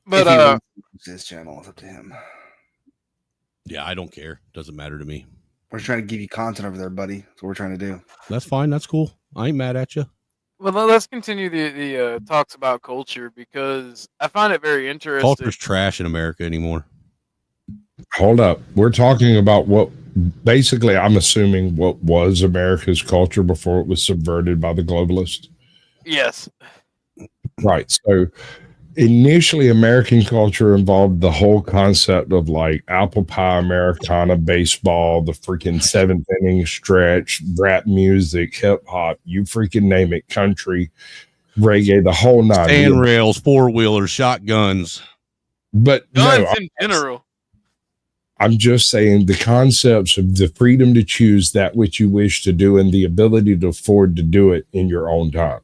But if he wants to use his channel, it's up to him. Yeah, I don't care. Doesn't matter to me. We're trying to give you content over there, buddy. That's what we're trying to do. That's fine. That's cool. I ain't mad at you. well, let's continue the talks about culture because I find it very interesting. Culture's trash in America anymore. Hold up. We're talking about what basically I'm assuming what was America's culture before it was subverted by the globalists. Yes. Right. So initially American culture involved the whole concept of like apple pie Americana, baseball, the freaking seventh inning stretch, rap music, hip hop, you freaking name it, country, reggae, the whole nine. Sand rails, four-wheelers, shotguns. But guns no, in general. I'm just saying the concepts of the freedom to choose that which you wish to do and the ability to afford to do it in your own time.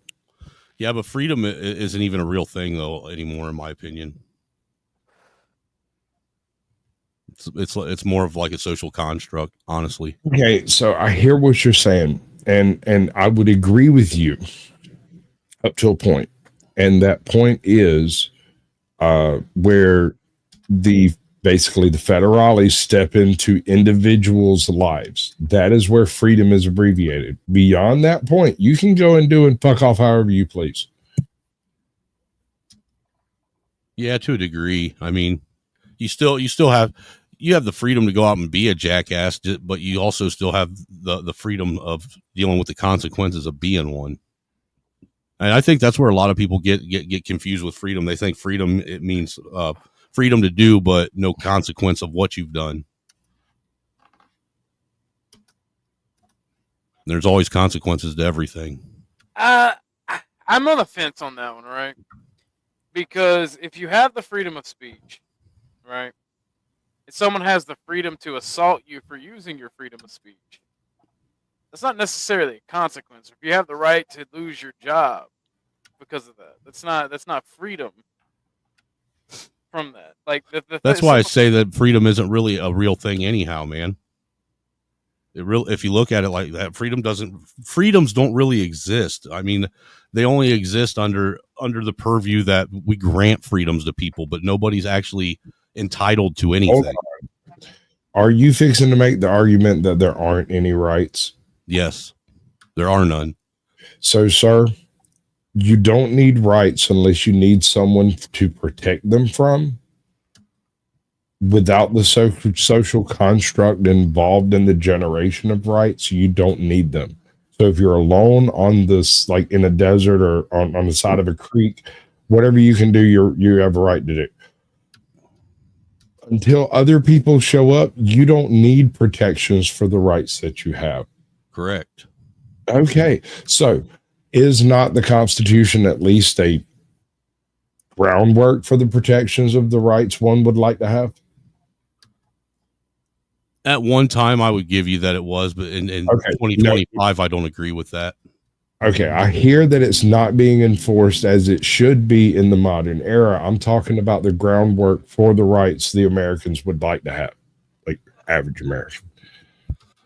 Yeah, but freedom isn't even a real thing though anymore, in my opinion. It's more of like a social construct, honestly. Okay, so I hear what you're saying, and I would agree with you up to a point, and that point is where basically the federales step into individuals' lives. That is where freedom is abbreviated. Beyond that point, you can go and do and fuck off however you please. Yeah, to a degree. I mean, you have the freedom to go out and be a jackass, but you also still have the freedom of dealing with the consequences of being one. And I think that's where a lot of people get confused with freedom. They think freedom, it means freedom to do, but no consequence of what you've done. There's always consequences to everything. I'm on the fence on that one, right? Because if you have the freedom of speech, right, if someone has the freedom to assault you for using your freedom of speech, that's not necessarily a consequence. If you have the right to lose your job because of that, that's not freedom. From that, like that's why I say that freedom isn't really a real thing, anyhow, man. If you look at it like that, freedoms don't really exist. I mean, they only exist under the purview that we grant freedoms to people, but nobody's actually entitled to anything. Are you fixing to make the argument that there aren't any rights? Yes, there are none. So, sir, you don't need rights unless you need someone to protect them from. Without the social construct involved in the generation of rights, you don't need them. So if you're alone on this, like in a desert or on the side of a creek, whatever you can do, you have a right to do. Until other people show up, you don't need protections for the rights that you have. Correct. Okay, so is not the Constitution at least a groundwork for the protections of the rights one would like to have? At one time, I would give you that it was, but in 2025, I don't agree with that. Okay, I hear that it's not being enforced as it should be in the modern era. I'm talking about the groundwork for the rights the Americans would like to have, like average American.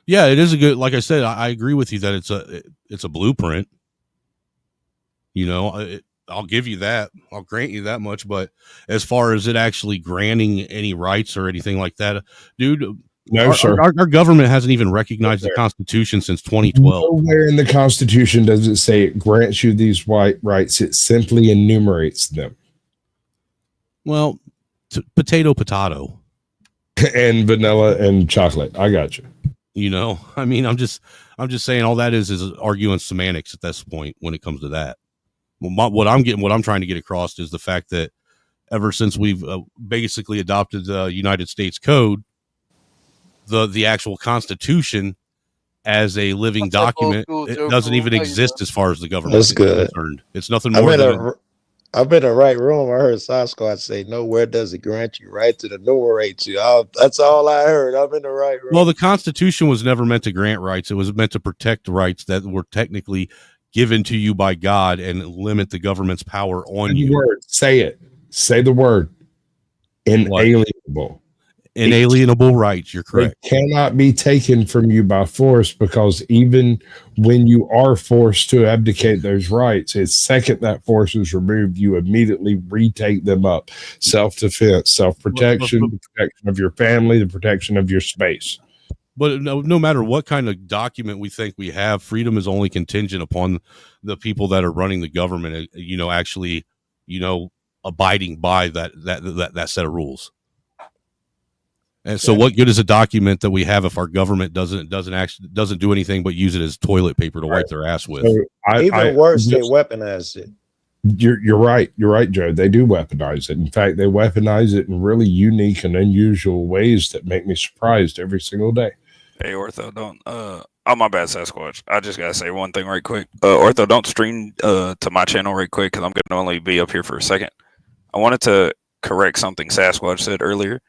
Yeah, it is a good. Like I said, I agree with you that it's a blueprint. You know, I'll give you that. I'll grant you that much. But as far as it actually granting any rights or anything like that, dude. No, sir. Our government hasn't even recognized the Constitution since 2012. Nowhere in the Constitution does it say it grants you these rights. It simply enumerates them. Well, potato, and vanilla and chocolate. I got you. You know, I mean, I'm just saying all that is arguing semantics at this point when it comes to that. Well, what I'm trying to get across is the fact that ever since we've basically adopted the United States Code, the actual Constitution as a living document, it doesn't even exist as far as the government is concerned. It's nothing more than I've been in the right room. I heard Sasquatch say, nowhere does it grant you right to enumerate you. That's all I heard. I'm in the right room. Well, the Constitution was never meant to grant rights. It was meant to protect rights that were technically given to you by God and limit the government's power on you. Say it. Say the word. Inalienable. Inalienable rights. You're correct. They cannot be taken from you by force, because even when you are forced to abdicate those rights, the second that force is removed, you immediately retake them up. Self-defense, self-protection, the protection of your family, the protection of your space. But no matter what kind of document we think we have, freedom is only contingent upon the people that are running the government, actually, abiding by that set of rules. And so, what good is a document that we have if our government doesn't do anything but use it as toilet paper to wipe their ass with? So Even worse, they weaponize it. You're right. You're right, Joe. They do weaponize it. In fact, they weaponize it in really unique and unusual ways that make me surprised every single day. Hey, Ortho, don't. Oh, my bad, Sasquatch. I just gotta say one thing right quick. Ortho, don't stream to my channel right quick, because I'm gonna only be up here for a second. I wanted to correct something Sasquatch said earlier.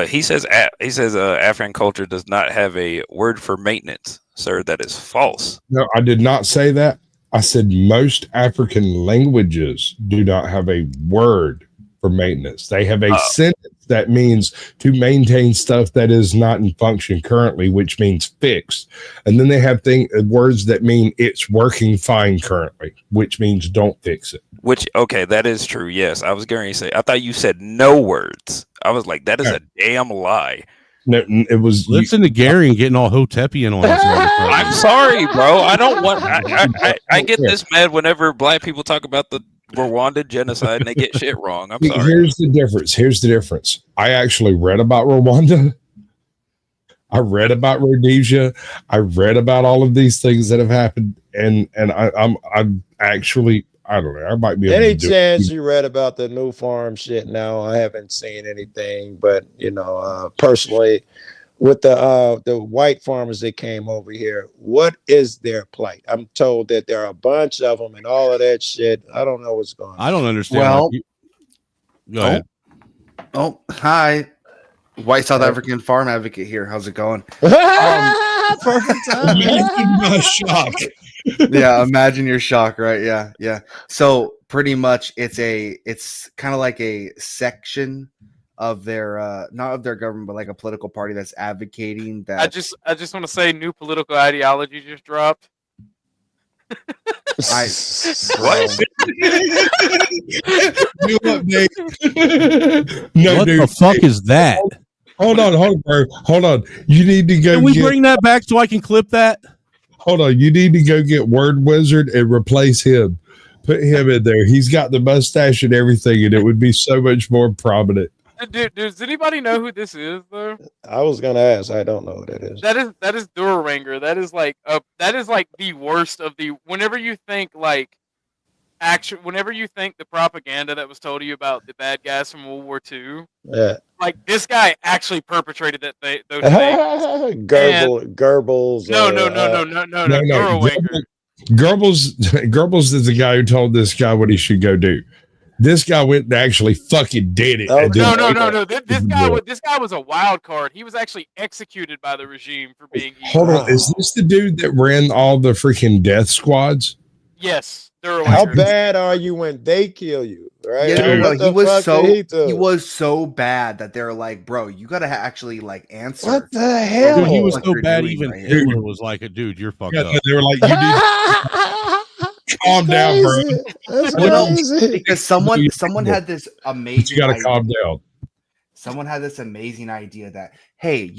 He says African culture does not have a word for maintenance, sir. That is false. No, I did not say that. I said most African languages do not have a word for maintenance. They have a sentence that means to maintain stuff that is not in function currently, which means fixed. And then they have words that mean it's working fine currently, which means don't fix it. Okay, that is true. Yes, I was going to say. I thought you said no words. I was like, that is a damn lie. No, it was. Listen to Gary and getting all Hotepian on us. I'm sorry, bro. I don't want. I get this mad whenever black people talk about the Rwanda genocide and they get shit wrong. I'm sorry. Here's the difference. I actually read about Rwanda. I read about Rhodesia. I read about all of these things that have happened, and I'm actually, I don't know. I might be able Any to chance you read about the new farm shit? No, I haven't seen anything, but personally, with the white farmers that came over here, what is their plight? I'm told that there are a bunch of them and all of that shit. I don't know what's going on. I don't understand. Well, Go ahead. Oh, hi. White South African farm advocate here. How's it going? Perfect time. my shock. Yeah, imagine your shock, right? Yeah. So pretty much it's kind of like a section of their not of their government, but like a political party that's advocating that. I just want to say, new political ideology just dropped. What? New update. No, What dude. the fuck is that? Hold on, bro. Hold on. You need to go. Can we bring that back so I can clip that? Hold on. You need to go get Word Wizard and replace him. Put him in there. He's got the mustache and everything, and it would be so much more prominent. Dude, does anybody know who this is though? I was gonna ask. I don't know who that is. That is Duraranger. That is like the worst of the. Whenever you think like action, whenever you think the propaganda that was told to you about the bad guys from World War II, Yeah. like this guy actually perpertrated those things. Goebbels. No. Duraranger. Goebbels is the guy who told this guy what he should go do. This guy went and actually fucking did it. Oh, And then- No. This guy was a wild card. He was actually executed by the regime for being evil. Hold on. Is this the dude that ran all the freaking death squads? Yes, How Duraranger. bad are you when they kill you? Right? Yeah, What the he was fuck so did do? he was so bad that they're like, bro, you gotta actually like answer. What the hell? Dude, he was What so you're bad, doing even right here. Hitler was like, dude, you're fucked Yeah, up. they were like, you need calm down, bro. That's Well, no, crazy. because someone had this amazing You got to idea. calm down. Someone had this amazing idea that, hey,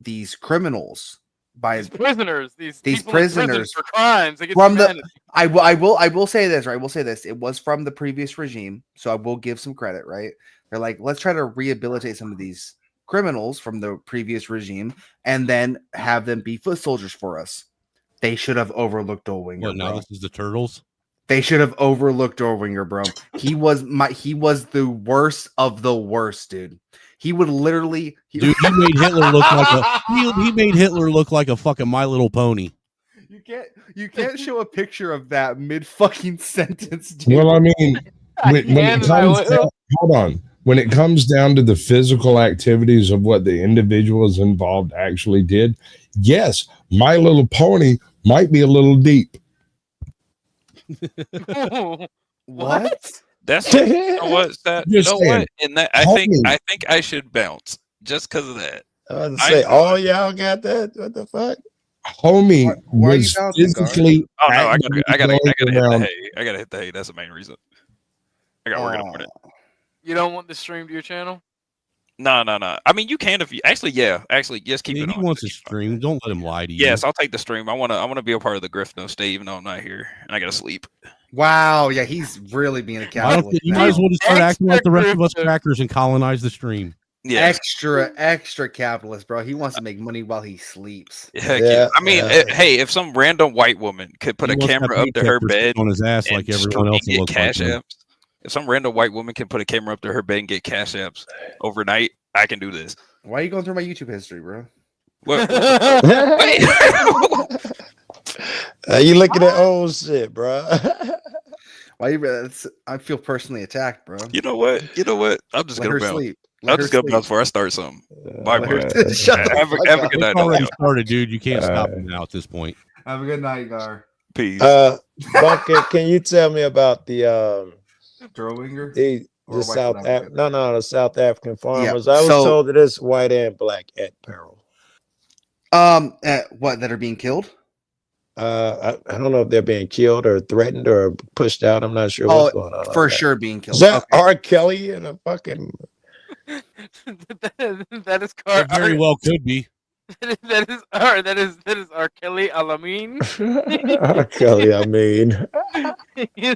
these criminals by These prisoners, these people in prison prisoners for crimes against from the- humanity. I will say this, right? I will say this. It was from the previous regime, so I will give some credit, right? They're like, let's try to rehabilitate some of these criminals from the previous regime and then have them be foot soldiers for us. They should have overlooked Dolwinger. What, now bro. this is the Turtles? They should have overlooked Dolwinger, bro. He was the worst of the worst, dude. He would literally Dude, he made Hitler look like he made Hitler look like a fucking My Little Pony. You can't show a picture of that mid fucking sentence, dude. Well, I mean, when can, it I comes will. down, hold on. When it comes down to the physical activities of what the individuals involved actually did, yes, My Little Pony might be a little deep. What? That's you know what, Stat? You Just know saying. what? And that Help me. I think I should bounce. just because of that. I was I to say, know. all y'all got that? What the fuck? Homie Why are you was bouncing, Gar? physically Oh no, I actively gotta going hit the around. hay. I gotta hit the hay. That's the main reason. I got work in the morning. You don't want this stream to your channel? No. I mean, you can if you actually. Yeah, actually, just keep Yeah, it he on. wants Just to keep it on. stream. Don't let him lie to you. Yes, I'll take the stream. I wanna be a part of the Grift No Stay, even though I'm not here and I gotta sleep. Wow, yeah, he's really being a Why don't capitalist you now. might as well just start acting like the rest of us Extra crackers and colonize the stream. Yeah, Extra capitalist, bro. He wants to make money while he sleeps. heck Yeah, yeah. I mean, yeah. Hey, if some random white woman could put He a wants that camera up to paycheck her for sitting bed on his ass and like everyone else that get looks like cash him. apps, if some random white woman can put a camera up to her bed and get cash apps overnight, I can do this. Why are you going through my YouTube history, bro? What? You looking at old shit, bro. Why you? I feel personally attacked, bro. You know what? I'm just Let gonna her bounce. sleep. I'm just gonna bounce before I start something. Bye, Let bro. her shut the Have fuck a up. good night. It's already dog. started, dude. You can't stop him now at this point. Have a good night, Gar. Peace. Bunker, can you tell me about the Drowinger? the Or white South South African? the South African farmers? I was so- told that it's white and black at peril. What that are being killed? I don't know if they're being killed or threatened or pushed out. I'm not sure Oh, what's going on. for on that. sure being killed. Is that Okay. R. Kelly in a fucking? that is Car- It very well could be. that is R. Kelly Alamin. R. Kelly, I mean. he is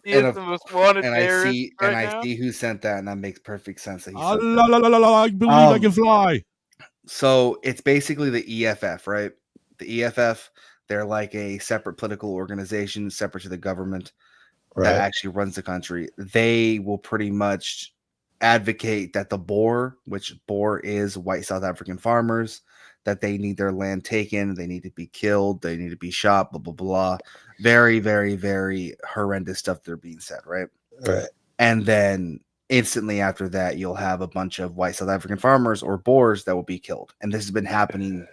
And the most wanted And I terrorist see right and I now. see who sent that, and that makes perfect sense. That he Ah, sent la, that. la, la, la, la, I believe I can fly. So it's basically the EFF, right? The EFF, they're like a separate political organization, separate to the government that Right. actually runs the country. They will pretty much advocate that the Boer, which Boer is white South African farmers, that they need their land taken, they need to be killed, they need to be shot, blah blah blah. Very, very, very horrendous stuff that are being said, right? Right. And then instantly after that, you'll have a bunch of white South African farmers or Boers that will be killed. And this has been happening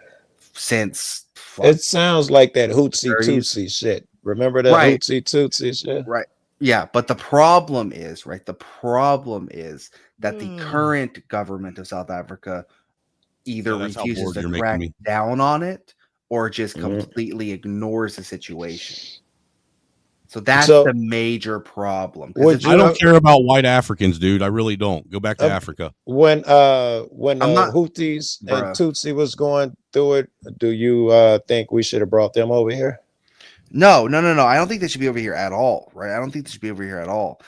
since It sounds like that Hootsie 30s. Tootsie shit. Remember that Right. Hootsie Tootsie shit? right. Yeah, but the problem is, right? The problem is that the current government of South Africa either Yeah, that's how refuses bored to you're making crack me. down on it or just Mhm. completely ignores the situation. So that's So- the major problem. 'Cause Would it's- you- I don't care about white Africans, dude. I really don't. Go back to Um, Africa. When I'm not- Houthis Bruh. and Tutsi was going through it, do you think we should have brought them over here? No. I don't think they should be over here at all, right? I don't think they should be over here at all.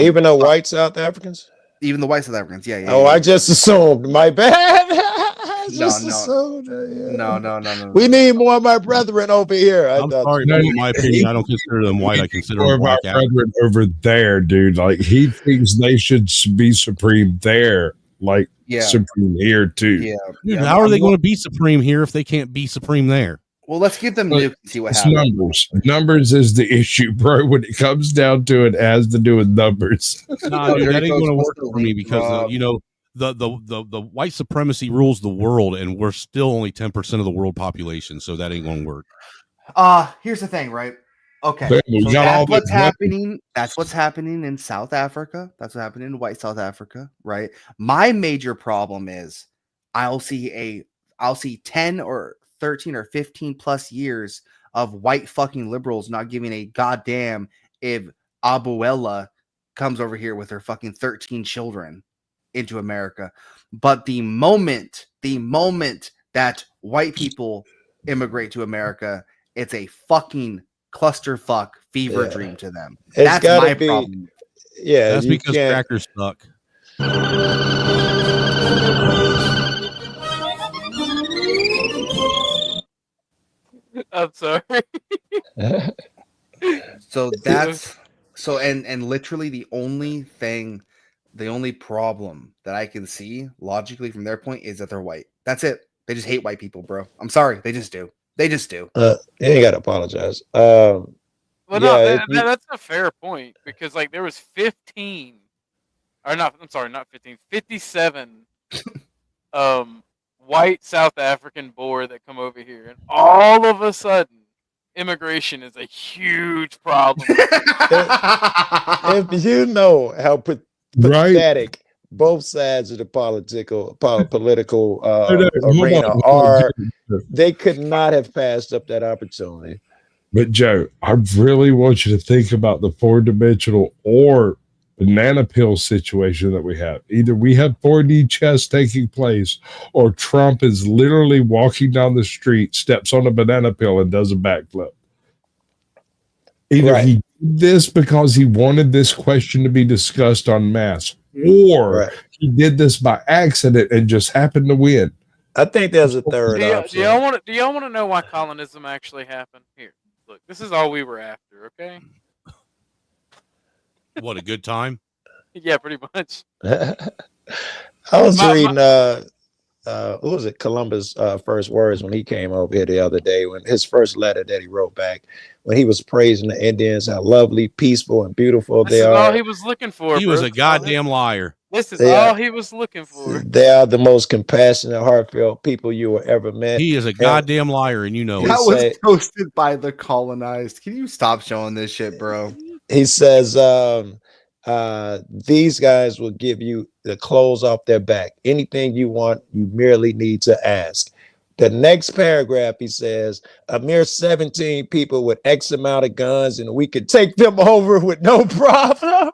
Even the white South Africans? Even the white South Africans, yeah. Oh, I just assumed. My bad. I No, just no. assumed. Yeah. No. We need more of my brethren over here. I I'm thought- sorry, No, but in my opinion, I don't consider them white. I consider Or them of our black. Africans. brethren over there, dude. Like he thinks they should be supreme there, like Yeah, supreme here too. yeah. Dude, Yeah, how are I'm they more- going to be supreme here if they can't be supreme there? Well, let's give them But nuke and see what It's happens. numbers. Numbers is the issue, bro. When it comes down to it, it has to do with numbers. Nah, dude, Dirty that ain't Folks going to wants work to for me leave, because Rob. you know the white supremacy rules the world, and we're still only 10% of the world population, so that ain't going to work. Here's the thing, right? Okay, But we so got all that's what's this money. happening. That's what's happening in South Africa. That's what's happening in white South Africa, right? My major problem is I'll see 10 or 13 or 15 plus years of white fucking liberals not giving a goddamn if Abuela comes over here with her fucking 13 children into America. But the moment that white people immigrate to America, it's a fucking clusterfuck fever Yeah. dream to them. It's That's gotta my be- problem. Yeah, That's you because can't- crackers suck. I'm sorry. So that's so and literally the only problem that I can see logically from their point is that they're white. That's it. They just hate white people, bro. I'm sorry. They just do. They just do. You ain't gotta apologize. Well, Yeah, no, if you- that's a fair point because like there was 15, or not. I'm sorry, not 15. 57, white South African Boer that come over here, and all of a sudden, immigration is a huge problem. if you know how Right? pathetic both sides of the political No, hold arena on. they could not have passed up that opportunity. But Joe, I really want you to think about the 4-dimensional or banana peel situation that we have. Either we have 4D chess taking place, or Trump is literally walking down the street, steps on a banana peel, and does a backflip. Either Right. he did this because he wanted this question to be discussed en masse, or Right. he did this by accident and just happened to win. I think there's a third Do option. y'all want to know why colonism actually happened? Here, look, this is all we were after. Okay. What a good time. Yeah, pretty much. I was My- reading what was it, Columbus' first words when he came over here the other day, when his first letter that he wrote back, when he was praising the Indians, how lovely, peaceful, and beautiful This they is all are. he was looking for. He was bro. a goddamn liar. This is Yeah. all he was looking for. They are the most compassionate, heartfelt people you will ever met. He is a goddamn liar, and you know That it. was say- toasted by the colonized. Can you stop showing this shit, bro? He says these guys will give you the clothes off their back. Anything you want, you merely need to ask. The next paragraph, he says, a mere 17 people with X amount of guns, and we could take them over with no problem.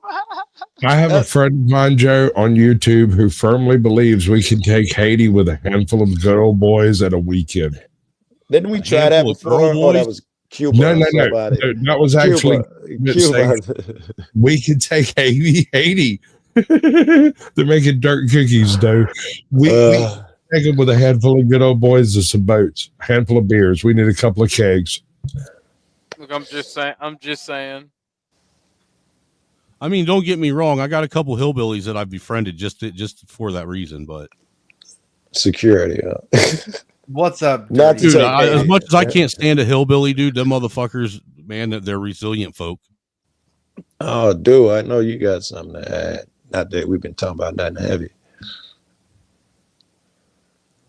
I have a friend of mine, Joe, on YouTube who firmly believes we can take Haiti with a handful of good old boys at a weekend. Didn't we A try that handful of before? girl Oh, that boys? was Cuba. No, or no, no. somebody. That was actually Cuba. we can take Haiti. They're making dirt cookies, though. We take them with a handful of good old boys and some boats, a handful of beers. We need a couple of kegs. Look, I'm just saying. I mean, don't get me wrong. I got a couple hillbillies that I've befriended just for that reason. But Security. What's up, Not to dirty? dude, take as much as I can't stand a hillbilly, dude, them motherfuckers, man, they're resilient folk. Oh, dude, I know you got something to add. Not that we've been talking about nothing heavy.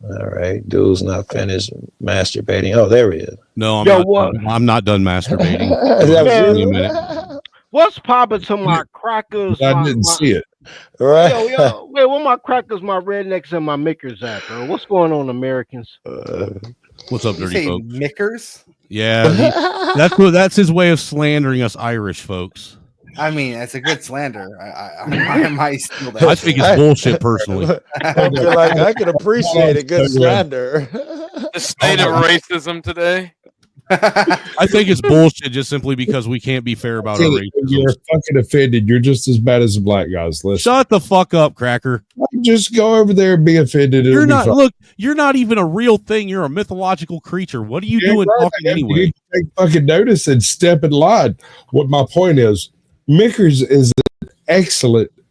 All right, dude's not finished masturbating. Oh, there he is. No, Yo, what? I'm not done masturbating. That was Give me you? a minute. What's popping to my crackers? I didn't see it. Right. Yo, wait, where my crackers, my rednecks, and my makers at, bro? What's going on, Americans? What's up, You dirty say folk? Mickers? Yeah, that's his way of slandering us Irish folks. I mean, it's a good slander. I might steal that. I think it's bullshit personally. I feel like I can appreciate a good slander. The state of racism today. I think it's bullshit just simply because we can't be fair about our You're racism. fucking offended. You're just as bad as the black guys. Listen, Shut the fuck up, cracker. just go over there and be offended. It'll You're be not fine. look, you're not even a real thing. You're a mythological creature. What are you Yeah, doing right, talking man. anyway? You need to take fucking notice and step in line. What my point is, Mickers is an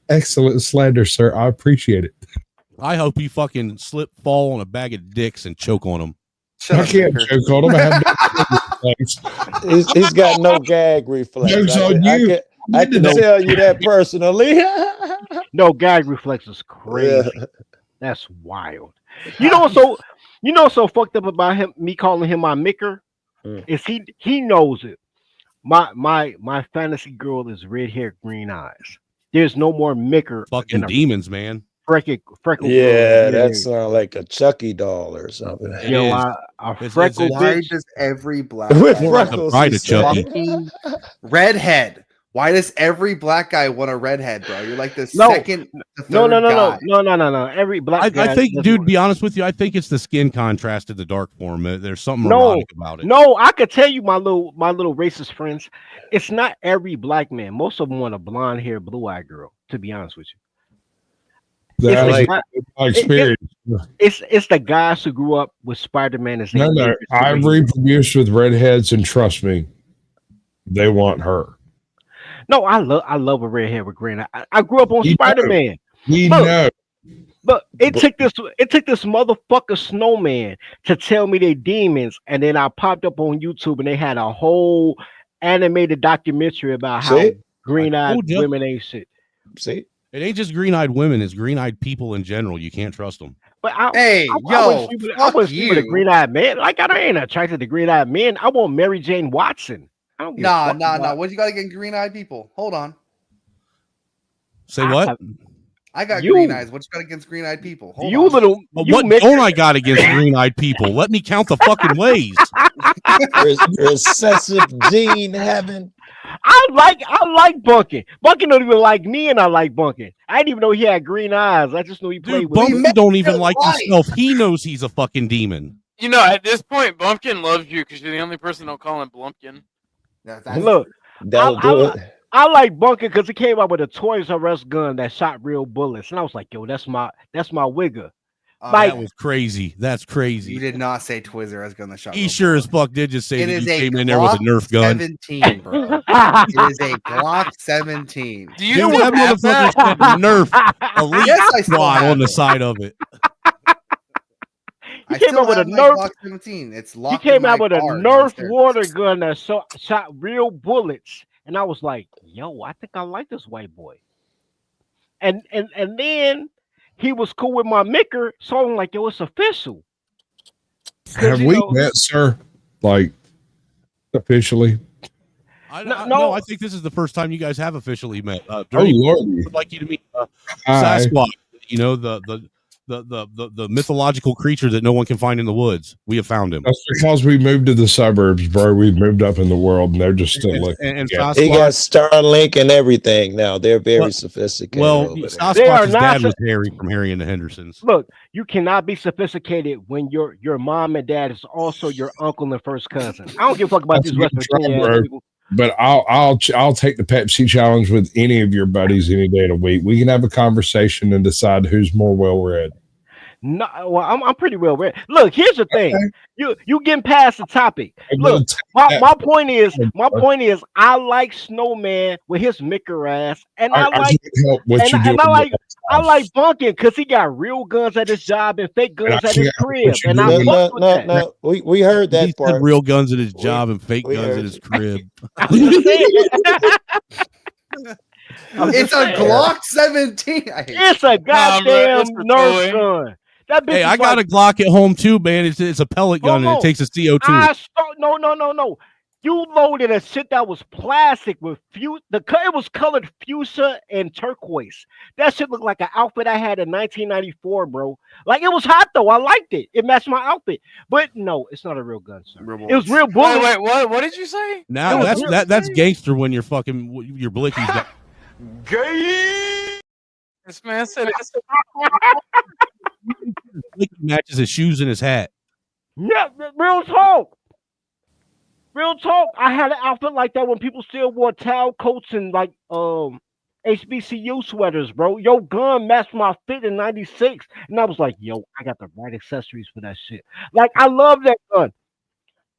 excellent slander, sir. I appreciate it. I hope you fucking slip, fall on a bag of dicks and choke on them. Shut I up, can't Micker. joke on him. I have no He's got no gag reflex. Joke's I on can- I you. can- I can No. tell you that personally. No, gag reflex is crazy. Yeah. That's wild. You know what's so fucked up about him, me calling him my micker, is he knows it. My fantasy girl is red hair, green eyes. There's no more micker Fucking than a demons, man. freckle Yeah, girl. that sounds like a Chucky doll or something. It Yo, is. a It's- freckle it's- Why bitch. does every black With guy freckles, pride he of Chucky. said. fucking redhead? Why does every black guy want a redhead, bro? You're like the No. second, the third No. guy. Every black guy. I think, doesn't dude, want- be honest with you, I think it's the skin contrast to the dark form. There's something No, erotic about it. No, I could tell you, my little racist friends, it's not every black man. Most of them want a blonde hair, blue eyed girl. To be honest with you, That it's, was like, my experience. it's the guys who grew up with Spider-Man as their No, favorite I've superhero. reproduced with redheads, and trust me, they want her. No, I love a red hair with green. I grew up on You know. Spider-Man, We Look. know. but it took this motherfucker snowman to tell me they demons, and then I popped up on YouTube and they had a whole animated documentary about how See? green-eyed told ya. women ain't shit. See? It ain't just green-eyed women; it's green-eyed people in general. You can't trust them. But I Hey, I yo, wouldn't sleep with- I fuck wouldn't sleep with a you. green-eyed man. Like I ain't attracted to green-eyed men. I want Mary Jane Watson. I don't give a Nah, fuck nah, about- nah. What you got to get green-eyed people? Hold on. Say I what? have- I got You- green eyes. What you got against green-eyed people? Hold You on. little, But you what Micker. don't I got against green-eyed people? Let me count the fucking ways. Recessive gene heaven. I like Bunkin. Bunkin don't even like me, and I like Bunkin. I didn't even know he had green eyes. I just knew he played Dude, with. Bumpkin met don't even in like life. himself. He knows he's a fucking demon. You know, at this point, Bumpkin loves you because you're the only person don't call him Blumpkin. Yeah, that's- Look, That'll do it. I like Bunkin because he came out with a Toys R Us gun that shot real bullets, and I was like, yo, that's my wigger. like- That was crazy. That's you crazy. did not say Twizzler as gun the shot. He sure as fuck did just say It that is you a came in there with a Glock Nerf gun. 17, bro. It is a Glock 17. Do you Dude, still that have motherfucker that? said Nerf Elite Yes, I still Squad have on the it. side of it. He I came still out with a have my Nerf. Glock 17. It's He locked. came in out my with a car Nerf downstairs. water gun that shot real bullets, and I was like, "Yo, I think I like this white boy." And then he was cool with my Micker, so I'm like, "Yo, it's official." 'Cause, Have you we know- met, sir? Like officially? No. I think this is the first time you guys have officially met. Oh Dirty Lord! would like you to meet Hi. Sasquatch. You know the mythological creature that no one can find in the woods. We have found him. That's because we moved to the suburbs, bro. We've moved up in the world, and they're just still looking. And Yeah. He got Sasquatch. Starlink and everything now. They're very Well- sophisticated. Well, over there. They are Sasquatch's not dad so- was Harry from Harry and the Hendersons. Look, you cannot be sophisticated when your mom and dad is also your uncle and first cousin. I don't give a fuck about That's these West a good try, Virginia bro. people. But I'll take the Pepsi challenge with any of your buddies any day of the week. We can have a conversation and decide who's more well read. No, well, I'm pretty well read. Look, here's the thing. You getting past the topic. Look, my point is, I like Snowman with his Micker ass, and I like can't help what and you I- do. and I like Bunkin because he got real guns at his job and fake guns I at his can't help crib, what you and do. I No, fuck with that. No. We heard He that said part. real guns at his job and fake we guns heard at his it. crib. I'm just saying. It's a Glock 17. I hate It's a goddamn it's a Nerf toy. gun. That bitch Hey, is I got like, a Glock at home too, man. It's a pellet gun and Hold it takes a CO2. No. You loaded a shit that was plastic with it was colored fuchsia and turquoise. That shit looked like an outfit I had in 1994, bro. Like it was hot though. I liked it. It matched my outfit. But no, it's not a real gun, sir. Real It was bullets. real bullets. Wait, what did you say? Now It was that's real- that's gangster when you're fucking your blickies. Got, This man said it's blicky matches his shoes and his hat. Yeah, real talk. Real talk. I had an outfit like that when people still wore towel coats and like HBCU sweaters, bro. Your gun matched my fit in '96, and I was like, yo, I got the right accessories for that shit. Like, I love that gun.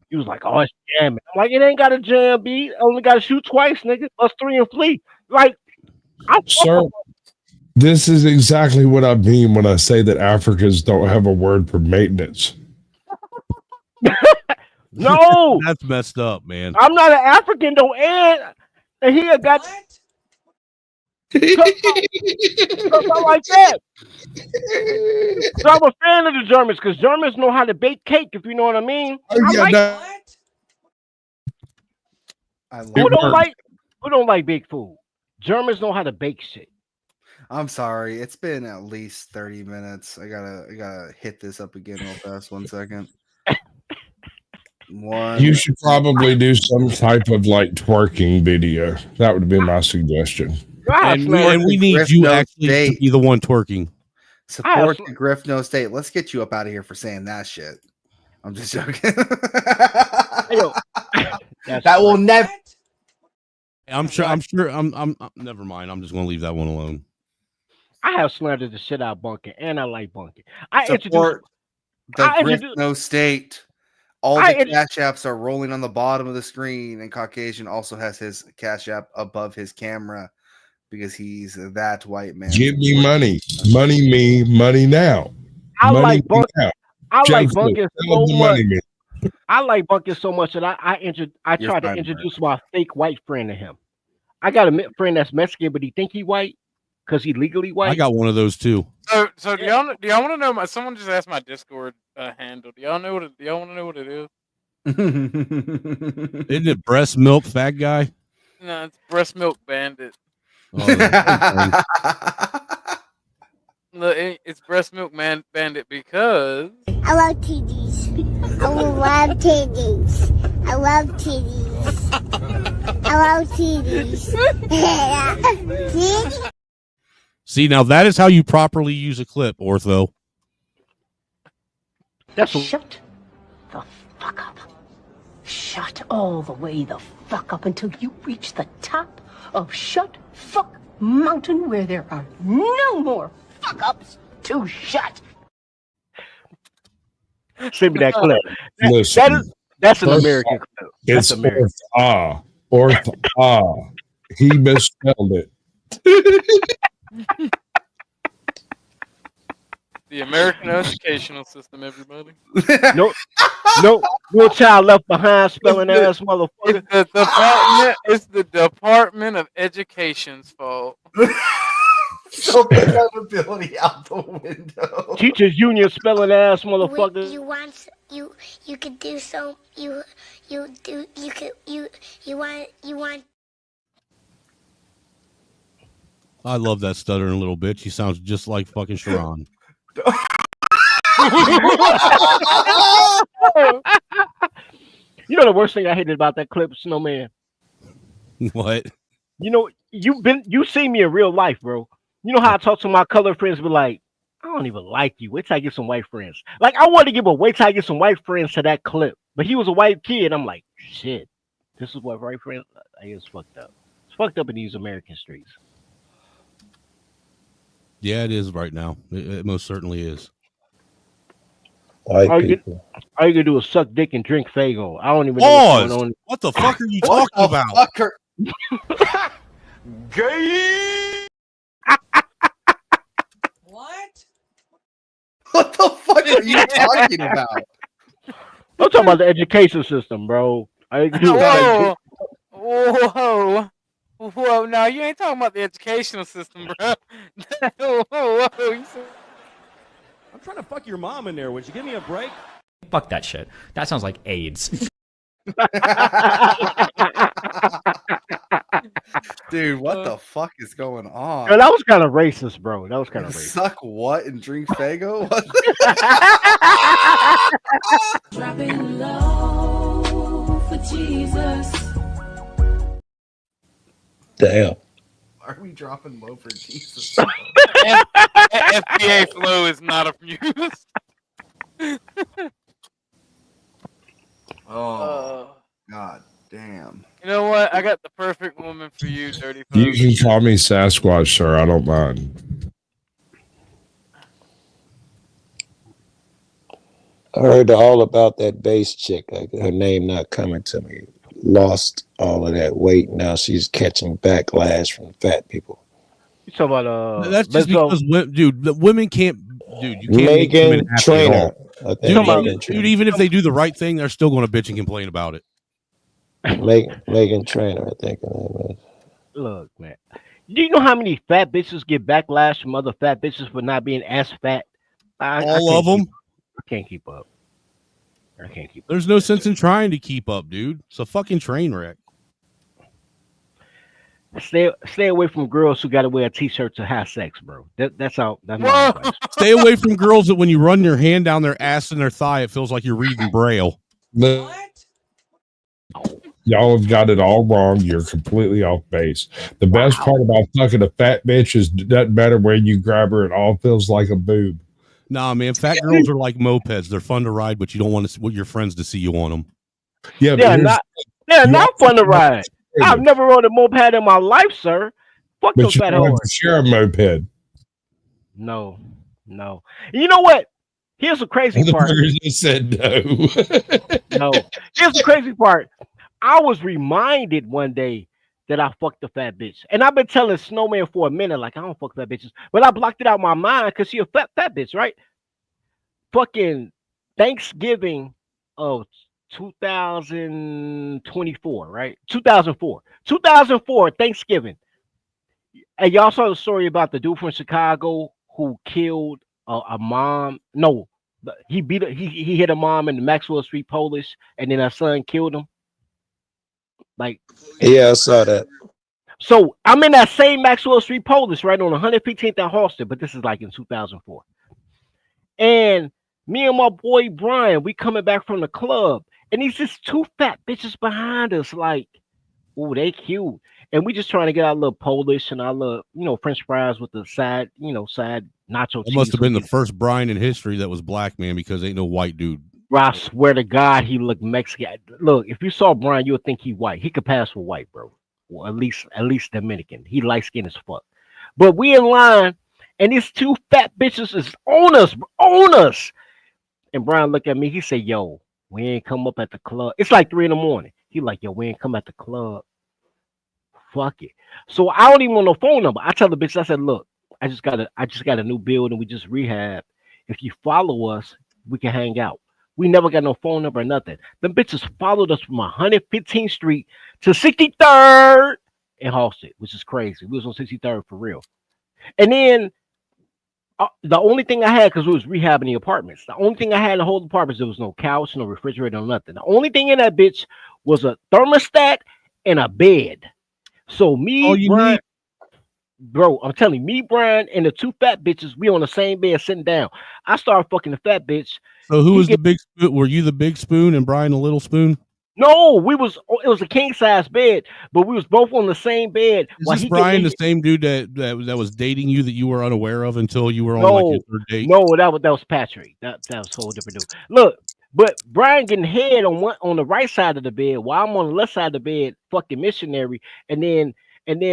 He was like, oh, it's jamming. I'm like, it ain't got a jam, B. Only got to shoot twice, nigga. Plus 3 and flee. Like, I Sir, this is exactly what I mean when I say that Africans don't have a word for maintenance. no, That's messed up, man. I'm not an African though, and he had got something like that. So I'm a fan of the Germans because Germans know how to bake cake, if you know what I mean. Oh, I yeah, like- no, I love who It don't it. works. like big food? Germans know how to bake shit. I'm sorry. It's been at least 30 minutes. I gotta hit this up again real fast. 1 second. One. you should probably do some type of like twerking video. That would be my suggestion. God, And man. we need Griff you knows actually to date. be the one twerking. Support I- the Griff No State. Let's get you up out of here for saying that shit. I'm just joking. Yo, that's that will never. I'm never mind. I'm just gonna leave that one alone. I have slandered the shit out of Bunkin, and I like Bunkin. I Support introduced. the I Griff introduced- No State. All I the int- cash apps are rolling on the bottom of the screen, and Caucasian also has his cash app above his camera because he's that white man. Give me money. Money me, money now. I money like me Bunkin. now. I like Joseph, Bunkin tell so them the much. money me. I like Bunkin so much that I You're tried to fine, introduce my fake white friend to him. I got a friend that's Mexican, but he think he white because he legally white. I got one of those too. So do y'all want to know someone just asked my Discord handle. Do y'all want to know what it is? Isn't it breast milk fat guy? No, it's breast milk bandit. Oh, that's- It's Breast Milk Bandit because I love titties. I love titties. I love titties. I love titties. Titties. See, now that is how you properly use a clip, Ortho. That's a, Shut the fuck up. Shut all the way the fuck up until you reach the top of Shut Fuck Mountain where there are no more fuck ups to shut. send me that clip. Listen, That's an First American clip. That's it's American. Ortha. He misspelled it. the American educational system, everybody. No child left behind spelling ass motherfucker. It's the Department of Education's fault. So accountability out the window. Teachers union spelling ass motherfucker. You could do so. You want. I love that stuttering little bitch. He sounds just like fucking Sharon. You know the worst thing I hated about that clip, Snowman. What? You know, you see me in real life, bro. You know how I talk to my colored friends, be like, I don't even like you. Wait till I get some white friends. Like I want to give a wait till I get some white friends to that clip. But he was a white kid. I'm like, shit. This is what white friends. It's fucked up. It's fucked up in these American streets. Yeah, it is right now. It most certainly is. White All you people. all you can do is suck dick and drink Fago. I don't even know what's Pause. going on. What the fuck are you What talking the about? fuck are- What? What the fuck are you talking about? I'm talking about the education system, bro. All you can do is suck Whoa. Whoa, no, you ain't talking about the educational system, bro. Whoa. You said- I'm trying to fuck your mom in there. Would you give me a break? Fuck that shit. That sounds like AIDS. Dude, what the fuck is going on? Yo, that was kind of racist, bro. That was kind of racist. Suck what and drink Fago? What? Dropping low for Jesus. Damn. Are we dropping low for Jesus? FBA flow is not abused. Oh, god damn. You know what? I got the perfect woman for you, Dirty You Folks. can call me Sasquatch, sir. I don't mind. I heard all about that bass chick. Her name not coming to me. Lost all of that weight. Now she's catching backlash from fat people. You talking about That's just Lizzo? because, dude, the women can't. Dude, you can't make women Megan happy at Trainer. all. I think Dude, Megan dude, Trainer. even if they do the right thing, they're still going to bitch and complain about it. Megan Trainer, I think her name is. Look, man. Do you know how many fat bitches get backlash from other fat bitches for not being as fat? I All can't of them. I can't keep up. I can't keep up. There's no sense in trying to keep up, dude. It's a fucking train wreck. Stay away from girls who got to wear a t-shirt to have sex, bro. That's my Whoa. advice. Stay away from girls that when you run your hand down their ass and their thigh, it feels like you're reading Braille. What? Y'all have got it all wrong. You're completely off base. The best part about fucking a fat bitch is it doesn't matter where you grab her, it all feels like a boob. Nah, man, fat girls are like mopeds. They're fun to ride, but you don't want your friends to see you on them. Yeah, but They're you not also fun to have ride. I've never rode a moped in my life, sir. Fuck but those you fat don't have whores. to share a moped. No. You know what? Here's the crazy The part. burgers just said no. No. Here's the crazy part. I was reminded one day that I fucked a fat bitch. And I've been telling Snowman for a minute, like, I don't fuck fat bitches. But I blocked it out of my mind because she a fat bitch, right? Fucking Thanksgiving of 2024, right? 2004, Thanksgiving. And y'all saw the story about the dude from Chicago who killed a mom. No, he hit a mom in the Maxwell Street Polish, and then her son killed him. Like, Yeah, I saw that. so I'm in that same Maxwell Street Polish, right on 115th and Halsted, but this is like in 2004. And me and my boy Brian, we coming back from the club, and these just two fat bitches behind us, like, oh, they cute. And we just trying to get our little Polish and our little, French fries with the side, side nacho It cheese. must have been the with it. first Brian in history that was black, man, because ain't no white dude. Bro, I swear to God, he looked Mexican. Look, if you saw Brian, you would think he white. He could pass for white, bro. Well, at least Dominican. He light skinned as fuck. But we in line, and these two fat bitches is on us, bro, on us. And Brian looked at me. He said, "Yo, we ain't come up at the club. It's like 3 a.m. He like, yo, we ain't come at the club. Fuck it." So I don't even want no phone number. I tell the bitch, I said, "Look, I just got a new building. We just rehab. If you follow us, we can hang out." We never got no phone number or nothing. Them bitches followed us from 115th Street to 63rd in Halsted, which is crazy. We was on 63rd for real. And then the only thing I had, because we was rehabbing the apartments, the only thing I had in the whole apartment, there was no couch, no refrigerator, no nothing. The only thing in that bitch was a thermostat and a bed. So me, Brian, bro, I'm telling you, me, Brian, and the two fat bitches, we on the same bed sitting down. I started fucking the fat bitch. So who was the big spoon? Were you the big spoon and Brian the little spoon? No, it was a king size bed, but we was both on the same bed. Is this Brian the same dude that was dating you that you were unaware of until you were on like your third date? No, that was Patrick. That was a whole different dude. Look, but Brian getting head on the right side of the bed while I'm on the left side of the bed, fucking missionary. And then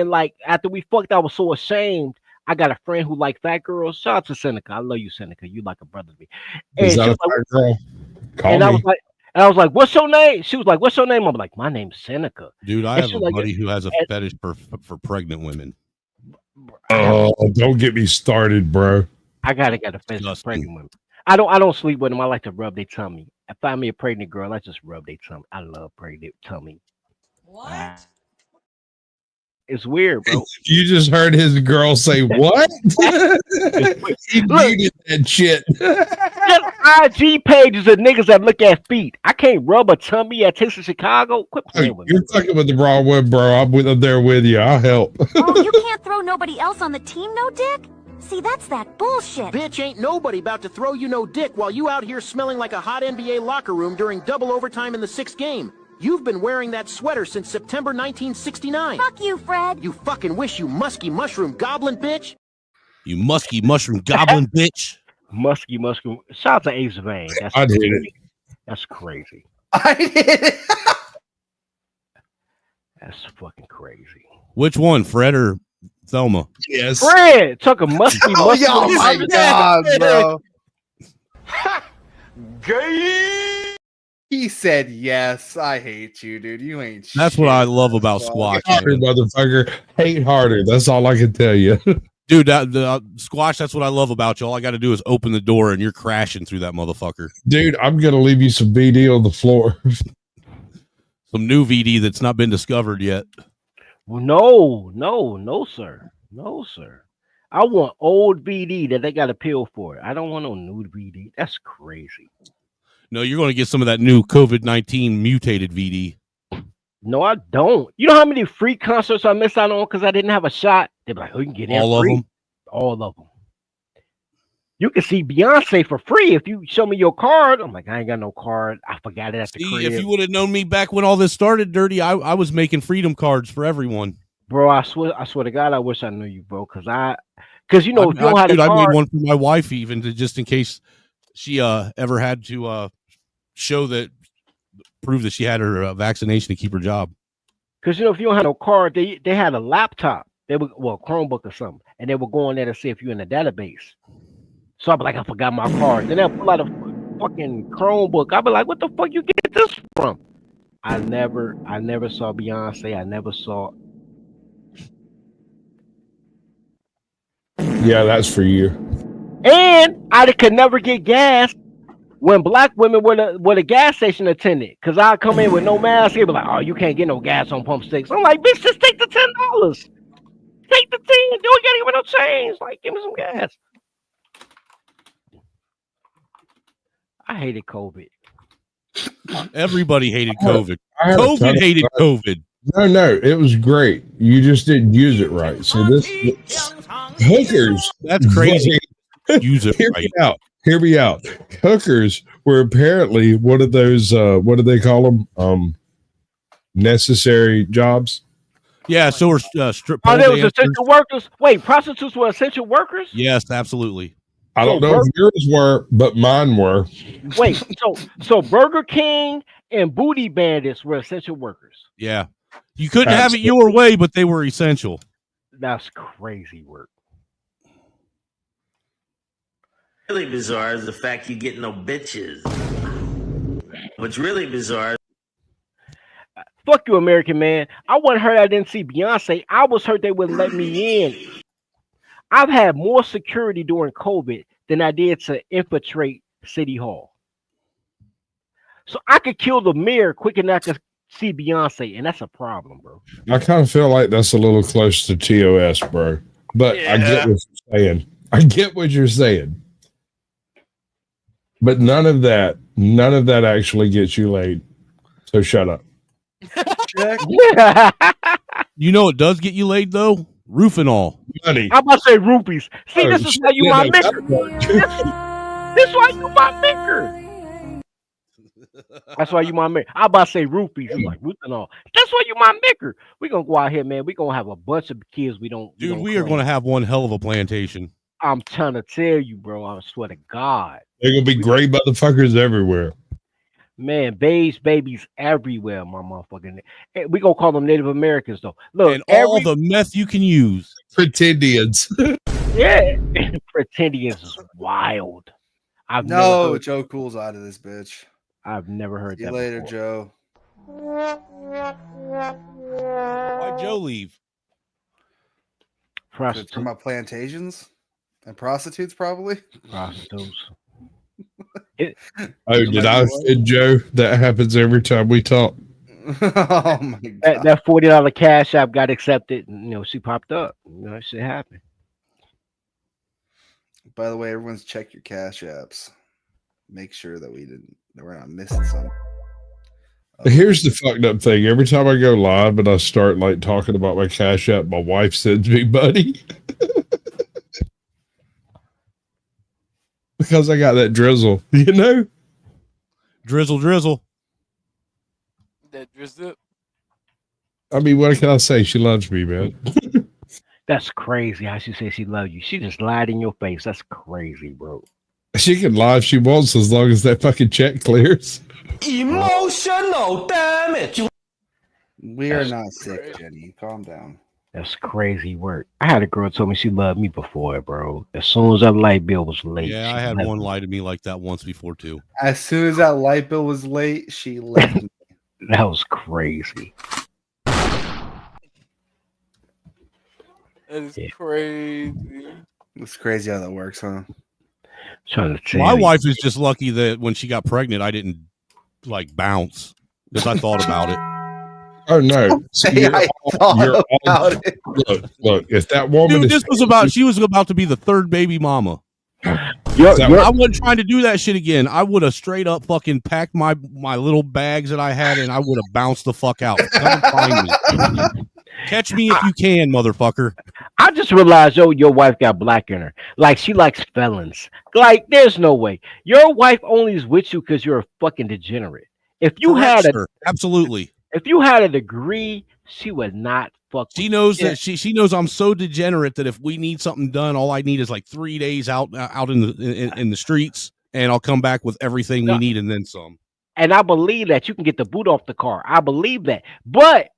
like after we fucked, I was so ashamed. I got a friend who like fat girls. Shout out to Seneca. I love you, Seneca. You like a brother to me. And Is that a like, fat girl? Call and me. I was like, "What's your name?" She was like, "What's your name?" I'm like, "My name's Seneca." Dude, I And have she a was like, buddy who has a fetish for pregnant women. Oh, don't get me started, bro. I gotta get a fetish for pregnant women. I don't sleep with them. I like to rub their tummy. If I find me a pregnant girl, I just rub their tummy. I love pregnant tummy. What? It's weird, bro. You just heard his girl say what? He muted that shit. Just IG pages of niggas that look at feet. I can't rub a tummy at Taste of Chicago. Quit playing with me. You're fucking with the wrong one, bro. I'm there with you. I'll help. Oh, you can't throw nobody else on the team, no dick? See, that's that bullshit. Bitch, ain't nobody about to throw you no dick while you out here smelling like a hot NBA locker room during double overtime in the 6th game. You've been wearing that sweater since September 1969. Fuck you, Fred. You fucking wish, you musky mushroom goblin bitch. You musky mushroom goblin bitch. Musky mushroom. Shout out to Ace Vane. I did it. That's crazy. I did it. That's fucking crazy. Which one, Fred or Thelma? Yes. Fred took a musky Oh, mushroom. yeah, my God, bro. Gay. He said yes. I hate you, dude. You ain't. That's what I love about Squash. Harder, man. motherfucker. Hate harder. That's all I can tell you. Dude, Squash, that's what I love about you. All I got to do is open the door and you're crashing through that motherfucker. Dude, I'm going to leave you some BD on the floor. Some new VD that's not been discovered yet. Well, no, sir. No, sir. I want old VD that they got a pill for. I don't want no new VD. That's crazy. No, you're going to get some of that new COVID-19 mutated VD. No, I don't. You know how many free concerts I missed out on because I didn't have a shot? They're like, "Oh, you can get in All of free." them? All of them. You can see Beyonce for free if you show me your card. I'm like, I ain't got no card. I forgot it at the See, crib. if you would have known me back when all this started, Dirty, I was making freedom cards for everyone. Bro, I swear to God, I wish I knew you, bro. Because you know, if you don't have Dude, the I made card, one for my wife even just in case she ever had to show that, prove that she had her vaccination to keep her job. because you know, if you don't have no card, they had a laptop. They were Chromebook or something, and they were going there to see if you're in the database. So I'd be like, I forgot my card. Then they'll pull out a fucking Chromebook. I'd be like, what the fuck you get this from? I never saw Beyonce. I never saw. Yeah, that's for you. And I could never get gas when black women were the gas station attendant. Because I'd come in with no mask. They'd be like, oh, you can't get no gas on pump stakes. I'm like, bitch, just take the $10. Take the 10. You can't even no change. Like, give me some gas. I hated COVID. Everybody hated COVID. I had a ton COVID of hated fun. COVID. No, it was great. You just didn't use it right. So this hookers. That's crazy. Use it Hear right. me out. hear me out. Hookers were apparently one of those. What do they call them? Necessary jobs. Yeah, so are strip Oh, pole there was dancers. essential workers. Wait, prostitutes were essential workers? Yes, absolutely. I don't know if yours were, but mine were. Wait, so Burger King and Booty Bandits were essential workers. Yeah, you couldn't have it your way, but they were essential. That's crazy work. Really bizarre is the fact you get no bitches. What's really bizarre. Fuck you, American man. I wasn't hurt I didn't see Beyonce. I was hurt they wouldn't let me in. I've had more security during COVID than I did to infiltrate City Hall. So I could kill the mayor quick enough to see Beyonce, and that's a problem, bro. I kind of feel like that's a little close to TOS, bro. But I get what you're saying. I get what you're saying. But none of that actually gets you laid. So shut up. You know it does get you laid though? Roof and all. Money. I'm about to say rupees. See, Oh, this is shit. why you Yeah, my no, maker. This is why you my maker. That's why you my maker. I'm about to say rupees. I'm like, roof and all. That's why you my maker. We're gonna go out here, man. We're gonna have a bunch of kids we don't. Dude, we are going to have one hell of a plantation. I'm trying to tell you, bro. I swear to God. They're gonna be gray motherfuckers everywhere. Man, babies everywhere, my motherfucking. We gonna call them Native Americans though. Look, And all the meth you can use. Pretendians. yeah, Pretendians is wild. I've never No, heard, Joe Cool's out of this bitch. I've never heard See you that. later, before. Joe. Why'd Joe leave? Talking about plantations and prostitutes, probably. Prostitutes. Oh, did I offend Joe? That happens every time we talk. Oh my god. That $40 cash app got accepted, and she popped up. That shit happened. By the way, everyone's check your cash apps. Make sure that we're not missing some. Here's the fucked up thing. Every time I go live and I start like talking about my cash app, my wife sends me money. Because I got that drizzle, Drizzle. That drizzle. I mean, what can I say? She loves me, man. That's crazy how she said she loved you. She just lied in your face. That's crazy, bro. She can lie if she wants as long as that fucking check clears. Emotional damage. We are not sick, Jenny. Calm down. That's crazy work. I had a girl tell me she loved me before, bro. As soon as that light bill was late. Yeah, she I had left one me. lie to me like that once before too. As soon as that light bill was late, she left me. That was crazy. That is crazy. It's crazy how that works, huh? Trying to tell My you. wife is just lucky that when she got pregnant, I didn't like bounce because I thought about it. Oh no! Hey, I thought about it. Look, if that woman Dude, is she was about to be the third baby mama. I wasn't trying to do that shit again. I would have straight up fucking packed my little bags that I had and I would have bounced the fuck out. Come find me. Catch me if you can, motherfucker. I just realized, your wife got black in her. Like, she likes felons. Like, there's no way. Your wife only is with you because you're a fucking degenerate. If you Correct, had sir. Absolutely. If you had a degree, she would not fuck. She knows that she knows I'm so degenerate that if we need something done, all I need is like 3 days out in the streets, and I'll come back with everything we need and then some. And I believe that you can get the boot off the car. I believe that. But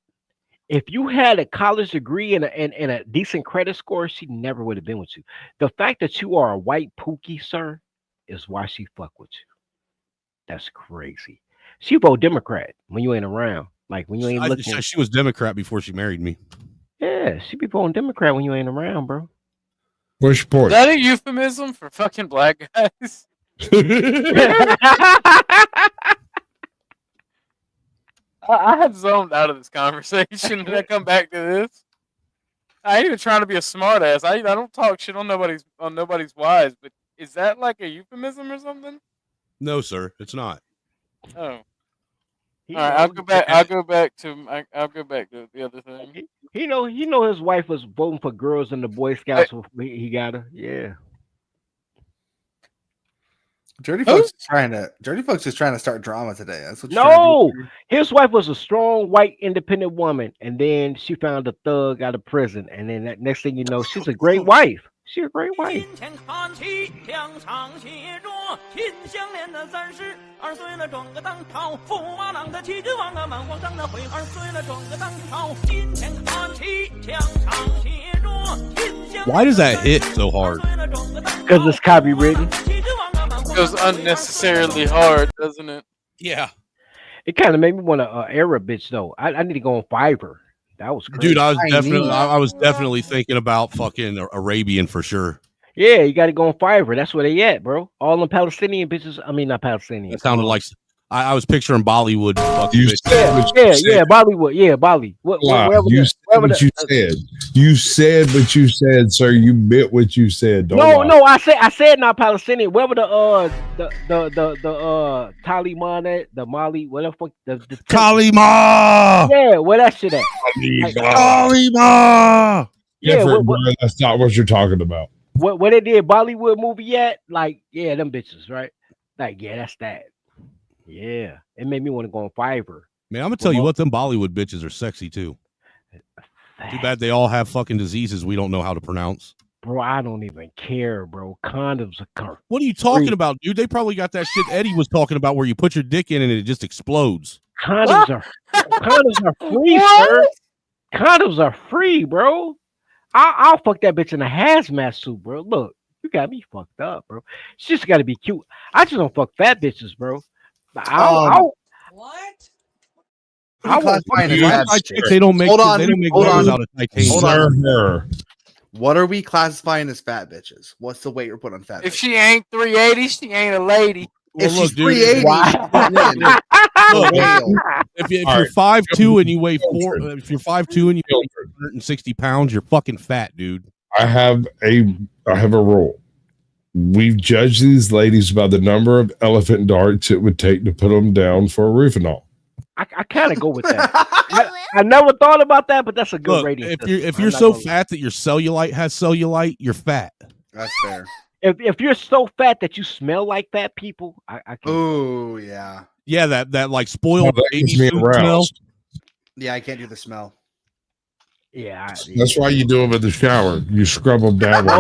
if you had a college degree and a decent credit score, she never would have been with you. The fact that you are a white pookie, sir, is why she fuck with you. That's crazy. She vote Democrat when you ain't around. Like when you ain't looking. She was Democrat before she married me. Yeah, she be voting Democrat when you ain't around, bro. What's your Is point? that a euphemism for fucking black guys? I had zoned out of this conversation and I come back to this. I ain't even trying to be a smartass. I don't talk shit on nobody's wives, but is that like a euphemism or something? No, sir, it's not. Oh. All right, I'll go back to the other thing. He know his wife was voting for girls in the Boy Scouts. He got her. Yeah. Dirty folks is trying to start drama today. That's what you're No, trying to do. his wife was a strong white independent woman, and then she found a thug out of prison, and then that next thing you know, she's a great wife. She's a great wife. Why does that hit so hard? Because it's copywritten. It goes unnecessarily hard, doesn't it? Yeah. It kind of made me want to air a bitch though. I need to go on Fiverr. That was crazy. Dude, I was definitely thinking about fucking Arabian for sure. Yeah, you got to go on Fiverr. That's where they at, bro. All them Palestinian bitches. I mean, not Palestinian. It sounded like I was picturing Bollywood. Fucking You bitches. Yeah, Bollywood. Yeah, Bolly. You said what you said. You said what you said, sir. You meant what you said. Don't lie. No. I said not Palestinian. Wherever the Taliban at, the Mali, whatever fuck the Kalima. Yeah, where that shit at? Kalima. Yeah, Different, bro. That's not what you're talking about. What they did Bollywood movie yet? Like, yeah, them bitches, right? Like, yeah, that's that. Yeah, it made me want to go on Fiverr. Man, I'm gonna tell you what, them Bollywood bitches are sexy too. Too bad they all have fucking diseases we don't know how to pronounce. Bro, I don't even care, bro. Condoms are What are you talking about, dude? They probably got that shit Eddie was talking about where you put your dick in and it just explodes. Condoms are free, sir. Condoms are free, bro. I'll fuck that bitch in a hazmat suit, bro. Look, you got me fucked up, bro. She just got to be cute. I just don't fuck fat bitches, bro. What? They don't make. Hold on. They don't make Hold clothes on. out of titanium. What are we classifying as fat bitches? What's the weight we're putting on fat? If she ain't 380, she ain't a lady. If Well, she's look, dude, 380, Look, if you're 5'2" and you weigh if you're 5'2" and you weigh 160 pounds, you're fucking fat, dude. I have a rule. We've judged these ladies by the number of elephant darts it would take to put them down for a Rufinol. I kind of go with that. I never thought about that, but that's a good Look, rating. if you're so fat that your cellulite has cellulite, you're fat. That's fair. If you're so fat that you smell like fat people, I can. Oh yeah. Yeah, that like spoiled that baby gets me food smell. aroused. Yeah, I can't do the smell. Yeah. That's why you do them in the shower. You scrub them down. No,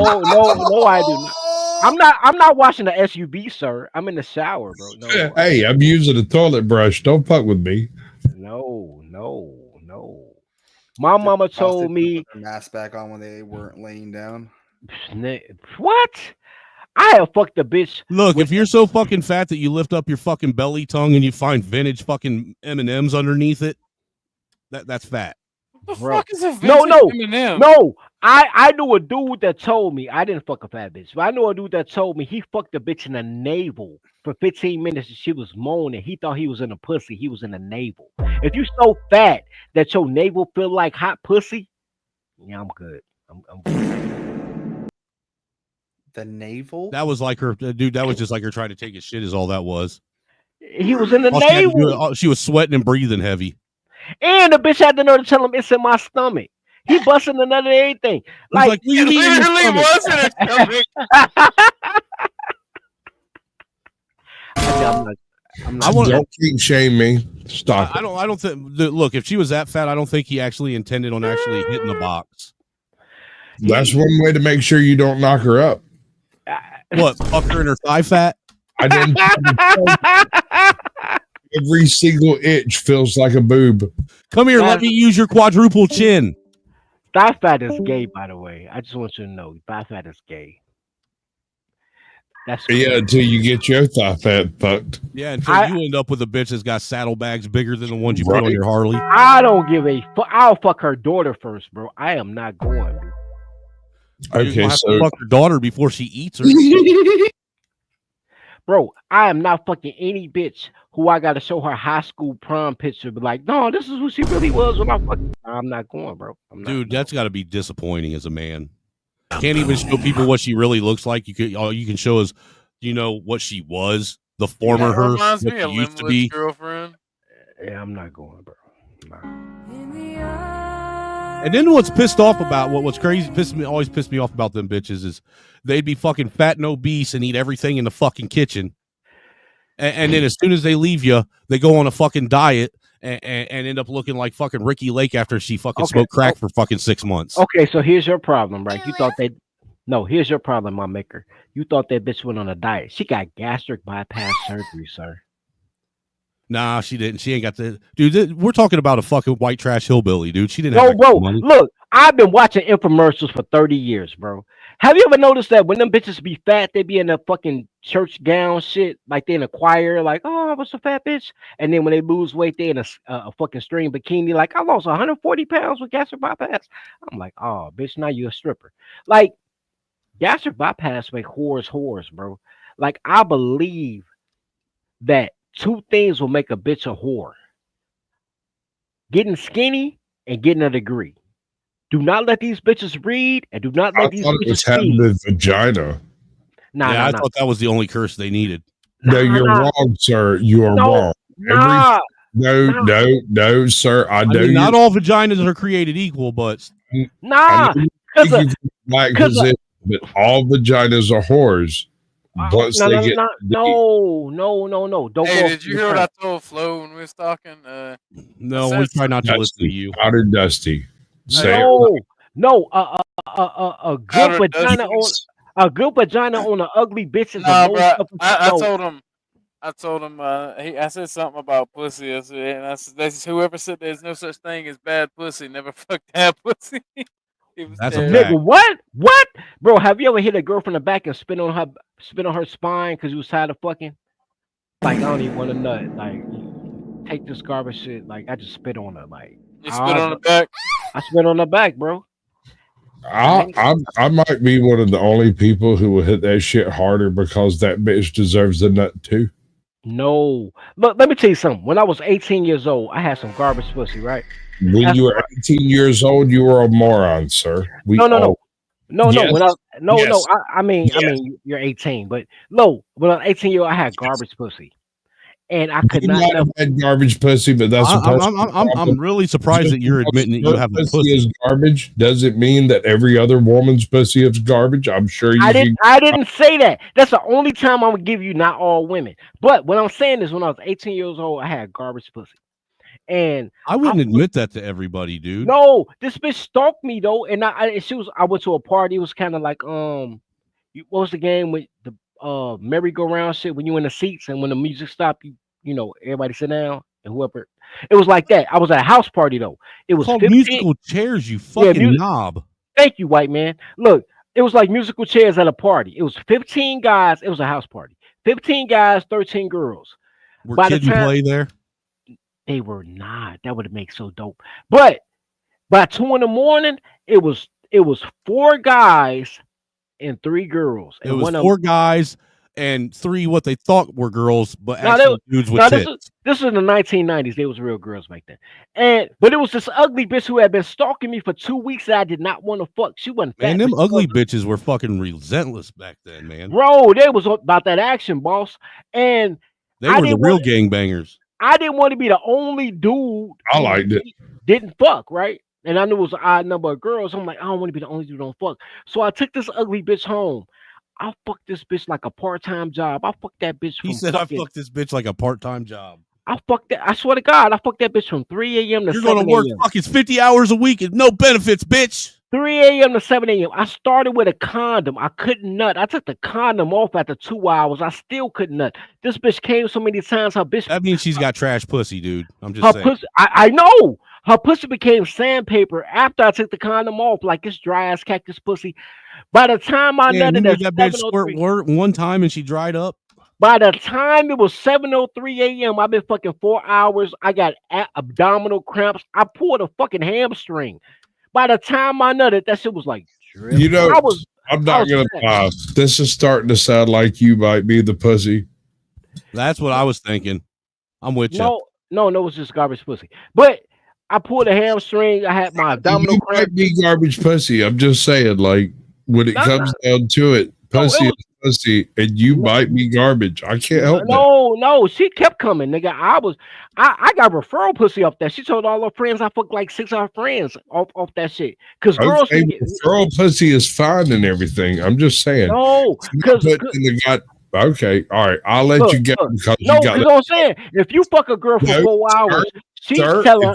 I do not. I'm not washing the SUV, sir. I'm in the shower, bro. No. Hey, I'm using a toilet brush. Don't fuck with me. No. My mama told me put their mask back on when they weren't laying down. What? I have fucked a bitch. Look, if you're so fucking fat that you lift up your fucking belly tongue and you find vintage fucking M&Ms underneath it, that's fat. What the fuck is a vintage No. M&M? No. I knew a dude that told me, I didn't fuck a fat bitch, but I knew a dude that told me he fucked a bitch in the navel for 15 minutes and she was moaning. He thought he was in a pussy. He was in the navel. If you so fat that your navel feel like hot pussy, yeah, I'm good. I'm good. The navel? That was like her, dude. That was just like her trying to take his shit. Is all that was. He was in the All she had to navel. do- she was sweating and breathing heavy. And the bitch had to know to tell him it's in my stomach. He busting another everything. Like, what do you It mean in your literally stomach? was in her stomach. I want. Don't keep shaming me. Stop I don't think. Look, if she was that fat, I don't think he actually intended on actually hitting the box. it. That's one way to make sure you don't knock her up. What? Fuck her in her thigh fat? I didn't. Every single itch feels like a boob. Come here. Let me use your quadruple chin. Thigh fat is gay, by the way. I just want you to know, thigh fat is gay. That's Yeah, until you get your thigh fat fucked. Yeah, until you end up with a bitch that's got saddlebags bigger than the ones you put on Right. your Harley. I don't give a fuck. I'll fuck her daughter first, bro. I am not going. Dude. You're Okay, gonna have so to fuck her daughter before she eats her. Bro, I am not fucking any bitch who I gotta show her high school prom picture. But like, no, this is who she really was when I fucking. I'm not going, bro. I'm not. Dude, that's got to be disappointing as a man. Can't even show people what she really looks like. You could, all you can show is, what she was, the former her, Reminds what me she of used to Limwood's be. girlfriend. Yeah, I'm not going, bro. And then what's pissed off about what's crazy, always pissed me off about them bitches is they'd be fucking fat and obese and eat everything in the fucking kitchen, and then as soon as they leave you, they go on a fucking diet and end up looking like fucking Ricky Lake after she fucking smoked crack for fucking 6 months. Okay, so here's your problem, right? You thought they no, here's your problem, my maker. You thought that bitch went on a diet. She got gastric bypass surgery, sir. Nah, she didn't. She ain't got the dude. We're talking about a fucking white trash hillbilly, dude. She didn't No, have that bro. kind of money. Look, I've been watching infomercials for 30 years, bro. Have you ever noticed that when them bitches be fat, they be in a fucking church gown shit, like they in a choir, like, oh, I was a fat bitch. And then when they lose weight, they in a fucking string bikini, like, I lost 140 pounds with gastric bypass. I'm like, oh, bitch, now you a stripper. Like, gastric bypass make whores, bro. Like, I believe that 2 things will make a bitch a whore: getting skinny and getting a degree. Do not let these bitches read, and do not let these thought it was bitches having feed. the vagina. I thought that was the only curse they needed. No, you're wrong, sir. You are wrong. No, sir. I know mean, not you- all vaginas are created equal, but Nah, but all vaginas are whores. Once no, they no, get no. Don't Hey, go did you hear what I told Flo when we was talking? no, I we said try not to Dusty, listen to you. Out and dusty. Say No, a good Outer vagina dusties. on a good vagina on an ugly bitch is Nah, a bro. low I no. told him. I said something about pussy yesterday, and I said, "That's whoever said there's no such thing as bad pussy. Never fucked that pussy." It was That's a terrible. Nigga, what? Bro, have you ever hit a girl from the back and spit on her spine because you was tired of fucking? Like, I don't even want to nut. Like, take this garbage shit. Like, I just spit on her. Like, You spit on the back. I spit on the back, bro. I might be one of the only people who will hit that shit harder because that bitch deserves the nut too. No. Look, let me tell you something. When I was 18 years old, I had some garbage pussy, right? When you were 18 years old, you were a moron, sir. No. Yes. I mean, you're 18, but no, when I was 18 years old, I had garbage pussy, and I could You not. might have had garbage pussy, but that's a personal I'm problem. really surprised that you're admitting that you Your have a pussy pussy. is garbage. Doesn't mean that every other woman's pussy is garbage. I'm sure you. I didn't say that. That's the only time I'm gonna give you not all women. But what I'm saying is, when I was 18 years old, I had garbage pussy, and I wouldn't admit that to everybody, dude. no, this bitch stalked me though, and I went to a party. It was kind of like what was the game with the merry-go-round shit when you in the seats and when the music stopped, you know everybody sit down and whoever. It was like that. I was at a house party though. It was Called 15 musical chairs, you fucking knob. Thank you, white man. Look, it was like musical chairs at a party. It was 15 guys. It was a house party. 15 guys, 13 girls. Were By the kids who time- play there? They were not. That would have made so dope. But by 2 a.m, it was 4 guys and 3 girls. It And was one 4 of them, guys and 3 what they thought were girls, but Now, actually dudes with this tits. is in the 1990s. They was real girls back then. But it was this ugly bitch who had been stalking me for 2 weeks that I did not want to fuck. She wasn't fat. Man, but them she ugly was- bitches were fucking relentless back then, man. Bro, they was about that action, boss. And They I were the didn't real want- gangbangers. I didn't want to be the only dude I who liked it. didn't fuck, right? And I knew it was an odd number of girls. I'm like, I don't want to be the only dude who don't fuck. So I took this ugly bitch home. I fucked this bitch like a part-time job. I fucked that bitch from He said, fucking, I fucked this bitch like a part-time job. I fucked that. I swear to God, I fucked that bitch from 3 a.m. to You're 7 going to work a.m. fucking 50 hours a week and no benefits, bitch. 3 a.m. to 7 a.m. I started with a condom. I couldn't nut. I took the condom off after 2 hours. I still couldn't nut. This bitch came so many times. Her bitch. That means she's got trash pussy, dude. I'm just Her saying. pussy. I know. Her pussy became sandpaper after I took the condom off, like this dry ass cactus pussy. By the time I Man, you nutted made at that bitch 7:03 squirt one time and she dried up. by the time it was 7:03 a.m., I've been fucking 4 hours. I got abdominal cramps. I pulled a fucking hamstring. By the time I nutted, that shit was like drip. You know, I'm I not was gonna mad. lie. This is starting to sound like you might be the pussy. That's what I was thinking. I'm with you. No, it was just garbage pussy. But I pulled a hamstring. I had my abdominal You cramp. might be garbage pussy. I'm just saying, like when it Nah. comes down to it, pussy is pussy, and you might be garbage. I can't help that. No, she kept coming, nigga. I got referral pussy off that. She told all her friends I fucked like 6 of her friends off that shit. Cause girls Okay, can get, referral pussy is fine and everything. I'm just saying. no, It's not cause putting the Okay, all right. I'll let Look, you go look. because No, you because got what I'm saying, if you fuck a girl for No, 4 hours, she's sir, telling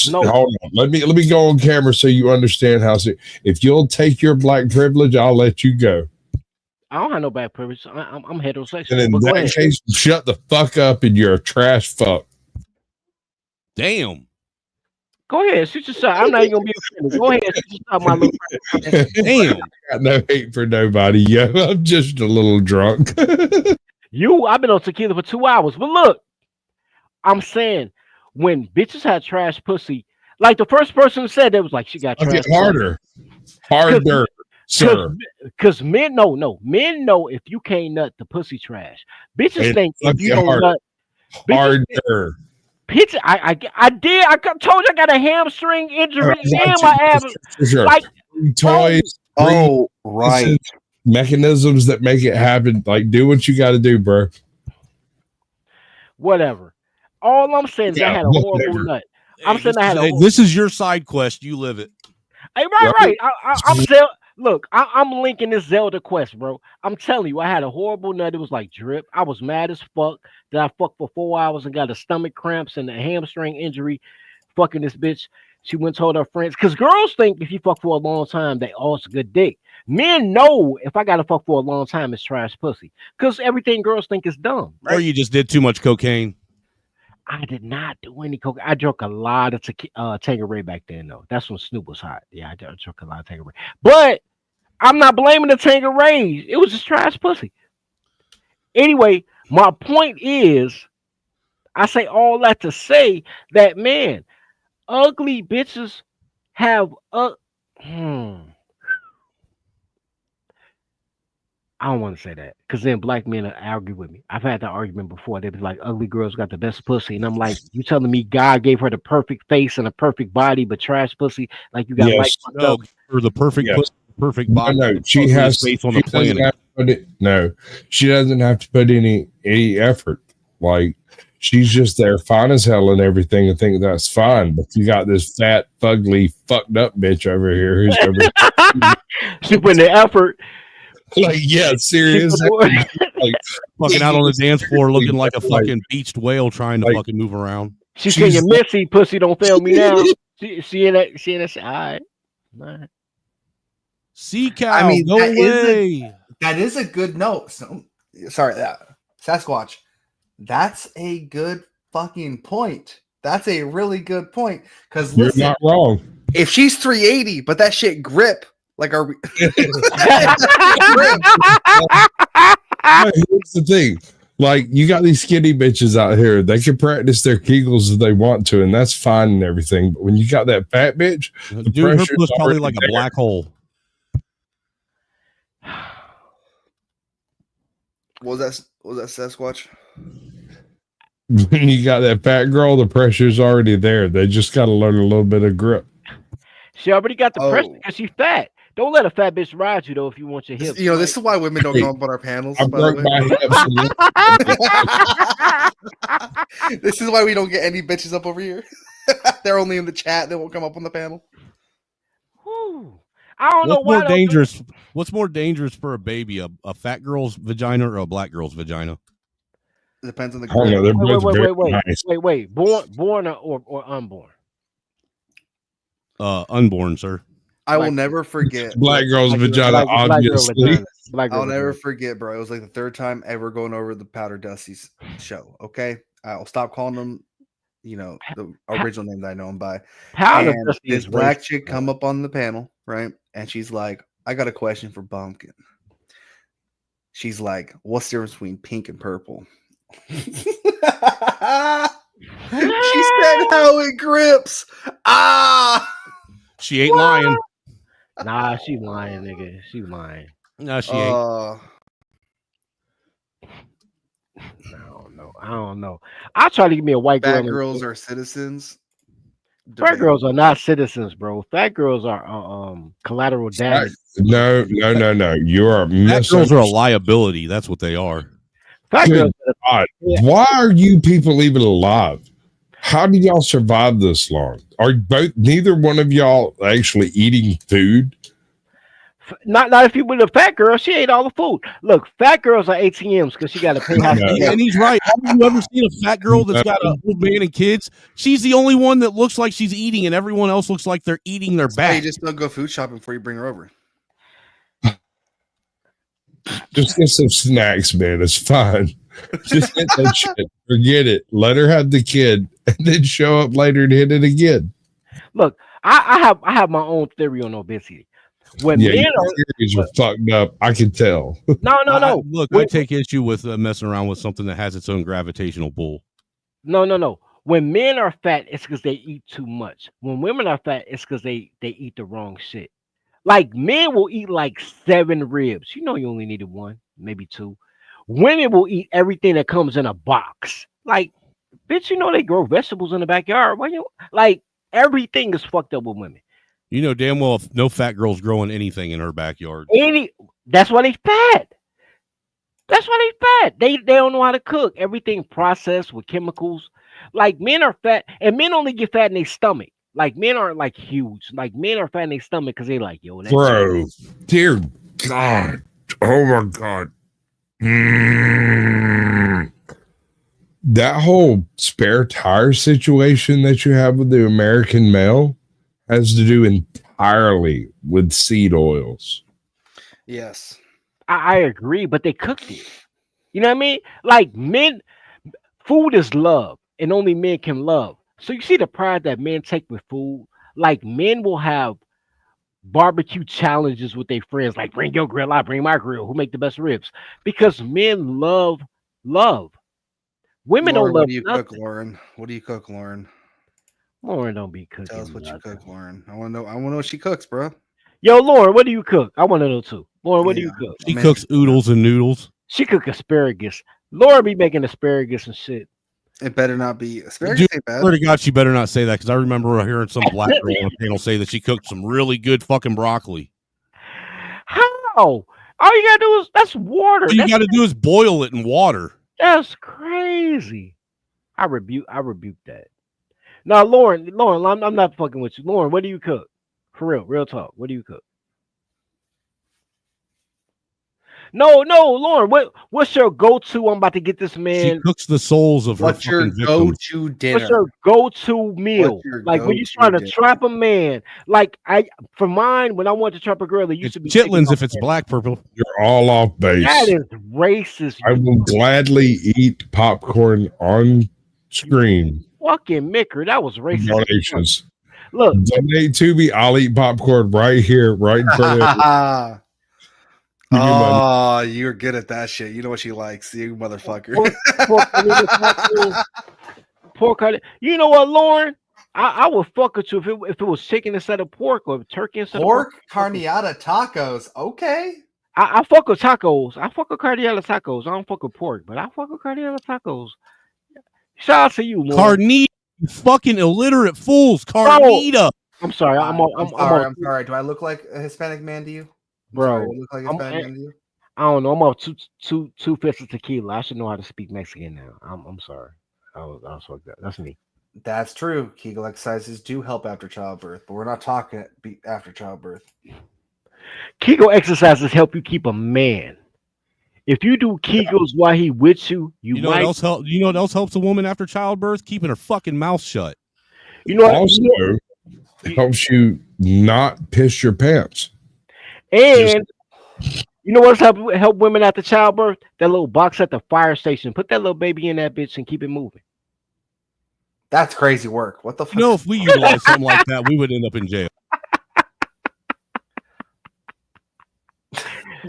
no. Hold on. Let me go on camera so you understand how. If you'll take your black privilege, I'll let you go. I don't have no bad privilege. I'm heterosexual. And in But go that ahead. case, shut the fuck up and you're a trash fuck. Damn. Go ahead, shoot your shot. I'm not even gonna be offended. Go ahead, shoot your shot, my little friend. Damn. Got no hate for nobody, yo. I'm just a little drunk. I've been on tequila for 2 hours. But look, I'm saying when bitches had trash pussy, like the first person who said that was like she got I'll trash get harder. Harder, sir. Because men know if you can't nut, the pussy trash. Bitches Hey, think I'll if you get don't harder. nut, Harder. bitch, I told you I got a hamstring injury and my abs. Sure. Like Toys. Oh, right. Mechanisms that make it happen. Like, do what you got to do, bro. whatever. All I'm saying is I had a horrible nut. I'm saying I had a This is your side quest. You live it. Hey, right. I'm linking this Zelda quest, bro. I'm telling you, I had a horrible nut. It was like drip. I was mad as fuck that I fucked for 4 hours and got a stomach cramps and a hamstring injury. Fucking this bitch. She went and told her friends. Because girls think if you fuck for a long time, it's a good dick. Men know if I got to fuck for a long time, it's trash pussy. Because everything girls think is dumb. Right? Or you just did too much cocaine. I did not do any coke. I drank a lot of Tanqueray back then, though. That's when Snoop was hot. Yeah, I drank a lot of Tanqueray. But I'm not blaming the Tanqueray. It was just trash pussy. Anyway, my point is, I say all that to say that, man, ugly bitches have I don't want to say that because then black men argue with me. I've had that argument before. They be like, ugly girls got the best pussy. And I'm like, you telling me God gave her the perfect face and a perfect body, but trash pussy? Like you got or the perfect pussy, perfect body. No, she has face on the planet. She doesn't have to put any effort. Like she's just there, fine as hell and everything, and think that's fine. But you got this fat, fugly, fucked up bitch over here who's she put in the effort. Like, yeah, serious. Like fucking out on the dance floor looking like a fucking beached whale trying to fucking move around. She's singing Missy, pussy don't fail me now. She in that all right. Sea cow, I mean, no way. That is a good note. Sorry, Sasquatch. That's a good fucking point. That's a really good point. Because you're not wrong. If she's 380, but that shit grip, like our here's the thing. Like, you got these skinny bitches out here. They can practice their Kegels if they want to, and that's fine and everything. But when you got that fat bitch, dude, her was probably like a black hole. What was that Sasquatch? When you got that fat girl, the pressure's already there. They just got to learn a little bit of grip. She already got the pressure because she's fat. Don't let a fat bitch ride you though if you want your hips. You know, this is why women don't come up on our panels. I broke my hips. This is why we don't get any bitches up over here. They're only in the chat. They won't come up on the panel. Whew. I don't know why. Dangerous? What's more dangerous for a baby, a fat girl's vagina or a black girl's vagina? It depends on the girl. Wait. Born or unborn? Unborn, sir. I will never forget black girl's vagina. Obviously, I'll never forget, bro. It was like the third time ever going over the Powder Dusty's show. Okay, I'll stop calling them, you know, the original name that I know them by. Powder and Dusty this is black chick come up on the panel, right? And she's like, "I got a question for Bumpkin." She's like, "What's the difference between pink and purple?" She said, "How it grips." She ain't lying. Nah, she lying, nigga. She lying. No, she ain't. I don't know. I try to give me a white girl. Fat girls are citizens. Fat girls are not citizens, bro. Fat girls are collateral damage. No. You are. Fat girls are a liability. That's what they are. Fat girls. Why are you people even alive? How do y'all survive this long? Are neither one of y'all actually eating food? Not if you with a fat girl, she ate all the food. Look, fat girls are ATMs because she got to pay half. And he's right. Have you ever seen a fat girl that's got an old man and kids? She's the only one that looks like she's eating, and everyone else looks like they're eating their That's why you back. just don't go food shopping before you bring her over. Just get some snacks, man. It's fine. Just get that shit. Forget it. Let her have the kid, and then show up later and hit it again. Look, I have my own theory on obesity. When Yeah, men your are theories are fucked up. I can tell. no. Look, I take issue with messing around with something that has its own gravitational pull. No. When men are fat, it's because they eat too much. When women are fat, it's because they eat the wrong shit. Like men will eat like 7 ribs. You know you only needed 1, maybe 2. Women will eat everything that comes in a box. Like, bitch, you know they grow vegetables in the backyard. Why you like everything is fucked up with women. You know damn well if no fat girl's growing anything in her backyard. That's why they fat. That's why they fat. They don't know how to cook. Everything processed with chemicals. Like men are fat, and men only get fat in their stomach. Like men aren't like huge. Like men are fat in their stomach because they like, yo, that's Bro, dear God. Oh my God. That whole spare tire situation that you have with the American male has to do entirely with seed oils. Yes. I agree, but they cooked it. You know what I mean? Like men, food is love, and only men can love. So you see the pride that men take with food. Like men will have barbecue challenges with their friends, like bring your grill, I bring my grill. Who make the best ribs? Because men love love. Women Lauren, don't love what do you nothing. cook, Lauren? What do you cook, Lauren? Lauren don't be cooking. Tell us what you nothing. cook, Lauren. I want to know. I want to know what she cooks, bro. Yo, Lauren, what do you cook? I want to know too. Lauren, what do you cook? She cooks oodles and noodles. She cook asparagus. Lauren be making asparagus and shit. It better not be asparagus. Dude, Ain't bad. swear to God, she better not say that because I remember hearing some black girl on the panel say that she cooked some really good fucking broccoli. How? All you gotta do is that's water. All you got to do is boil it in water. That's crazy. I rebuke that. Now, Lauren, I'm not fucking with you. Lauren, what do you cook? For real talk. What do you cook? No, Lauren, what's your go-to? I'm about to get this man. She cooks the souls of What's her your fucking victims. go-to dinner? What's your go-to meal? What's your Like when you go-to trying to dinner? trap a man. Like for mine, when I want to trap a girl, it used It's to be chicken chitlins if on it's pan. black purple. You're all off base. That is racist. I will gladly eat popcorn on screen. Fucking Micker, that was racist. Donations. Look, Donate to me. I'll eat popcorn right here, right in front of you. Oh, you're good at that shit. You know what she likes, you motherfucker. pork. You know what, Lauren? I would fuck with you if it was chicken instead of pork or turkey instead Pork of pork. carniata tacos. Okay. I fuck with tacos. I fuck with carniata tacos. I don't fuck with pork, but I fuck with carniata tacos. Shout out to you, Lauren. Carnita, you fucking illiterate fools. Carnita. I'm sorry. I'm sorry. Do I look like a Hispanic man to you? Bro, Do I look like a Hispanic man to you? I don't know. I'm off two fifths of tequila. I should know how to speak Mexican now. I'm sorry. I was fucked up. That's me. That's true. Kegel exercises do help after childbirth, but we're not talking after childbirth. Kegel exercises help you keep a man. If you do Kegels while he with you, you know might. what else help? You know what else helps a woman after childbirth? Keeping her fucking mouth shut. You know what? Also, it helps you not piss your pants. And you know what's help women after childbirth? That little box at the fire station. Put that little baby in that bitch and keep it moving. That's crazy work. What the fuck? You know, if we utilize something like that, we would end up in jail.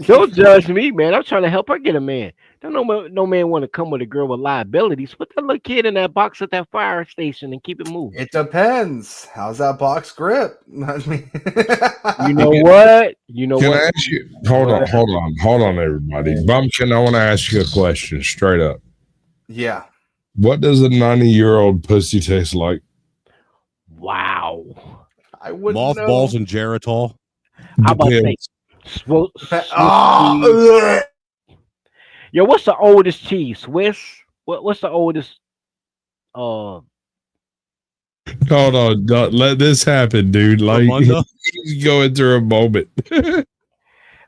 Don't judge me, man. I'm trying to help her get a man. Don't no man want to come with a girl with liabilities. Put that little kid in that box at that fire station and keep it moving. It depends. How's that box grip? I mean, You know what? You know Can what? I ask you? Hold on, everybody. Bumpkin, I want to ask you a question straight up. Yeah. What does a 90-year-old pussy taste like? Wow. I wouldn't Mothballs and Geritol. How about say Depends. Oh, Yo, what's the oldest cheese? Swiss? What's the oldest? Hold on, don't let this happen, dude. Like Armando? he's going through a moment.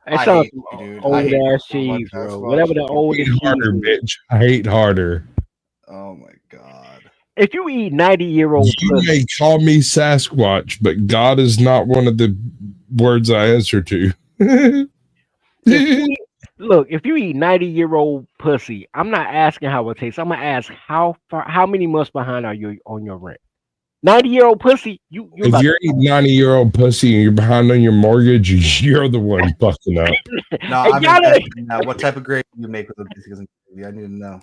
That I sounds hate you, dude. I old hate ass you so much, cheese, bro. Sasquatch. Whatever the oldest Hate harder, cheese is. bitch. I hate harder. Oh my god. If you eat 90-year-old You pussy, may call me Sasquatch, but God is not one of the words I answer to. if you eat 90-year-old pussy, I'm not asking how it tastes. I'm gonna ask how many months behind are you on your rent? 90-year-old pussy, you If you're eating 90-year-old pussy and you're behind on your mortgage, you're the one fucking up. No, Hey, I'm y'all interested now. What type of gravy you make with the biscuits and gravy? I need to know.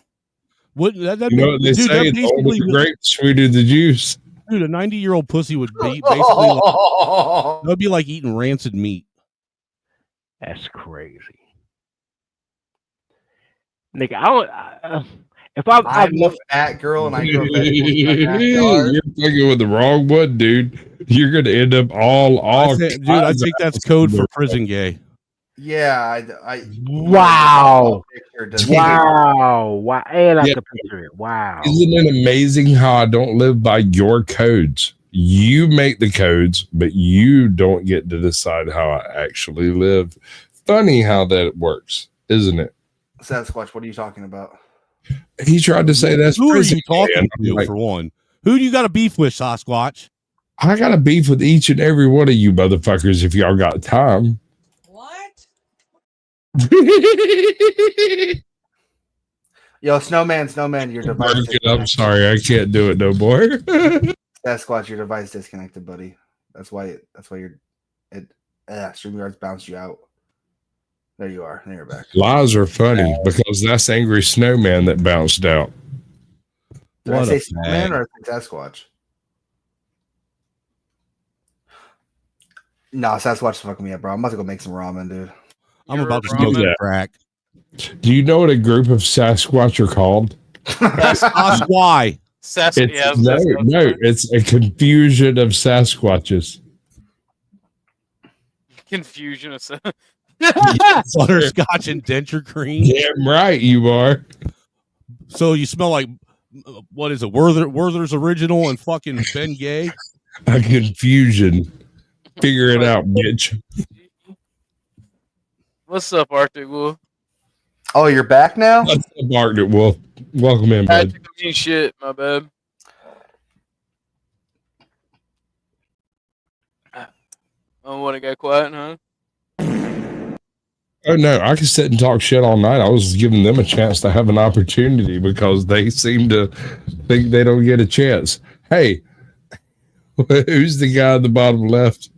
What that You know what they dude, say? that The older basically, the grape, the sweeter the juice. dude, a 90-year-old pussy would be basically like, that would be like eating rancid meat. That's crazy, nigga. I don't. If I'm a fat girl and I grow vegetables in my backyard. You're fucking with the wrong one, dude. You're gonna end up all I think that's code for prison gay. Yeah, wow, does wow, and I Yeah. can picture it. Wow, Isn't it amazing how I don't live by your codes? You make the codes, but you don't get to decide how I actually live. Funny how that works, isn't it? Sasquatch, what are you talking about? He tried to say that's Who are prison you talking gay, and I'm to, like, for one? Who do you got a beef with, Sasquatch? I got a beef with each and every one of you motherfuckers if y'all got time. What? Yo, Snowman, your device. I'm sorry, I can't do it no more. Sasquatch, your device disconnected, buddy. That's why StreamYard's bounced you out. There you are. There you're back. Lies are funny because that's Angry Snowman that bounced out. Did I say Snowman or Sasquatch? No, Sasquatch fucking me up, bro. I'm about to go make some ramen, dude. I'm about to smoke that crack. Do you know what a group of Sasquatch are called? Sasquatch. It's a confusion of Sasquatches. Confusion of Butterscotch and denture cream. Damn right you are. So you smell like, what is it? Werther's Original and fucking Ben Gay. A confusion. Figure it out, bitch. What's up, Arctic Wolf? Oh, you're back now? What's up, Arctic Wolf? Welcome in, I bud. took a mean shit. My bad. Oh, what? It got quiet, huh? Oh no, I can sit and talk shit all night. I was giving them a chance to have an opportunity because they seem to think they don't get a chance. Hey, who's the guy at the bottom left?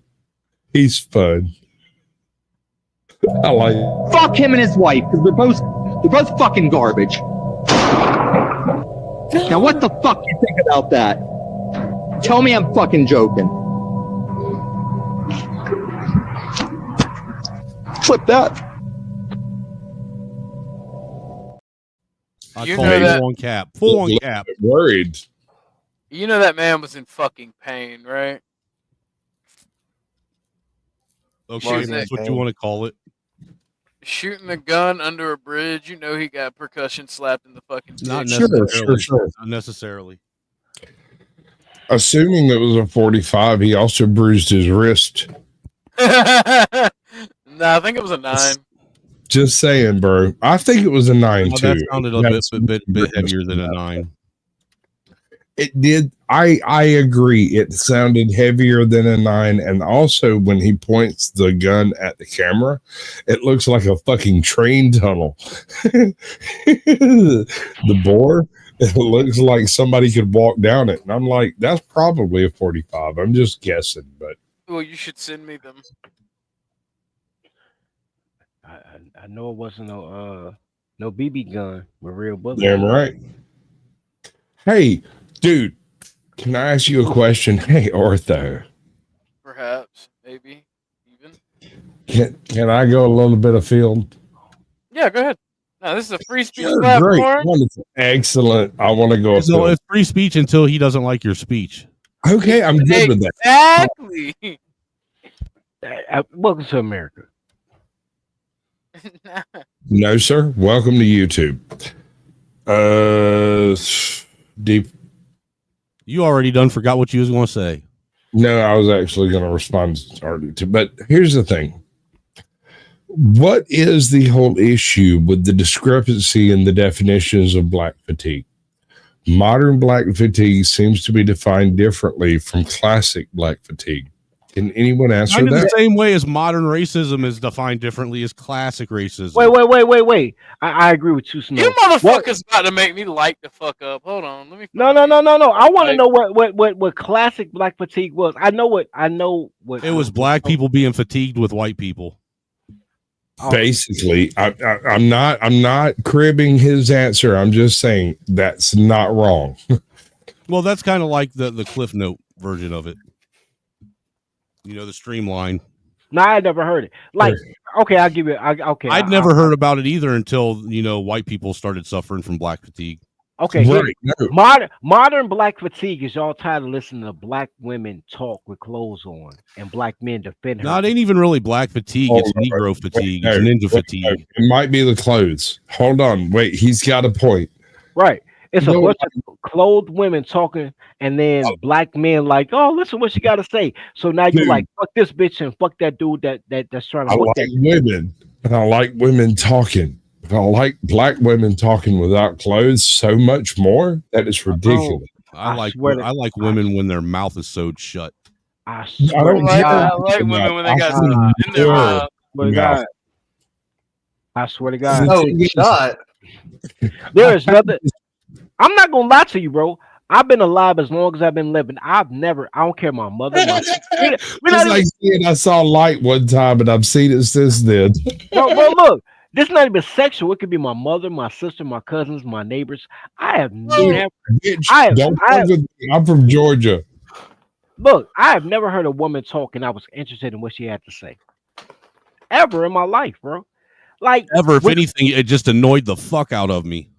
He's fun. I like it. Fuck him and his wife, because they're both fucking garbage. Now what the fuck you think about that? Tell me I'm fucking joking. Flip that. I You call know it that- full on cap. Full on cap. Worried. You know that man was in fucking pain, right? Okay, Shooting if that's that- what you want to call it. Shooting a gun under a bridge, you know he got percussion slapped in the fucking dick. Not Sure, necessarily. sure. Not necessarily. Assuming it was a 45, he also bruised his wrist. Nah, I think it was a 9. Just saying, bro. I think it was a 9 Oh, too. that sounded a bit heavier than a 9. It did. I agree. It sounded heavier than a 9. And also when he points the gun at the camera, it looks like a fucking train tunnel. The bore, it looks like somebody could walk down it. And I'm like, that's probably a 45. I'm just guessing, but Well, you should send me them. I know it wasn't no BB gun with real bullets. damn right. Hey, dude, can I ask you a question? Hey, Ortho, Perhaps, maybe, even. can I go a little bit afield? Yeah, go ahead. No, this is a free speech Sure, platform. great, wonderful, excellent. I want to go So afield. it's free speech until he doesn't like your speech. Okay, I'm good with that. Exactly. Welcome to America. No, sir. Welcome to YouTube. Deep. You already done forgot what you was going to say. No, I was actually going to respond already to. But here's the thing: What is the whole issue with the discrepancy in the definitions of black fatigue? Modern black fatigue seems to be defined differently from classic black fatigue. Can anyone answer Kind of that? the same way as modern racism is defined differently as classic racism. Wait. I agree with you, Snow. You motherfuckers about to make me light the fuck up. Hold on, let me. No. I want to know what classic black fatigue was. I know what. It was black people being fatigued with white people. Basically, I'm not cribbing his answer. I'm just saying that's not wrong. Well, that's kind of like the Cliff Note version of it. You know, the streamline. No, I never heard it. Like, okay, I'll give it. I'd never heard about it either until white people started suffering from black fatigue. Okay, right. Modern black fatigue is y'all tired of listening to black women talk with clothes on and black men defend her. No, it ain't even really black fatigue. It's Negro fatigue. It's ninja fatigue. It might be the clothes. Hold on. Wait, he's got a point. Right. It's a bunch of clothed women talking, and then black men like, oh, listen what she got to say. So now you're like, fuck this bitch and fuck that dude that's trying to. I fuck like that women, and I like women talking. But I like black women talking without clothes so much more. That is ridiculous. I like women when their mouth is sewed shut. I like women when they got in their mouth. I swear to God. Oh, shut. There is nothing. I'm not gonna lie to you, bro. I've been alive as long as I've been living. I don't care my mother. My It's like saying I saw light one time and I've seen it since then. Bro, look, this is not even sexual. It could be my mother, my sister, my cousins, my neighbors. I have never. I'm from Georgia. Look, I have never heard a woman talk and I was interested in what she had to say. Ever in my life, bro. Like ever, if anything, it just annoyed the fuck out of me.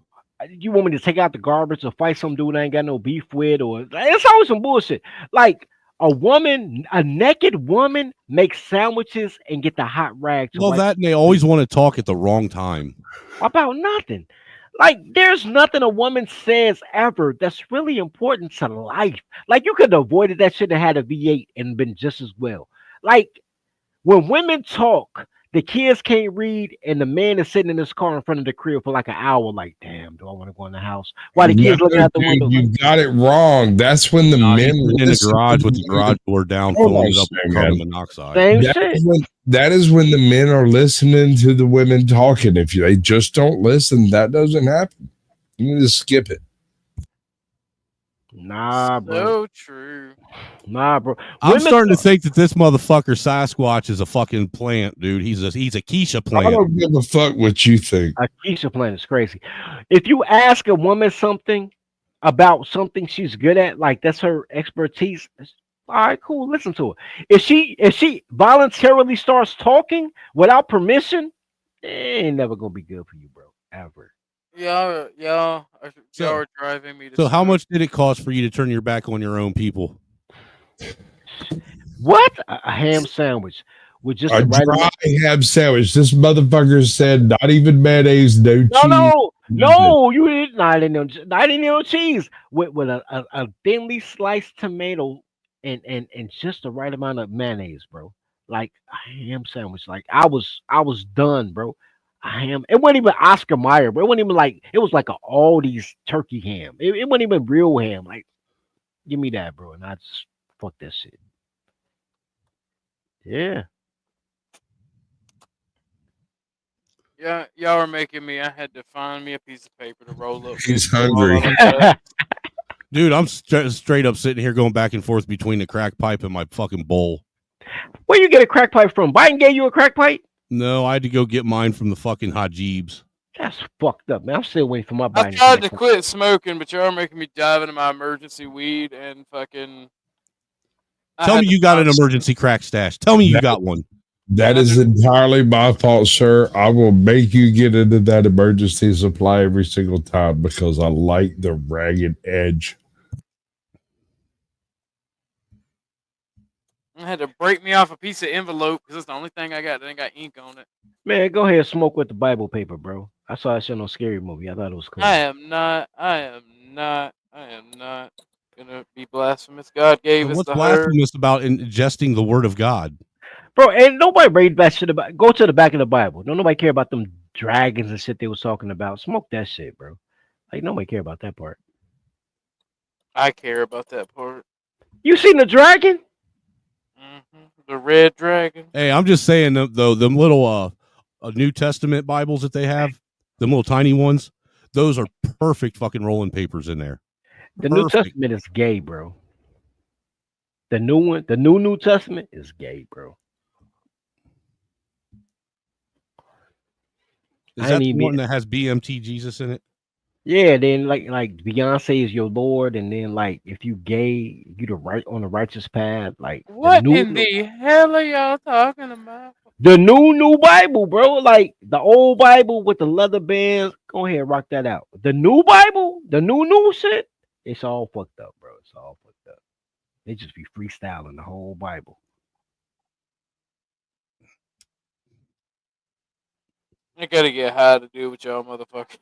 You want me to take out the garbage or fight some dude I ain't got no beef with, or it's always some bullshit. Like a naked woman makes sandwiches and get the hot rag. Well, that and they always want to talk at the wrong time. About nothing. Like there's nothing a woman says ever that's really important to life. Like you could have avoided that shit and had a V8 and been just as well. Like when women talk, the kids can't read, and the man is sitting in his car in front of the crib for like an hour. Like, damn, do I want to go in the house? While the kids looking out the window. You got it wrong. That's when the men in the garage with the garage door down, filling it up with carbon monoxide. That is when the men are listening to the women talking. If they just don't listen, that doesn't happen. You can just skip it. Nah, bro. So true. Nah, bro. I'm starting to think that this motherfucker Sasquatch is a fucking plant, dude. He's a Keisha plant. I don't give a fuck what you think. A Keisha plant is crazy. If you ask a woman something about something she's good at, like that's her expertise, all right, cool. Listen to her. If she voluntarily starts talking without permission, it ain't never gonna be good for you, bro. Ever. Y'all are driving me to. So how much did it cost for you to turn your back on your own people? What? A ham sandwich with just a dry ham sandwich. This motherfucker said not even mayonnaise, no cheese. No, you didn't. No, I didn't know cheese with a thinly sliced tomato and just the right amount of mayonnaise, bro. Like a ham sandwich. Like I was done, bro. A ham. It wasn't even Oscar Mayer, but it wasn't even like it was like a Aldi's turkey ham. It wasn't even real ham. Like, give me that, bro, and I just fuck that shit. Yeah. Yeah, y'all are making me. I had to find me a piece of paper to roll up. He's hungry. Dude, I'm straight up sitting here going back and forth between the crack pipe and my fucking bowl. Where you get a crack pipe from? Biden gave you a crack pipe? No, I had to go get mine from the fucking Hajibs. That's fucked up, man. I'm still waiting for my I Biden. tried to quit smoking, but y'all are making me dive into my emergency weed and fucking. Tell me you got an emergency crack stash. Tell me you got one. That is entirely my fault, sir. I will make you get into that emergency supply every single time because I like the ragged edge. I had to break me off a piece of envelope because it's the only thing I got that ain't got ink on it. Man, go ahead and smoke with the Bible paper, bro. I saw that shit on Scary Movie. I thought it was cool. I am not gonna be blasphemous. God gave us What's the blasphemous about ingesting the word of God? Bro, ain't nobody read that shit about. Go to the back of the Bible. Don't nobody care about them dragons and shit they was talking about. Smoke that shit, bro. Like nobody care about that part. I care about that part. You seen the dragon? The red dragon. Hey, I'm just saying though, them little New Testament Bibles that they have, them little tiny ones, those are perfect fucking rolling papers in there. The New Testament is gay, bro. The new one, the New Testament is gay, bro. Is that the one that has BMT Jesus in it? Yeah, then like Beyonce is your Lord, and then like if you gay, you the right on the righteous path. Like What in the hell are y'all talking about? the new Bible, bro? Like the old Bible with the leather bands. Go ahead, rock that out. The new Bible, the new shit. It's all fucked up, bro. It's all fucked up. They just be freestyling the whole Bible. I gotta get high to do with y'all motherfuckers.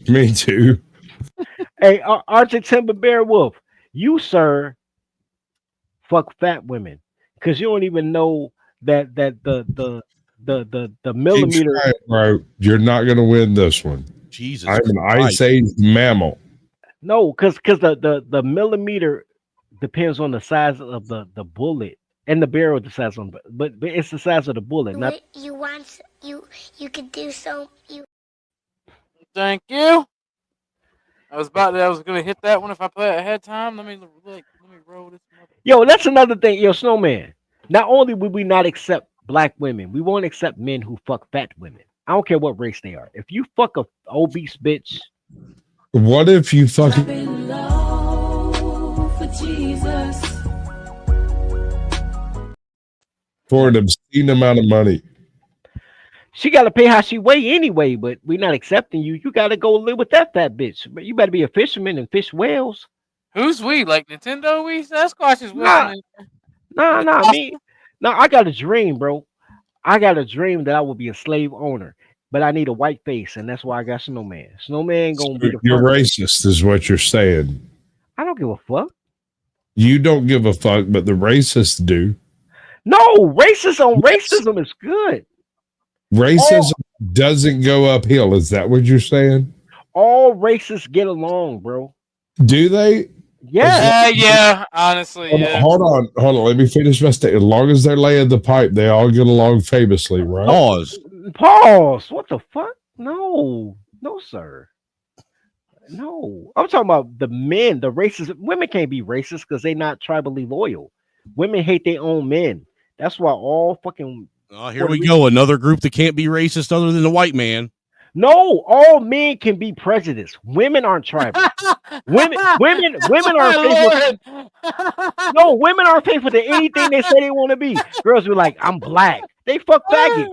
Me too. Hey, Arctic Timber Bear Wolf, you sir, fuck fat women because you don't even know that the millimeter. Keep trying, bro. You're not gonna win this one. Jesus, I'm an Ice Age mammal. No, because the millimeter depends on the size of the bullet and the barrel the size on, but it's the size of the bullet. Not You want you could do so you. Thank you. I was gonna hit that one if I play it ahead of time. Let me roll this. Yo, that's another thing. Yo, Snowman. Not only would we not accept black women, we won't accept men who fuck fat women. I don't care what race they are. If you fuck a obese bitch, What if you fucking for an obscene amount of money? she got to pay how she weigh anyway. But we're not accepting you. You got to go live with that fat bitch. But you better be a fisherman and fish whales. Who's we? Like Nintendo? We Sasquatch is Nah. with Me. No, I got a dream, bro. I got a dream that I will be a slave owner, but I need a white face, and that's why I got Snowman. Snowman gonna be the You're first. racist, is what you're saying. I don't give a fuck. You don't give a fuck, but the racists do. No, racism is good. Racism doesn't go uphill. Is that what you're saying? All racists get along, bro. Do they? Yeah. Yeah. Honestly, yeah. Hold on. Let me finish my statement. As long as they're laying the pipe, they all get along famously, right? Pause. What the fuck? No, sir. No, I'm talking about the men, the racist. Women can't be racist because they're not tribally loyal. Women hate their own men. That's why all fucking. Oh, here we go. Another group that can't be racist other than the white man. No, all men can be prejudiced. Women aren't tribal. women aren't faithful. No, women aren't faithful to anything they say they want to be. Girls be like, I'm black. They fuck faggot.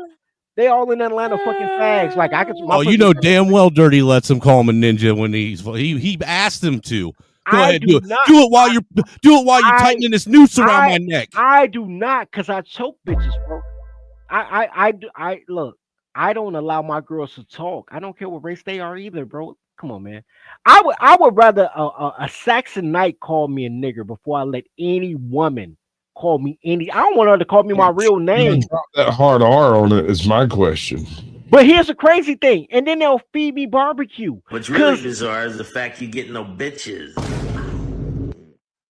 They all in Atlanta fucking fags. Like I could. Oh, you know damn well Dirty lets him call him a ninja when he asked him to. Go ahead, do it. Do it while you're tightening this noose around my neck. I do not, cause I choke bitches, bro. I look. I don't allow my girls to talk. I don't care what race they are either, bro. Come on, man. I would rather a Saxon knight call me a nigger before I let any woman call me any. I don't want her to call me my real name. Drop that hard R on it is my question. But here's the crazy thing, and then they'll feed me barbecue. What's really bizarre is the fact you get no bitches.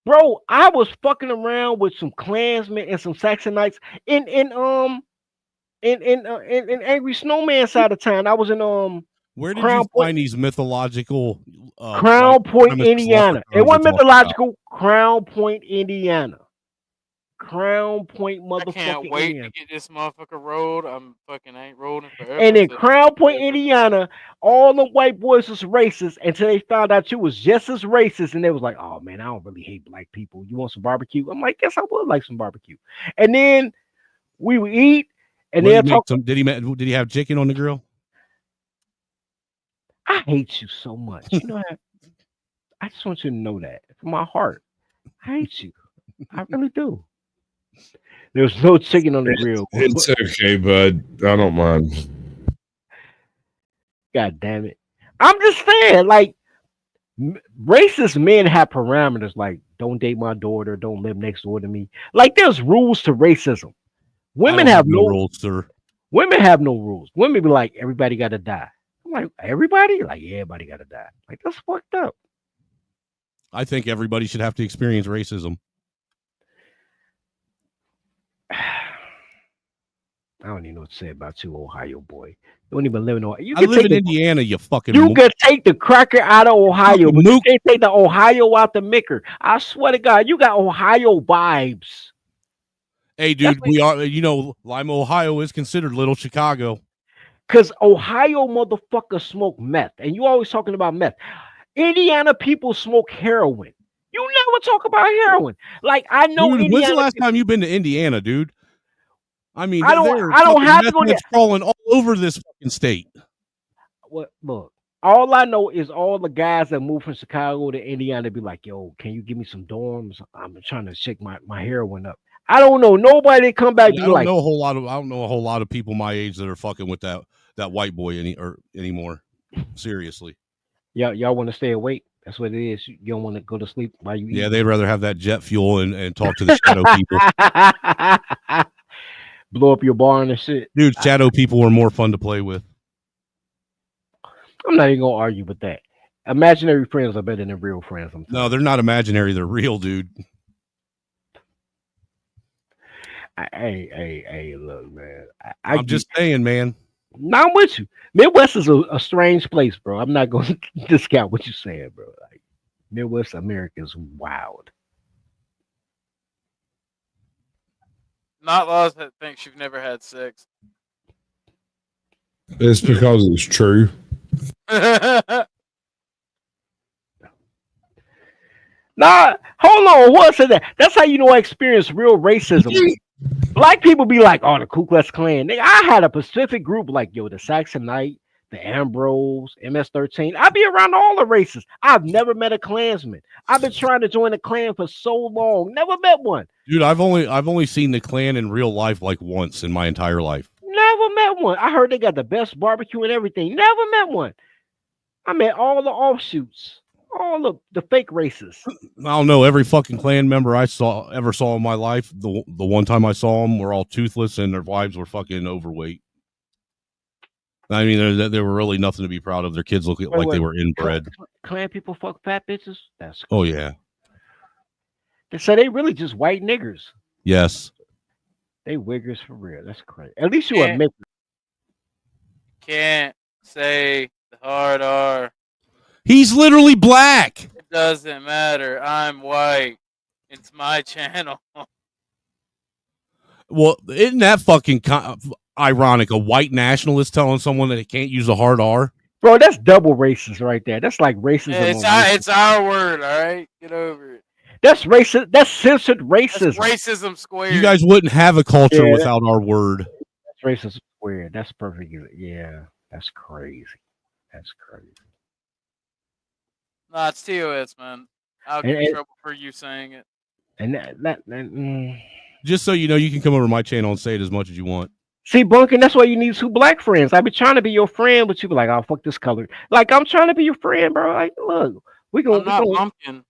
Bro, I was fucking around with some Klansmen and some Saxonites in Angry Snowman side of town. I was in Where did Crown you find these mythological Crown Point, Indiana. It wasn't you're talking mythological. Crown Point, Indiana. Crown Point, I motherfucking can't wait Indiana. to get this motherfucker rolled. I'm fucking ain't rolling forever. And in Crown Point, Indiana, all the white boys was racist until they found out you was just as racist. And they was like, oh man, I don't really hate black people. You want some barbecue? I'm like, yes, I would like some barbecue. And then we would eat, and they'll talk. Did he have chicken on the grill? I hate you so much. You know that? I just want you to know that from my heart. I hate you. I really do. There's no chicken on the grill. It's okay, bud. I don't mind. God damn it. I'm just saying, like, Racist men have parameters like don't date my daughter, don't live next door to me. Like there's rules to racism. Women have no rules, sir. Women have no rules. Women be like, everybody got to die. I'm like, everybody? Like, yeah, everybody got to die. Like, that's fucked up. I think everybody should have to experience racism. I don't even know what to say about you, Ohio boy. You don't even live in Ohio. I live in Indiana, you fucking. You could take the cracker out of Ohio, but you can't take the Ohio out the Micker. I swear to God, you got Ohio vibes. Hey, dude, we are. You know, Lima, Ohio is considered Little Chicago. Because Ohio motherfuckers smoke meth, and you always talking about meth. Indiana people smoke heroin. You never talk about heroin. Like I know. Dude, when's the last time you've been to Indiana, dude? I mean, I don't have to go there. Crawling all over this fucking state. What? Look, all I know is all the guys that move from Chicago to Indiana be like, "Yo, can you give me some dorms? I'm trying to shake my heroin up." I don't know. Nobody come back. I don't know a whole lot of people my age that are fucking with that white boy anymore. Seriously. Yeah, y'all want to stay awake. That's what it is. You don't want to go to sleep while you eat. Yeah, they'd rather have that jet fuel and talk to the shadow people. Blow up your barn and shit. Dude, shadow people are more fun to play with. I'm not even gonna argue with that. Imaginary friends are better than real friends. No, they're not imaginary. They're real, dude. Hey, look, man. I'm just saying, man. No, I'm with you. Midwest is a strange place, bro. I'm not going to discount what you're saying, bro. Like Midwest America is wild. Not laws that thinks you've never had sex. It's because it's true. Nah, hold on. What said that? That's how you know I experienced real racism. Black people be like, "Oh, the Ku Klux Klan." Nigga, I had a Pacific group like, yo, the Saxonite, the Ambrose, MS-13. I be around all the races. I've never met a Klansman. I've been trying to join the Klan for so long. Never met one. Dude, I've only seen the Klan in real life like once in my entire life. Never met one. I heard they got the best barbecue and everything. Never met one. I met all the offshoots, all the fake races. I don't know. Every fucking Klan member I ever saw in my life, the one time I saw them, were all toothless and their wives were fucking overweight. I mean, they were really nothing to be proud of. Their kids look like they were inbred. Klan people fuck fat bitches? That's cool. Oh yeah. So they really just white niggers. Yes. They wiggers for real. That's crazy. At least you admit it. Can't say the hard R. He's literally black. It doesn't matter. I'm white. It's my channel. Well, isn't that fucking ironic? A white nationalist telling someone that they can't use a hard R? Bro, that's double racist right there. That's like racism. It's our word, all right? Get over it. That's racist. That's censored racism. That's racism squared. You guys wouldn't have a culture without our word. That's racism squared. That's perfect. Yeah, that's crazy. That's crazy. Nah, it's TOS, man. I'll get in trouble for you saying it. And just so you know, you can come over to my channel and say it as much as you want. See, Bunkin, that's why you need 2 black friends. I be trying to be your friend, but you be like, "Oh, fuck this color." Like, I'm trying to be your friend, bro. Like, look, I'm not Pumpkin.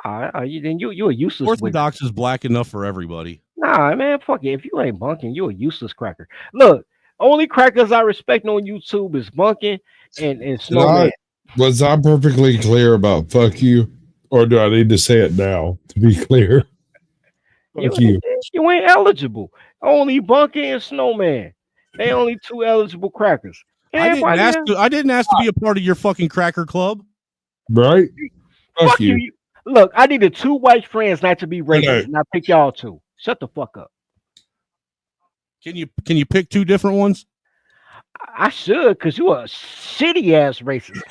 Then you're a useless. Orthodox is black enough for everybody. Nah, man, fuck it. If you ain't Bunkin, you're a useless cracker. Look, only crackers I respect on YouTube is Bunkin and Snowman. Was I perfectly clear about fuck you, or do I need to say it now to be clear? Fuck you. You ain't eligible. Only Bunkin and Snowman. They only 2 eligible crackers. I didn't ask to be a part of your fucking cracker club. Right? Fuck you. Look, I needed 2 white friends not to be racist, and I picked y'all 2. Shut the fuck up. Can you pick 2 different ones? I should, because you a shitty ass racist.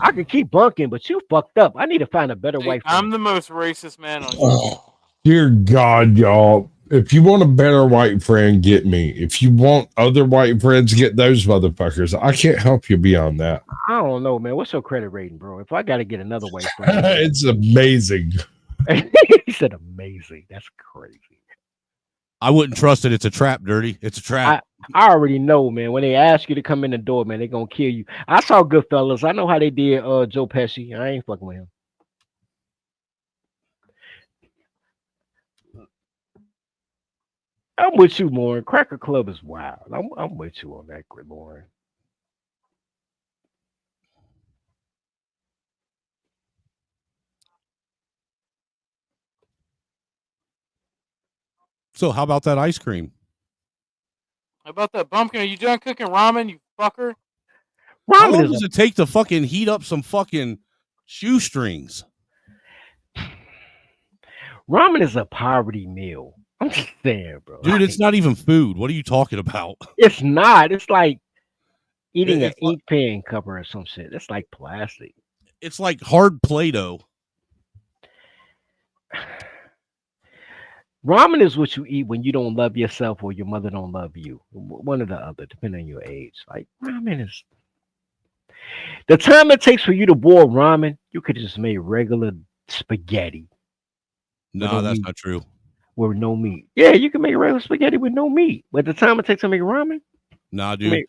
I could keep bunking, but you fucked up. I need to find a better white friend. I'm the most racist man on YouTube. Dear God, y'all. If you want a better white friend, get me. If you want other white friends, get those motherfuckers. I can't help you beyond that. I don't know, man. What's your credit rating, bro? If I got to get another white friend. It's amazing. He said amazing. That's crazy. I wouldn't trust it. It's a trap, Dirty. It's a trap. I already know, man. When they ask you to come in the door, man, they're gonna kill you. I saw Goodfellas. I know how they did Joe Pesci. I ain't fucking with him. I'm with you, Lauren. Cracker Club is wild. I'm with you on that, Lauren. So how about that ice cream? How about that bumpkin? Are you done cooking ramen, you fucker? How long does it take to fucking heat up some fucking shoestrings? Ramen is a poverty meal. I'm just saying, bro. Dude, it's not even food. What are you talking about? It's not. It's like eating an It's like- ink pen cover or some shit. It's like plastic. It's like hard Play-Doh. Ramen is what you eat when you don't love yourself or your mother don't love you. One or the other, depending on your age. Like ramen is the time it takes for you to boil ramen, you could just make regular spaghetti. No, that's not true. With no meat. Yeah, you can make regular spaghetti with no meat. But the time it takes to make ramen, Nah, dude.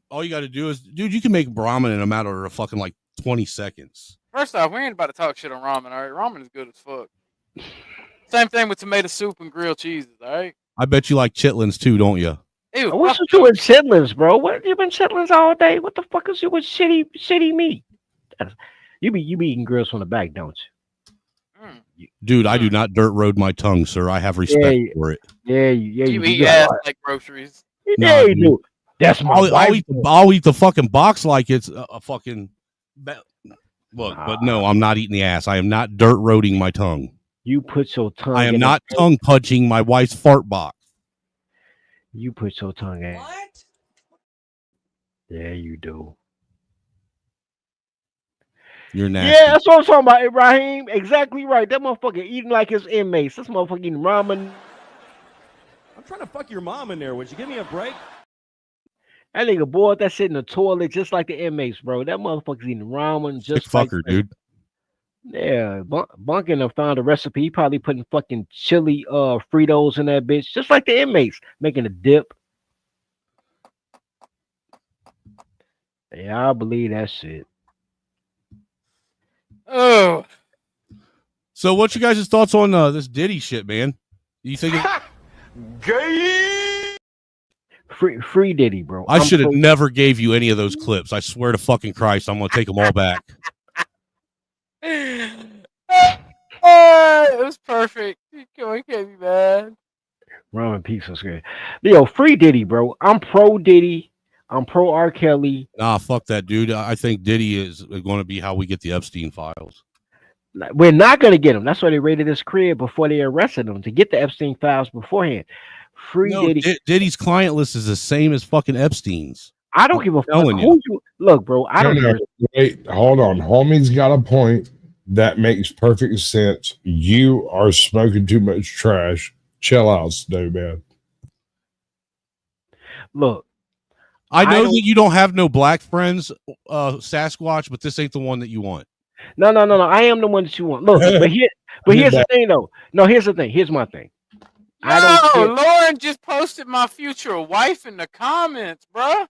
All you got to do is, dude, you can make ramen in a matter of fucking like 20 seconds. First off, we ain't about to talk shit on ramen, all right? Ramen is good as fuck. Same thing with tomato soup and grilled cheeses, all right? I bet you like chitlins too, don't you? Ew, what's with you with chitlins, bro? What you been chitlins all day? What the fuck is you with shitty meat? You be eating grills from the back, don't you? Dude, I do not dirt road my tongue, sir. I have respect for it. Yeah, You do. eat You ass got- like groceries. Yeah, you do. That's my wife. I'll eat the fucking box like it's a fucking. Look, but no, I'm not eating the ass. I am not dirt roading my tongue. You put your tongue. I am in not the- tongue punching my wife's fart box. You put your tongue in. What? Yeah, you do. You're nasty. Yeah, that's what I'm talking about, Ibrahim. Exactly right. That motherfucker eating like his inmates. This motherfucker eating ramen. I'm trying to fuck your mom in there. Would you give me a break? That nigga boiled that shit in the toilet just like the inmates, bro. That motherfucker's eating ramen just Sick like fucker, dude. Yeah, Bunkin found a recipe. He probably putting fucking chili Fritos in that bitch, just like the inmates, making a dip. Yeah, I believe that shit. Oh. So, what's you guys' thoughts on this Diddy shit, man? You think Free Diddy, bro. I should have never gave you any of those clips? I swear to fucking Christ, I'm gonna take them all back. It was perfect. You can't be mad. Ramen pizza was good. Yo, free Diddy, bro. I'm pro Diddy. I'm pro R. Kelly. Nah, fuck that, dude. I think Diddy is going to be how we get the Epstein files. We're not gonna get him. That's why they raided his crib before they arrested him to get the Epstein files beforehand. Free No, Diddy. Diddy's client list is the same as fucking Epstein's. I don't give a fuck telling who you look, bro. I don't No, care. wait, hold on. Homie's got a point that makes perfect sense. You are smoking too much trash. Chill out, Snowman. Look, I know don't- that you don't have no black friends, Sasquatch, but this ain't the one that you want. No. I am the one that you want. Look, but here's the thing, though. No, here's the thing. Here's my thing. I don't Yo, care. Lauren just posted my future wife in the comments, bruh.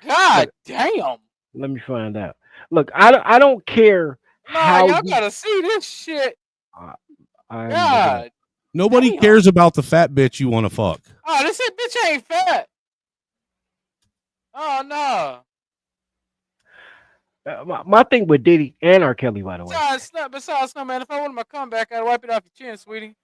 God damn. Let me find out. Look, I don't care Nah, how y'all you- gotta see this shit. I'm God. Nobody Damn. cares about the fat bitch you want to fuck. Oh, this bitch ain't fat. Oh no. my thing with Diddy and R. Kelly, by the way. Besides, no man. If I wanted my comeback, I'd wipe it off your chin, sweetie.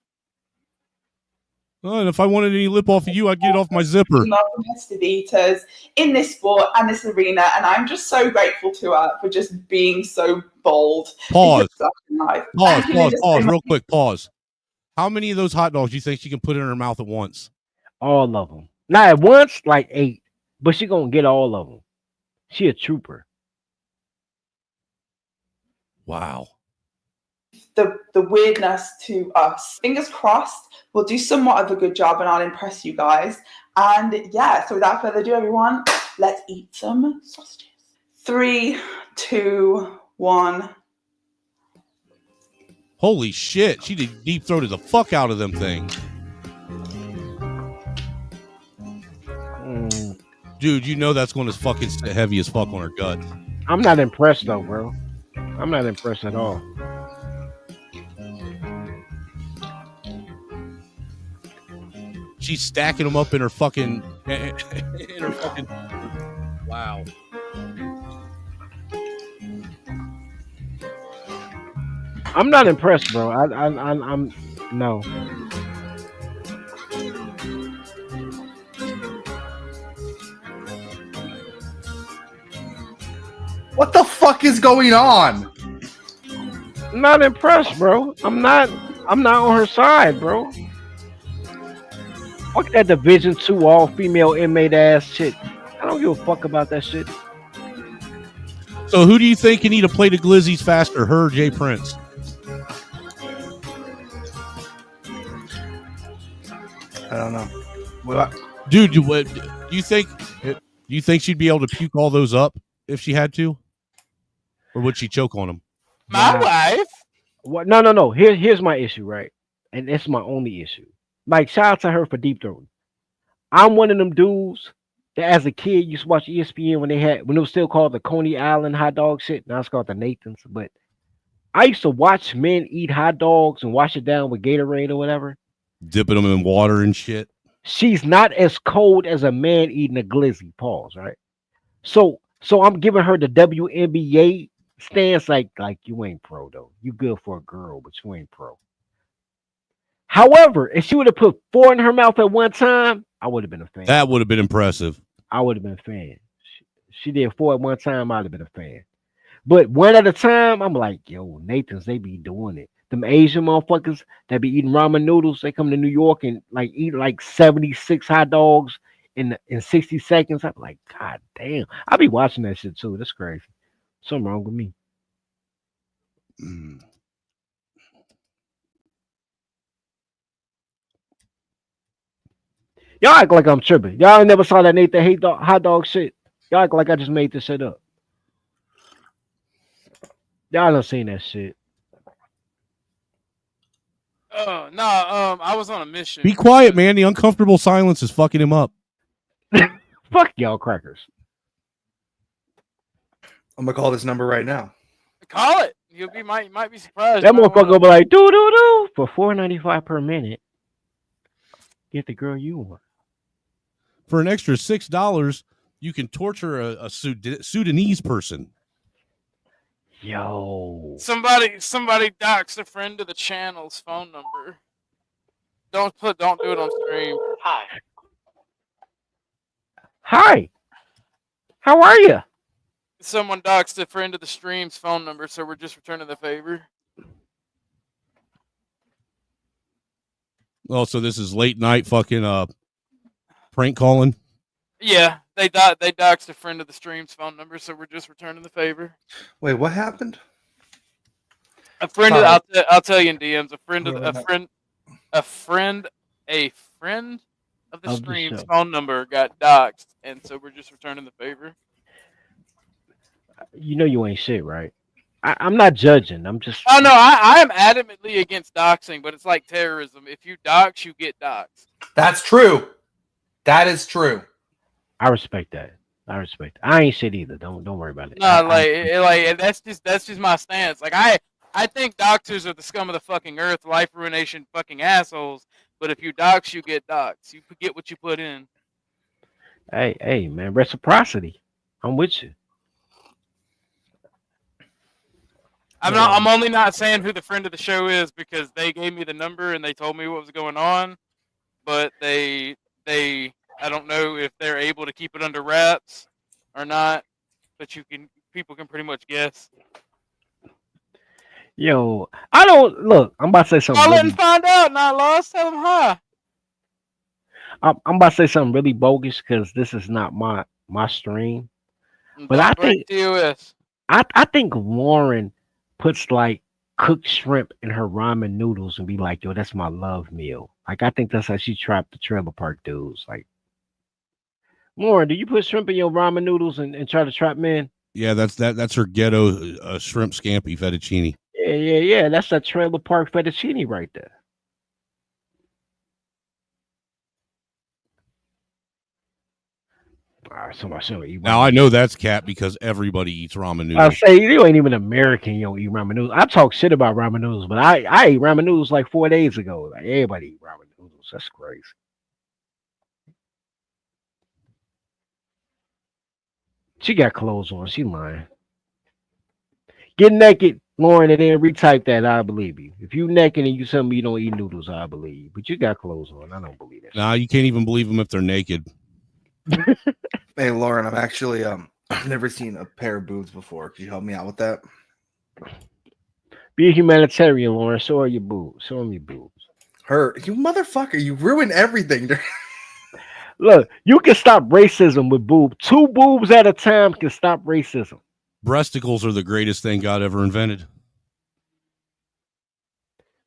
Oh, and if I wanted any lip off of you, I'd get it off my zipper. Competitive eaters in this sport and this arena, and I'm just so grateful to her for just being so bold. Pause. It's just in life. Pause, Thank you, pause, Linda, so pause, much. real quick, pause. How many of those hot dogs do you think she can put in her mouth at once? All of them. Not at once, like 8, but she gonna get all of them. She a trooper. Wow. The weirdness to us. Fingers crossed, we'll do somewhat of a good job and I'll impress you guys. And yeah, so without further ado, everyone, let's eat some sausages. 3, 2, 1. Holy shit, she deep throated the fuck out of them things. Dude, you know that's going to fucking sit heavy as fuck on her gut. I'm not impressed though, bro. I'm not impressed at all. She's stacking them up in her fucking wow. I'm not impressed, bro. I'm no. What the fuck is going on? I'm not impressed, bro. I'm not on her side, bro. Fuck that Division 2 all female inmate ass shit. I don't give a fuck about that shit. So who do you think can eat a plate of glizzies faster, her or Jay Prince? I don't know. Well, Dude, do you think she'd be able to puke all those up if she had to? Or would she choke on them? My wife. What? No. Here's my issue, right? And it's my only issue. Like, shout out to her for deep throating. I'm one of them dudes that, as a kid, used to watch ESPN when it was still called the Coney Island hot dog shit. Now it's called the Nathan's. But I used to watch men eat hot dogs and wash it down with Gatorade or whatever. Dipping them in water and shit. She's not as cold as a man eating a glizzy. Pause. Right. So I'm giving her the WNBA stance. Like you ain't pro though. You good for a girl, but you ain't pro. However, if she would have put 4 in her mouth at one time, I would have been a fan. That would have been impressive. I would have been a fan. She did 4 at one time, I'd have been a fan. But one at a time, I'm like, yo, Nathan's, they be doing it. Them Asian motherfuckers that be eating ramen noodles, they come to New York and like eat like 76 hot dogs in 60 seconds. I'm like, God damn. I be watching that shit too. That's crazy. Something wrong with me. Y'all act like I'm tripping. Y'all never saw that Nathan hate hot dog shit. Y'all act like I just made this shit up. Y'all done seen that shit. I was on a mission. Be quiet, man. The uncomfortable silence is fucking him up. Fuck y'all crackers. I'm gonna call this number right now. Call it. You might be surprised. That motherfucker will be like, do for $4.95 per minute. Get the girl you want. For an extra $6, you can torture a Sudanese person. Yo. Somebody doxed a friend of the channel's phone number. Don't do it on stream. Hi. How are you? Someone doxed a friend of the stream's phone number, so we're just returning the favor. Oh, so this is late night fucking prank calling? Yeah, they doxed a friend of the stream's phone number, so we're just returning the favor. Wait, what happened? A friend of I'll tell you in DMs. A friend of the stream's phone number got doxed, and so we're just returning the favor. You know you ain't shit, right? I'm not judging. I'm just. Oh no, I am adamantly against doxing, but it's like terrorism. If you dox, you get doxed. That's true. That is true. I respect that. I ain't shit either. Don't worry about it. No, like that's just my stance. Like I think doxers are the scum of the fucking earth, life ruination, fucking assholes. But if you dox, you get doxed. You get what you put in. Hey, man, reciprocity. I'm with you. I'm only not saying who the friend of the show is because they gave me the number and they told me what was going on, but they I don't know if they're able to keep it under wraps or not, but people can pretty much guess. Yo, I don't look. I'm about to say something. I'll let him find out. Not lost. Tell him hi. I'm about to say something really bogus because this is not my stream. But I think Lauren puts like cooked shrimp in her ramen noodles and be like, yo, that's my love meal. Like, I think that's how she trapped the trailer park dudes. Like, Lauren, do you put shrimp in your ramen noodles and try to trap men? Yeah, that's her ghetto shrimp scampi fettuccine. Yeah. That's that trailer park fettuccine right there. Somebody should eat Now ramen. I know that's cap because everybody eats ramen I noodles. say you ain't even American. You don't eat ramen noodles. I talk shit about ramen noodles, but I ate ramen noodles like 4 days ago. Like everybody eat ramen noodles. That's crazy. She got clothes on. She lying. Get naked, Lauren, and then retype that. I believe you. If you naked and you tell me you don't eat noodles, I believe you. But you got clothes on. I don't believe that. Nah, you can't even believe them if they're naked. Hey, Lauren, I'm actually I've never seen a pair of boobs before. Could you help me out with that? Be a humanitarian, Lauren. Show her your boobs. Show them your boobs. You motherfucker! You ruin everything. Look, you can stop racism with boob. 2 boobs at a time can stop racism. Breasticles are the greatest thing God ever invented.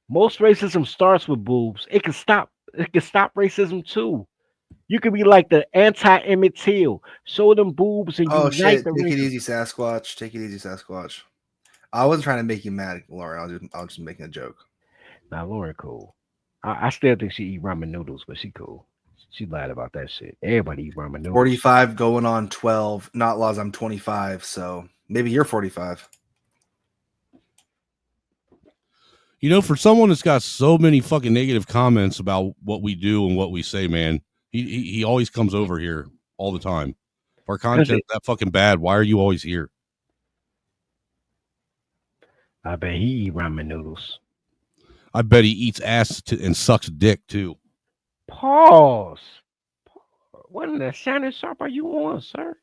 Most racism starts with boobs. It can stop racism too. You could be like the anti-Emmett Till. Show them boobs and Oh unite shit! the Take it racism. easy, Sasquatch. Take it easy, Sasquatch. I wasn't trying to make you mad, Lauren. I was just making a joke. Nah, Lauren cool. I still think she eat ramen noodles, but she cool. She lied about that shit. Everybody eat ramen noodles. 45 going on 12. Not laws. I'm 25, so maybe you're 45. You know, for someone that's got so many fucking negative comments about what we do and what we say, man, he always comes over here all the time. If our content's that fucking bad, why are you always here? I bet he eat ramen noodles. I bet he eats ass and sucks dick too. Pause. What in the shining sharp are you on, sir?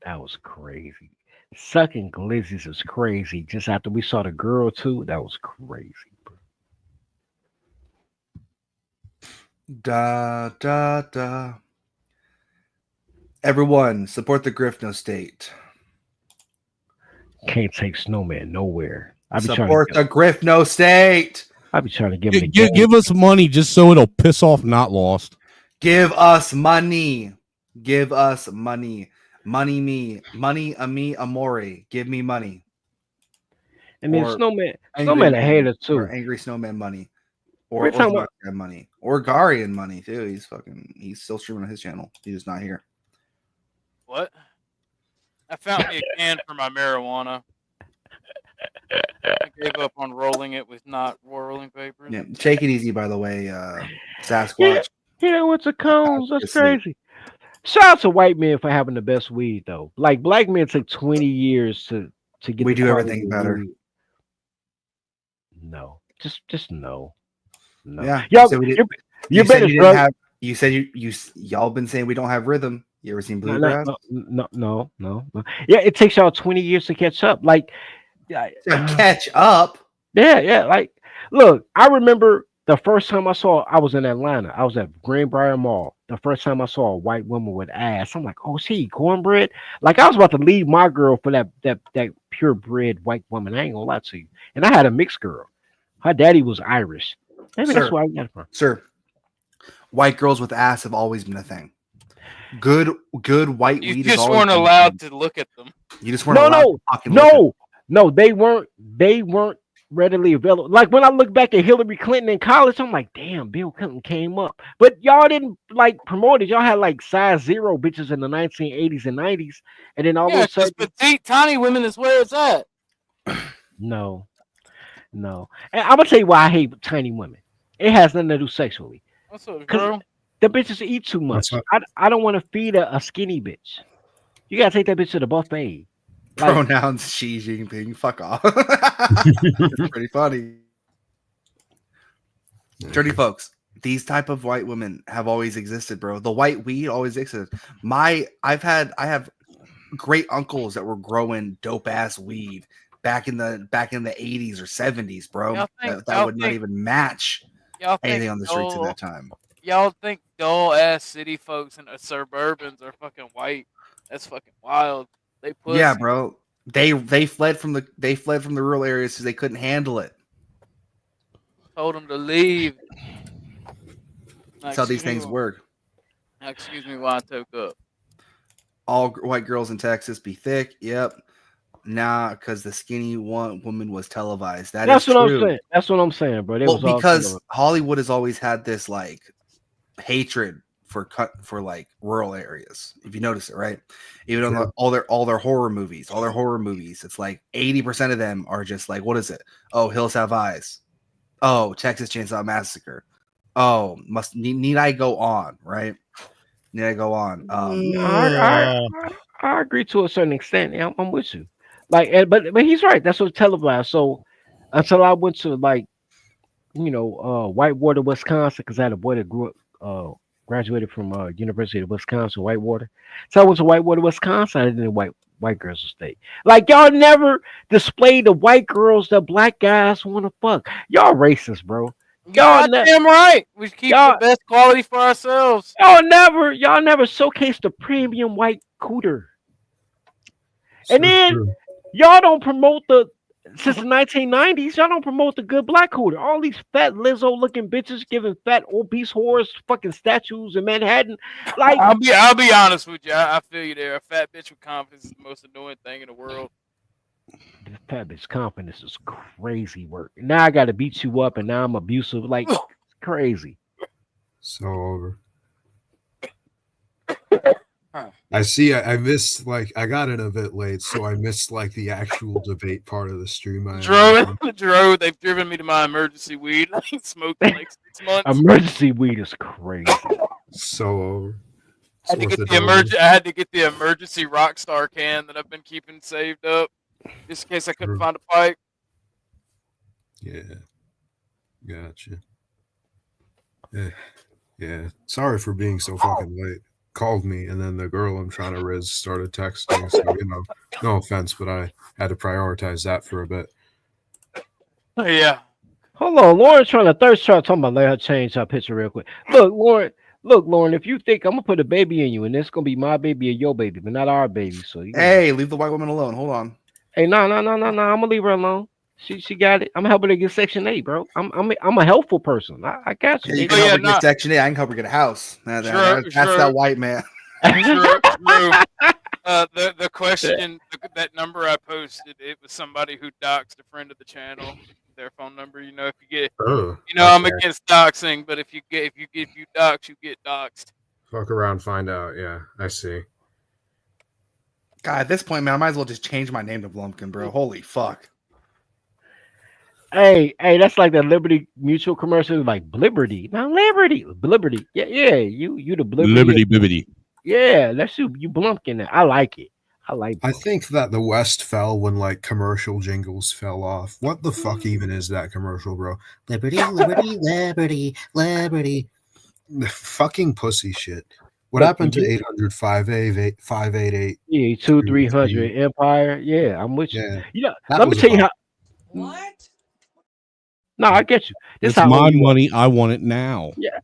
That was crazy. Sucking glizzies is crazy. Just after we saw the girl too, that was crazy. Da da da. Everyone, support the Griffno State. Can't take Snowman nowhere. I be Support the Griffno State. I be trying to give him Give us money just so it'll piss off Not Lost. Give us money. Give us money. Money me. Money a me amore. Give me money. And then Or Snowman Angry a hater too. Or Angry Snowman money. Or We're talking about- Garian money. Or Garian money too. He's still streaming on his channel. He's just not here. What? I found me a can for my marijuana. I gave up on rolling it with not rolling paper. Yeah, take it easy, by the way, Sasquatch. Yeah, what's a cones? That's crazy. Shout out to white men for having the best weed though. Like black men took 20 years to get. We the do quality everything of better. weed. No, just no. No. Yeah, Y'all, so we did- you you said better you didn't drug. have. You said y'all been saying we don't have rhythm. You ever seen bluegrass? No. Yeah, it takes y'all 20 years to catch up. Like, catch up. Yeah. Like, look, I remember the first time I was in Atlanta. I was at Greenbrier Mall. The first time I saw a white woman with ass, I'm like, oh, she cornbread. Like, I was about to leave my girl for that purebred white woman. I ain't gonna lie to you. And I had a mixed girl. Her daddy was Irish. Maybe that's why I got it from. Sir, white girls with ass have always been a thing. Good white You weed. has just always weren't been a allowed thing. to look at them. You just weren't allowed to fucking look at No, they weren't readily available. Like when I look back at Hillary Clinton in college, I'm like, damn, Bill Clinton came up. But y'all didn't like promote it. Y'all had like size 0 bitches in the 1980s and 90s, and then all of a sudden, petite, tiny women is where it's at. no. And I'm gonna tell you why I hate tiny women. It has nothing to do sexually. What's up, girl? The bitches eat too much. I don't want to feed a skinny bitch. You gotta take that bitch to the buffet. Like, Pronouns Xi Jinping. Fuck off. It's pretty funny. Dirty folks. These type of white women have always existed, bro. The white weed always existed. I have great uncles that were growing dope ass weed back in the 80s or 70s, bro. That would not even match anything on the streets at that time. Y'all think dull ass city folks and suburbans are fucking white? That's fucking wild. They pussy. Yeah, bro. They fled from the rural areas because they couldn't handle it. Told them to leave. That's how these things work. Excuse me while I took up. All white girls in Texas be thick. Yep. Nah, because the skinny woman was televised. That's is what true. I'm saying. That's what I'm saying, bro. Well, because Hollywood has always had this like hatred for like rural areas. If you notice it, right? Even on all their horror movies, it's like 80% of them are just like, what is it? Oh, Hills Have Eyes. Oh, Texas Chainsaw Massacre. Oh, need I go on, right? Need I go on? I agree to a certain extent. Yeah, I'm with you. Like, but he's right. That's what's televised. So until I went to like, Whitewater, Wisconsin, because I had a boy that grew up, graduated from University of Wisconsin, Whitewater. So I went to Whitewater, Wisconsin. I didn't white girls estate. Like, y'all never display the white girls that black guys want to fuck. Y'all racist, bro. Y'all damn right. We keep the best quality for ourselves. Y'all never showcase the premium white cooter. And then y'all don't promote since the 1990s, y'all don't promote the good black cooter. All these fat Lizzo looking bitches giving fat obese whores fucking statues in Manhattan. Like, I'll be honest with you. I feel you there. A fat bitch with confidence is the most annoying thing in the world. The fat bitch confidence is crazy work. Now I gotta beat you up, and now I'm abusive. Like, it's crazy. So over. I see. I missed, like, I got in a bit late, so I missed like the actual debate part of the stream. Drew, they've driven me to my emergency weed. I ain't smoked in like 6 months. Emergency weed is crazy. So over. I had to get the emergency Rockstar can that I've been keeping saved up, just in case I couldn't find a pipe. Yeah. Gotcha. Yeah. Sorry for being so fucking late. Called me, and then the girl I'm trying to riz started texting. So, no offense, but I had to prioritize that for a bit. Yeah. Hold on, Lauren's trying to thirst trap. Talking about let her change her picture real quick. Look, Lauren, if you think I'm gonna put a baby in you, and it's gonna be my baby or your baby, but not our baby, so hey, leave the white woman alone. Hold on. Hey, no, I'm gonna leave her alone. She got it. I'm helping her get Section 8, bro. I'm a helpful person. I got you. Yeah, you can help her get Section 8. I can help her get a house. That's that white man. True. The question, that number I posted, it was somebody who doxed a friend of the channel. Their phone number. If you get, I'm against doxing, but if you dox, you get doxed. Fuck around, find out. Yeah, I see. God, at this point, man, I might as well just change my name to Blumpkin, bro. Holy fuck. Hey, that's like the Liberty Mutual commercial, like Blibberty. Now Blibberty. Yeah, you the Blibberty. Liberty Bibbity. Yeah, that's you Blumpkin. I like it. I think that the West fell when like commercial jingles fell off. What the fuck even is that commercial, bro? Liberty, liberty, liberty, liberty. Fucking pussy shit. What happened to 800 588? Yeah, 2-300 Empire. Yeah, I'm with you. Yeah, let me tell you how. What? No, I get you. It's my money. I want it now. Yeah.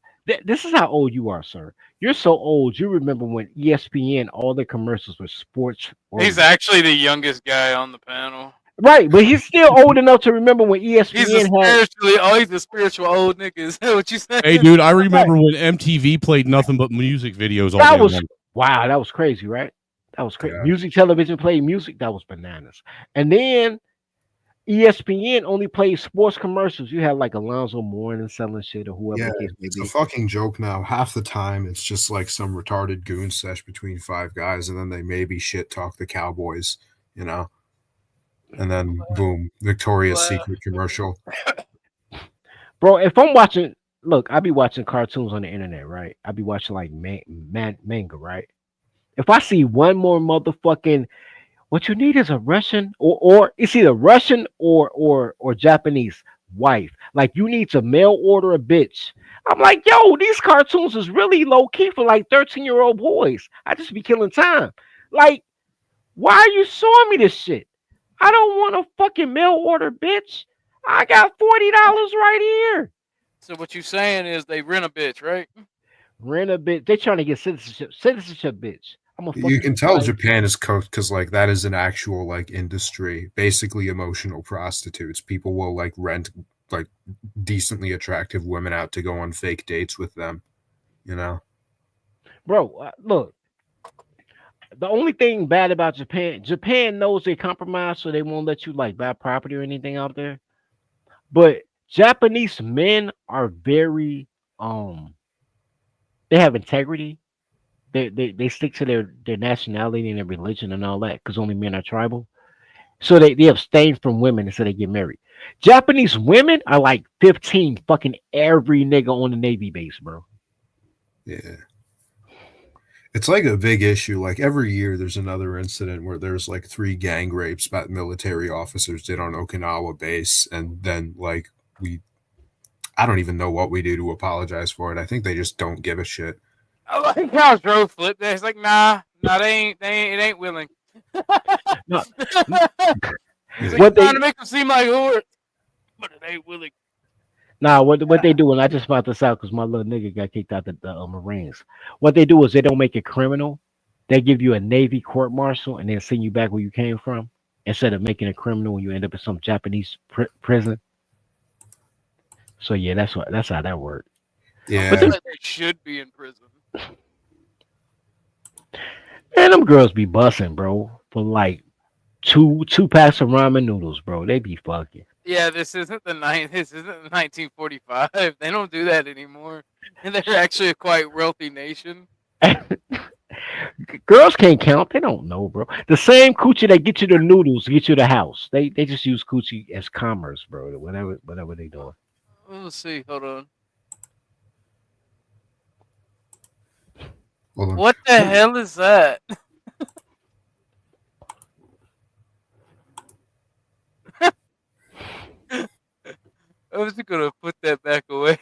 This is how old you are, sir. You're so old. You remember when ESPN, all the commercials were sports. He's actually the youngest guy on the panel. Right, but he's still old enough to remember when ESPN he's a spiritual old nigga. Is that what you saying? Hey, dude, I remember when MTV played nothing but music videos all day long. Wow, that was crazy, right? That was crazy. Yeah. Music television played music. That was bananas. And then ESPN only plays sports commercials. You have like Alonzo Mourning selling shit or whoever. Yeah, it's a fucking joke now. Half the time, it's just like some retarded goon sesh between five guys, and then they maybe shit talk the Cowboys, and then boom, Victoria's Secret commercial. Bro, if I'm watching, look, I be watching cartoons on the internet, right? I be watching like manga, right? If I see one more motherfucking, what you need is a Russian or it's either Russian or Japanese wife. Like you need to mail order a bitch. I'm like, yo, these cartoons is really low key for like 13-year-old boys. I just be killing time. Like, why are you showing me this shit? I don't want a fucking mail order, bitch. I got $40 right here. So what you saying is they rent a bitch, right? Rent a bitch. They trying to get citizenship, bitch. You can tell Japan is cooked because like that is an actual like industry, basically emotional prostitutes. People will like rent like decently attractive women out to go on fake dates with them, Bro, look, the only thing bad about Japan knows they compromise, so they won't let you like buy property or anything out there. But Japanese men are very they have integrity. They stick to their nationality and their religion and all that because only men are tribal. So they abstain from women until they get married. Japanese women are like 15, fucking every nigga on the Navy base, bro. Yeah. It's like a big issue. Like every year there's another incident where there's like 3 gang rapes that military officers did on Okinawa base. And then like I don't even know what we do to apologize for it. I think they just don't give a shit. I like how Dro flipped that. It's like, nah, it ain't willing. No. It's like trying to make them seem like whores, but it ain't willing. Nah, what they do, and I just found this out because my little nigga got kicked out the Marines. What they do is they don't make it criminal. They give you a Navy court martial and then send you back where you came from instead of making it criminal when you end up in some Japanese prison. So yeah, that's how that works. Yeah, but they should be in prison. Man, them girls be busting, bro, for like two packs of ramen noodles, bro. They be fucking. Yeah, this isn't the 1945. They don't do that anymore. And they're actually a quite wealthy nation. Girls can't count. They don't know, bro. The same coochie that get you the noodles, get you the house. They just use coochie as commerce, bro. Whatever they doing. Let's see. Hold on. What the hell is that? I was gonna put that back away.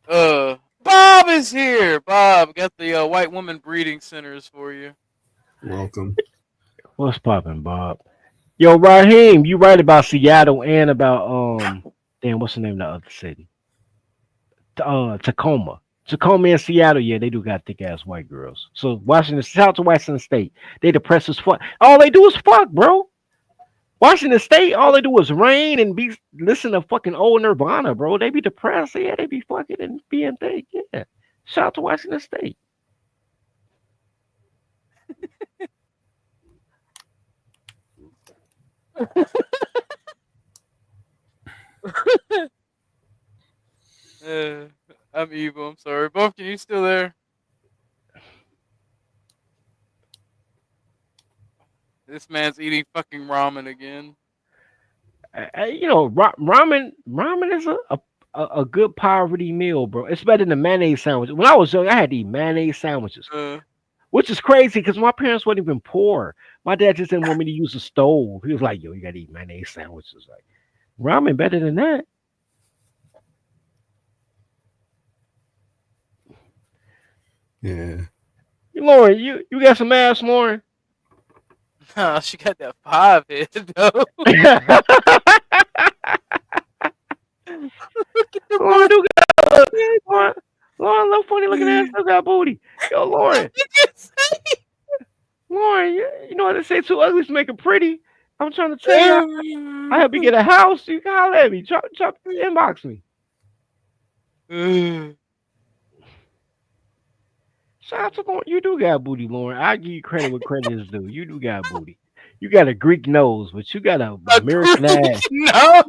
Bob is here. Bob, got the white woman breeding centers for you. Welcome. What's poppin', Bob? Yo, Raheem, you right about Seattle and about damn, what's the name of the other city? Tacoma. Tacoma and Seattle, yeah, they do got thick ass white girls. So South to Washington State, they depressed as fuck. All they do is fuck, bro. Washington State, all they do is rain and listen to fucking old Nirvana, bro. They be depressed, yeah, they be fucking and being thick, yeah. Shout out to Washington State. I'm evil. I'm sorry. Buff, are you still there? This man's eating fucking ramen again. You know, ramen is a good poverty meal, bro. It's better than mayonnaise sandwiches. When I was young, I had to eat mayonnaise sandwiches, which is crazy because my parents weren't even poor. My dad just didn't want me to use a stove. He was like, "Yo, you gotta eat mayonnaise sandwiches." Like, ramen better than that. Yeah. Lauren, you got some ass, Lauren? Nah, she got that 5 head though. Lauren do got Lauren, little funny looking ass, still got booty. Yo, Lauren. Lauren, you know how to say too ugly to make it pretty. I'm trying to tell you, I help you get a house. You can holler at me. Chop, inbox me. Shout out to Lauren. You do got booty, Lauren. I give you credit what credit is due. You do got booty. You got a Greek nose, but you got an American ass. No.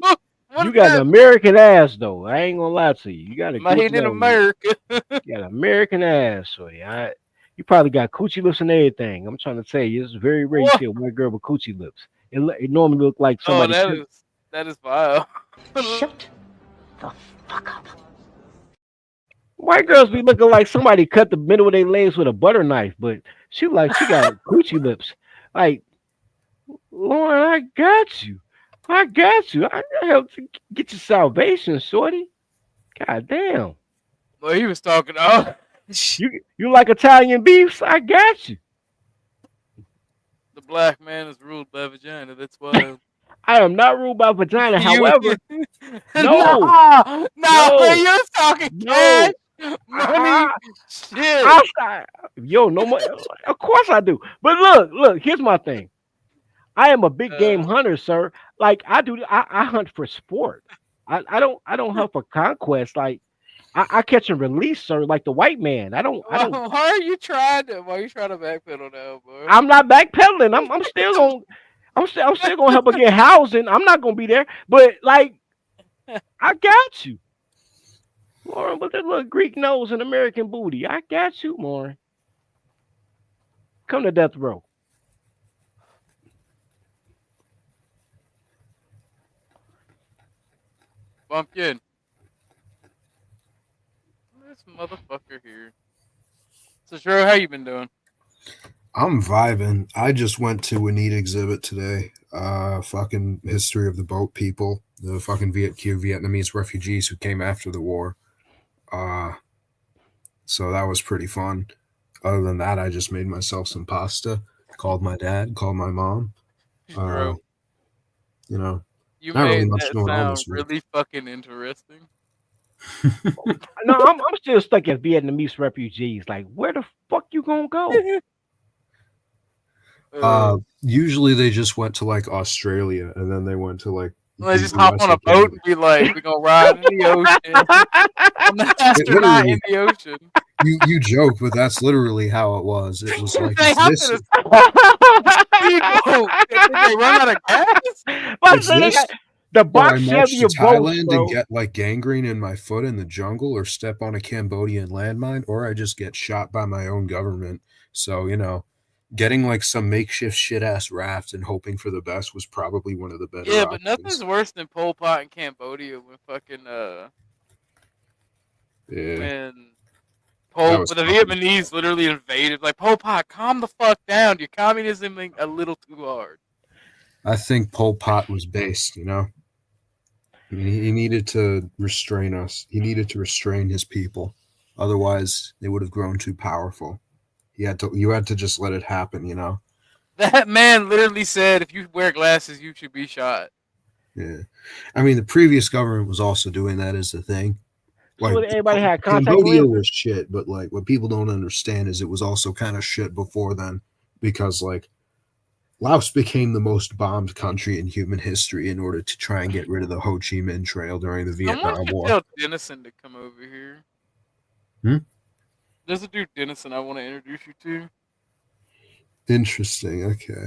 You got an American ass, though. I ain't gonna lie to you. You got a Greek made in nose. America. You got an American ass, so yeah. You probably got coochie lips and everything. I'm trying to tell you, it's very rare you see a white girl with coochie lips. It normally look like somebody. Oh, that is vile. Shut the fuck up. White girls be looking like somebody cut the middle of their legs with a butter knife, but she got coochie lips. Like, Lauren, I got you. I helped you get your salvation, shorty. God damn. Well, he was talking. Oh, you like Italian beefs? I got you. The black man is ruled by vagina. That's why. I am not ruled by vagina. However, no, man, you're talking cash. Money, shit. Yo, no more. Of course I do. But look. Here's my thing. I am a big game hunter, sir. Like I hunt for sport. I don't hunt for conquest. Like I catch and release, sir. Like the white man. I don't. Why are you trying to backpedal now, boy? I'm not backpedaling. I'm still gonna help her get housing. I'm not gonna be there. But like I got you. Lauren, with that little Greek nose and American booty. I got you, Lauren. Come to death row. Bumpkin. This motherfucker here. So, Shro, how you been doing? I'm vibing. I just went to a neat exhibit today. Fucking history of the boat people, the fucking Vietnamese refugees who came after the war. So that was pretty fun. Other than that, I just made myself some pasta, called my dad, called my mom. Bro, You know, you not really made much that going on sound this week. really fucking interesting. No, I'm still stuck at Vietnamese refugees. Like, where the fuck you gonna go? Usually they just went to like Australia and then they went to like Let's the just hop US on a or boat Canada. and be like, we're gonna ride in the ocean. I'm the astronaut in the ocean. You joke, but that's literally how it was. It was like They it's have this, to. You know, did they run out of gas? it's this, the or box I march Chevy to of boats, Thailand bro. and get like gangrene in my foot in the jungle, or step on a Cambodian landmine, or I just get shot by my own government. So getting like some makeshift shit ass raft and hoping for the best was probably one of the better. Yeah, but options. nothing's worse than Pol Pot in Cambodia when fucking Yeah. when That was the tough. Vietnamese literally invaded. Like, Pol Pot, calm the fuck down. Your communism is a little too hard. I think Pol Pot was based, He needed to restrain us. He needed to restrain his people. Otherwise, they would have grown too powerful. You had to just let it happen, That man literally said, if you wear glasses, you should be shot. Yeah. I mean, the previous government was also doing that as the thing. So everybody had contact Cambodia lenses? was shit, but like what people don't understand is it was also kind of shit before then, because like Laos became the most bombed country in human history in order to try and get rid of the Ho Chi Minh Trail during the Vietnam Someone should War. tell Dennison to come over here. There's a dude, Dennison, I want to introduce you to. Interesting. Okay.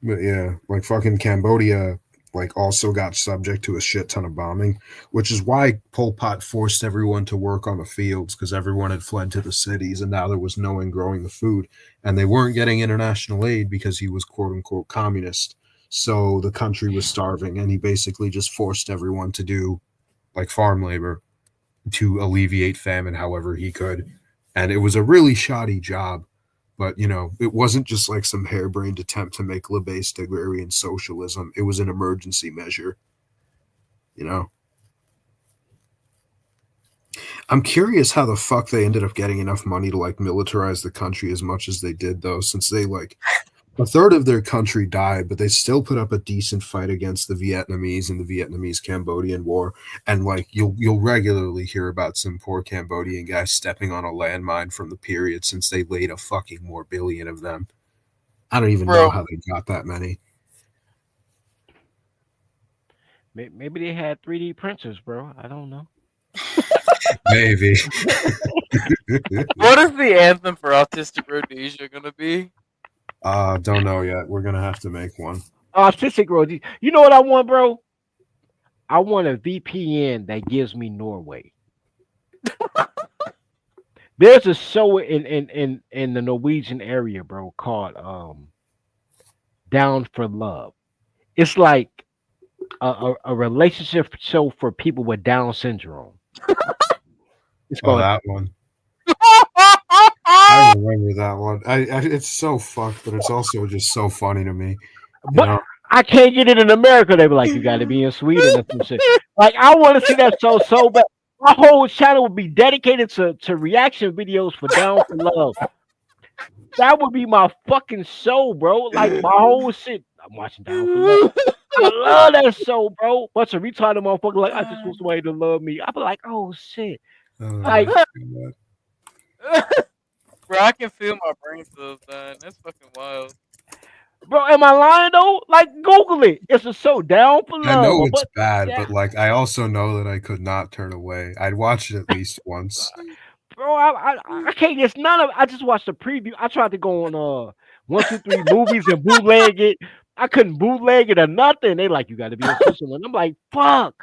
But yeah, like fucking Cambodia, like also got subject to a shit ton of bombing, which is why Pol Pot forced everyone to work on the fields, because everyone had fled to the cities and now there was no one growing the food, and they weren't getting international aid because he was quote unquote communist. So the country was starving, and he basically just forced everyone to do like farm labor to alleviate famine however he could. And it was a really shoddy job. But, it wasn't just like some harebrained attempt to make based agrarian socialism. It was an emergency measure, I'm curious how the fuck they ended up getting enough money to like militarize the country as much as they did, though, since they like a third of their country died, but they still put up a decent fight against the Vietnamese in the Vietnamese-Cambodian War. And like you'll regularly hear about some poor Cambodian guy stepping on a landmine from the period, since they laid a fucking more billion of them. I don't even know how they got that many. Maybe they had 3D printers, bro. I don't know. Maybe. What is the anthem for Autistic Rhodesia going to be? Don't know yet. We're gonna have to make one. Autistic road. You know what I want, bro? I want a VPN that gives me Norway. There's a show in the Norwegian area, bro, called Down for Love. It's like a relationship show for people with Down syndrome. It's called that one. I remember that one. It's so fucked, but it's also just so funny to me. But I can't get it in America. They be like, you got to be in Sweden or some shit. Like, I want to see that show so bad. My whole channel would be dedicated to reaction videos for Down for Love. That would be my fucking show, bro. Like, my whole shit. I'm watching Down for Love. I love that show, bro. Bunch of retarded motherfuckers like, I just want somebody to love me. I be like, oh shit. Like, bro, I can feel my brain cells dying. That's fucking wild. Bro, am I lying though? Like, Google it. It's a show, Down for Love. I know it's bad, but like I also know that I could not turn away. I'd watch it at least once. Bro, I can't get none of it. I just watched the preview. I tried to go on 1, 2, 3 movies and bootleg it. I couldn't bootleg it or nothing. They like, you got to be in Switzerland. I'm like, fuck.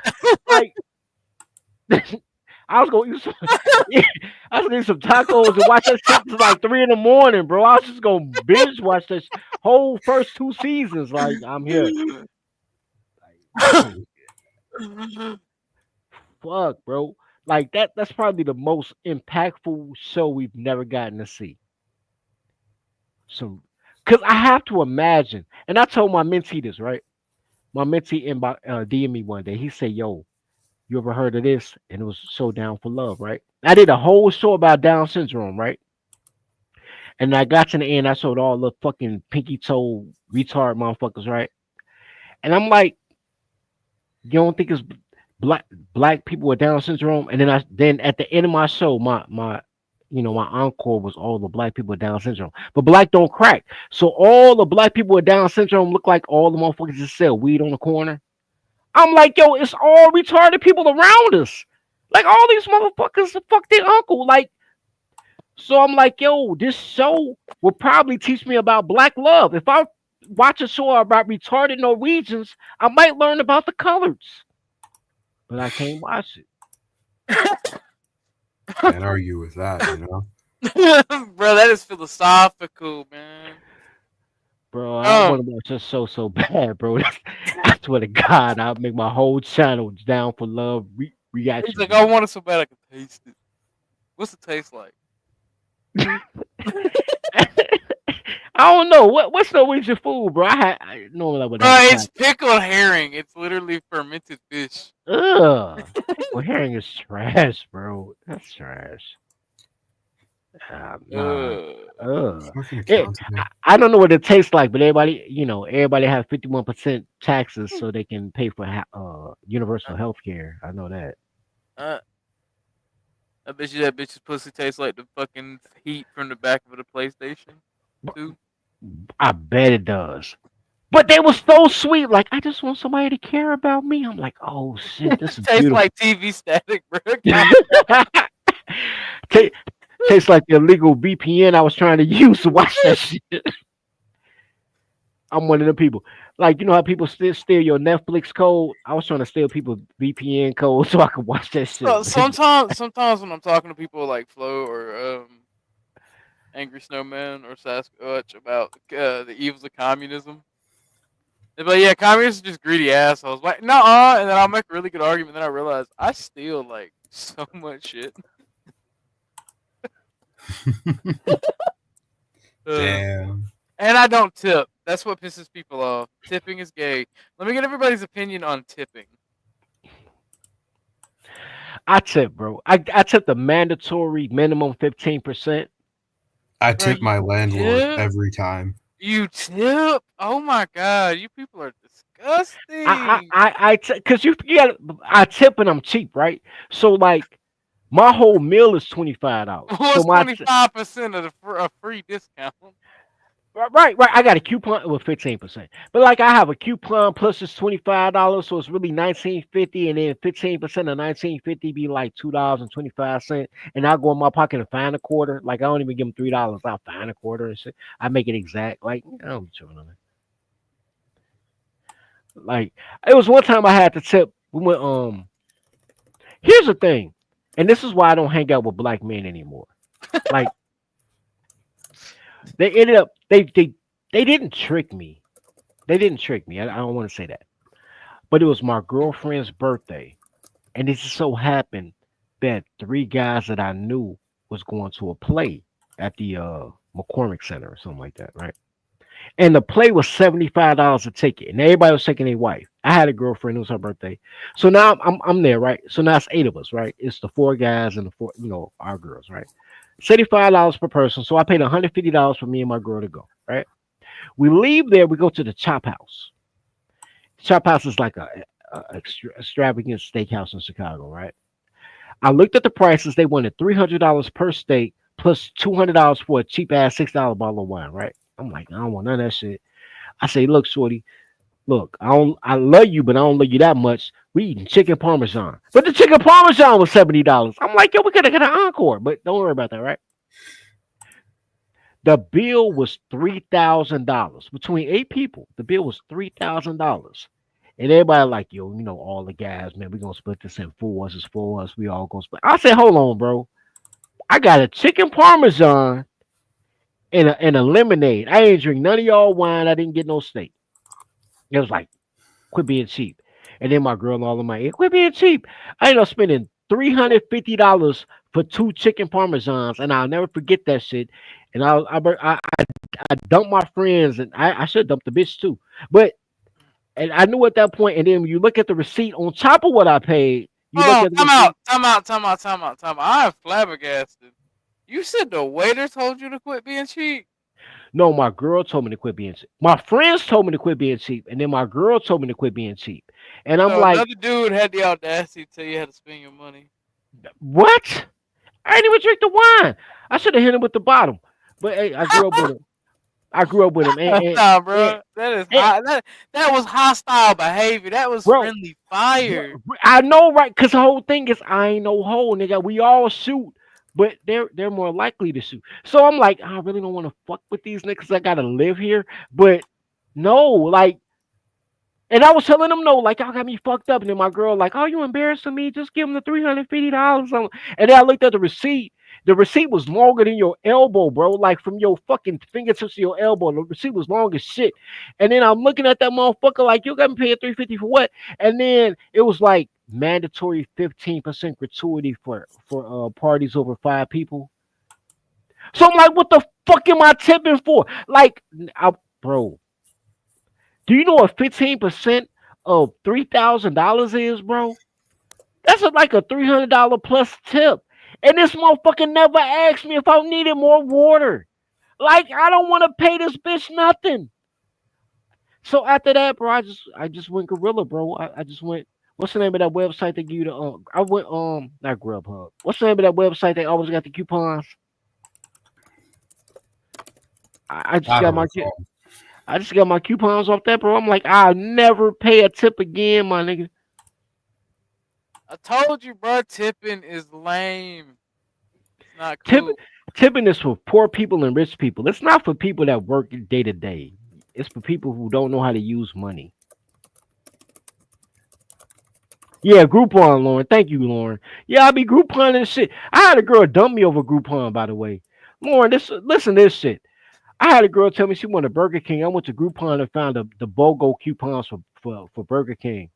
Like, I was gonna eat some, I was gonna eat some tacos and watch that shit till like 3 a.m, bro. I was just gonna binge watch this whole first 2 seasons. Like, I'm here. Fuck, bro. Like that's probably the most impactful show we've never gotten to see. So, cause I have to imagine, and I told my mentee this, right? My mentee DM me one day. He said, "Yo, you ever heard of this?" And it was So Down for Love, right? I did a whole show about Down syndrome, right? And I got to the end, I showed all the fucking pinky toe retard motherfuckers, right? And I'm like, you don't think it's black people with Down syndrome? And then at the end of my show, my encore was all the black people with Down syndrome. But black don't crack. So all the black people with Down syndrome look like all the motherfuckers that sell weed on the corner. I'm like, yo, it's all retarded people around us. Like, all these motherfuckers fuck their uncle. Like, so I'm like, yo, this show will probably teach me about black love. If I watch a show about retarded Norwegians, I might learn about the colors. But I can't watch it. Can't argue with that, you know? Bro, that is philosophical, man. Bro, I want to watch this show so bad, bro. I swear to God, I'll make my whole channel Down for Love reaction. He's like, I want it so bad I can taste it. What's it taste like? I don't know. What's Norwegian food, bro? I normally I would. Bro, it's pickled herring. It's literally fermented fish. Ugh. Well, herring is trash, bro. That's trash. I don't know what it tastes like, but everybody have 51% taxes so they can pay for universal health care. I know that. I bet you that bitch's pussy tastes like the fucking heat from the back of the PlayStation 2. I bet it does. But they were so sweet. Like, I just want somebody to care about me. I'm like, oh shit, this is tastes beautiful. like TV static, bro. Tastes like the illegal VPN I was trying to use to watch that shit. I'm one of the people. Like, you know how people steal your Netflix code? I was trying to steal people's VPN code so I could watch that shit. So sometimes when I'm talking to people like Flo or Angry Snowman or Sasquatch about the evils of communism, they're like, yeah, communists are just greedy assholes. Like, nuh-uh. And then I'll make a really good argument. Then I realize I steal like so much shit. Damn. And I don't tip. That's what pisses people off. Tipping is gay. Let me get everybody's opinion on tipping. I tip, bro. I tip the mandatory minimum 15%. I tip my landlord tip? every time. You tip? Oh my god, you people are disgusting. I tip and I'm cheap, right? So like my whole meal is $25. What's so 25% of a free discount? Right. I got a coupon with 15%, but like I have a coupon plus it's $25, so it's really $19.50, and then 15% of $19.50 be like $2.25, and I go in my pocket and find a quarter. Like I don't even give them $3. I'll find a quarter and shit. I make it exact. Like I don't be chewing on it. Like it was one time I had to tip. We went. Here's the thing, and this is why I don't hang out with black men anymore. Like. They ended up they didn't trick me. They didn't trick me. I don't want to say that. But it was my girlfriend's birthday. And it just so happened that 3 guys that I knew was going to a play at the McCormick Center or something like that, right? And the play was $75 a ticket. And everybody was taking their wife. I had a girlfriend, it was her birthday. So now I'm there, right? So now it's 8 of us, right? It's the 4 guys and the 4, our girls, right? $75 per person. So I paid $150 for me and my girl to go, right? We leave there, we go to the Chop House. Chop House is like a extravagant steakhouse in Chicago, right? I looked at the prices. They wanted $300 per steak plus $200 for a cheap ass $6 bottle of wine, right? I'm like, I don't want none of that shit. I say, look, shorty, look, I love you, but I don't love you that much. We eating chicken parmesan. But the chicken parmesan was $70. I'm like, yo, we gotta get an encore, but don't worry about that, right? The bill was $3,000 between 8 people. The bill was $3,000. And everybody like, yo, you know, all the guys, man, we're gonna split this in 4 us. It's 4 us. We all gonna split. I said, hold on, bro. I got a chicken parmesan and a lemonade. I ain't drink none of y'all wine. I didn't get no steak. It was like, quit being cheap. And then my girl and all of my, quit being cheap. I ended up spending $350 for 2 chicken parmesans, and I'll never forget that shit. And I dumped my friends, and I should dump the bitch too. But and I knew at that point, and then when you look at the receipt on top of what I paid, you look at the Time out. I am flabbergasted. You said the waiter told you to quit being cheap? No, my girl told me to quit being cheap. My friends told me to quit being cheap, and then my girl told me to quit being cheap. And I'm like, another dude had the audacity to tell you how to spend your money. What? I didn't even drink the wine. I should have hit him with the bottom. But hey, I grew up with him. Nah, bro. That was hostile behavior. That was friendly fire. I know, right? Because the whole thing is I ain't no hoe, nigga. We all shoot, but they're more likely to shoot. So I'm like, I really don't want to fuck with these niggas. I gotta live here. But no, like, and I was telling them no, like, y'all got me fucked up. And then my girl, like, oh, you embarrassing me? Just give them the $350. And then I looked at the receipt. The receipt was longer than your elbow, bro. Like from your fucking fingertips to your elbow. The receipt was long as shit. And then I'm looking at that motherfucker like, you got me paying $350 for what? And then it was like mandatory 15% gratuity for parties over 5 people. So I'm like, what the fuck am I tipping for? Like, bro, do you know what 15% of $3,000 is, bro? That's like a $300 plus tip. And this motherfucker never asked me if I needed more water. Like, I don't want to pay this bitch nothing. So after that, bro, I just went gorilla, bro. I just went. What's the name of that website they give you the I went not Grubhub. What's the name of that website they always got the coupons? I just got my coupons off that, bro. I'm like, I'll never pay a tip again, my nigga. I told you, bro, tipping is lame. It's not cool. Tipping is for poor people and rich people. It's not for people that work day to day. It's for people who don't know how to use money. Yeah, Groupon, Lauren. Thank you, Lauren. Yeah, I be Groupon and shit. I had a girl dump me over Groupon, by the way. Lauren, listen to this shit. I had a girl tell me she wanted Burger King. I went to Groupon and found the BOGO coupons for Burger King.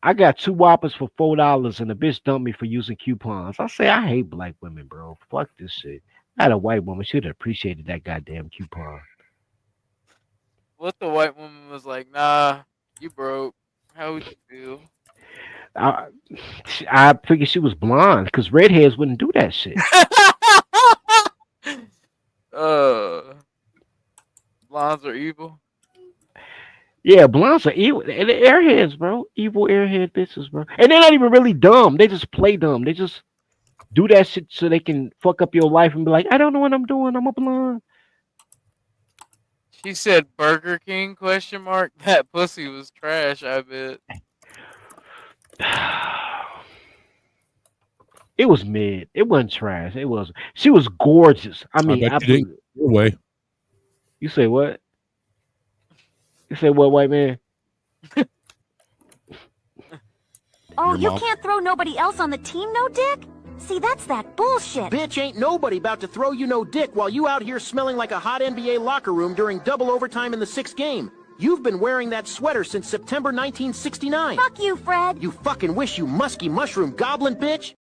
I got 2 Whoppers for $4 and the bitch dumped me for using coupons. I say, I hate black women, bro. Fuck this shit. I had a white woman. She'd have appreciated that goddamn coupon. What the white woman was like, nah, you broke. How would you feel? I figured she was blonde because redheads wouldn't do that shit. Blondes are evil. Yeah, blondes are evil. The airheads, bro. Evil airhead bitches, bro. And they're not even really dumb. They just play dumb. They just do that shit so they can fuck up your life and be like, I don't know what I'm doing. I'm a blonde. She said Burger King ? That pussy was trash, I bet. It was mid. It wasn't trash. It was. She was gorgeous. I mean, I bet you didn't your way. You say what? You say what, white man? Oh, you can't throw nobody else on the team, no dick? See, that's that bullshit. Bitch, ain't nobody about to throw you no dick while you out here smelling like a hot NBA locker room during double overtime in the 6th game. You've been wearing that sweater since September 1969. Fuck you, Fred. You fucking wish, you musky mushroom goblin bitch.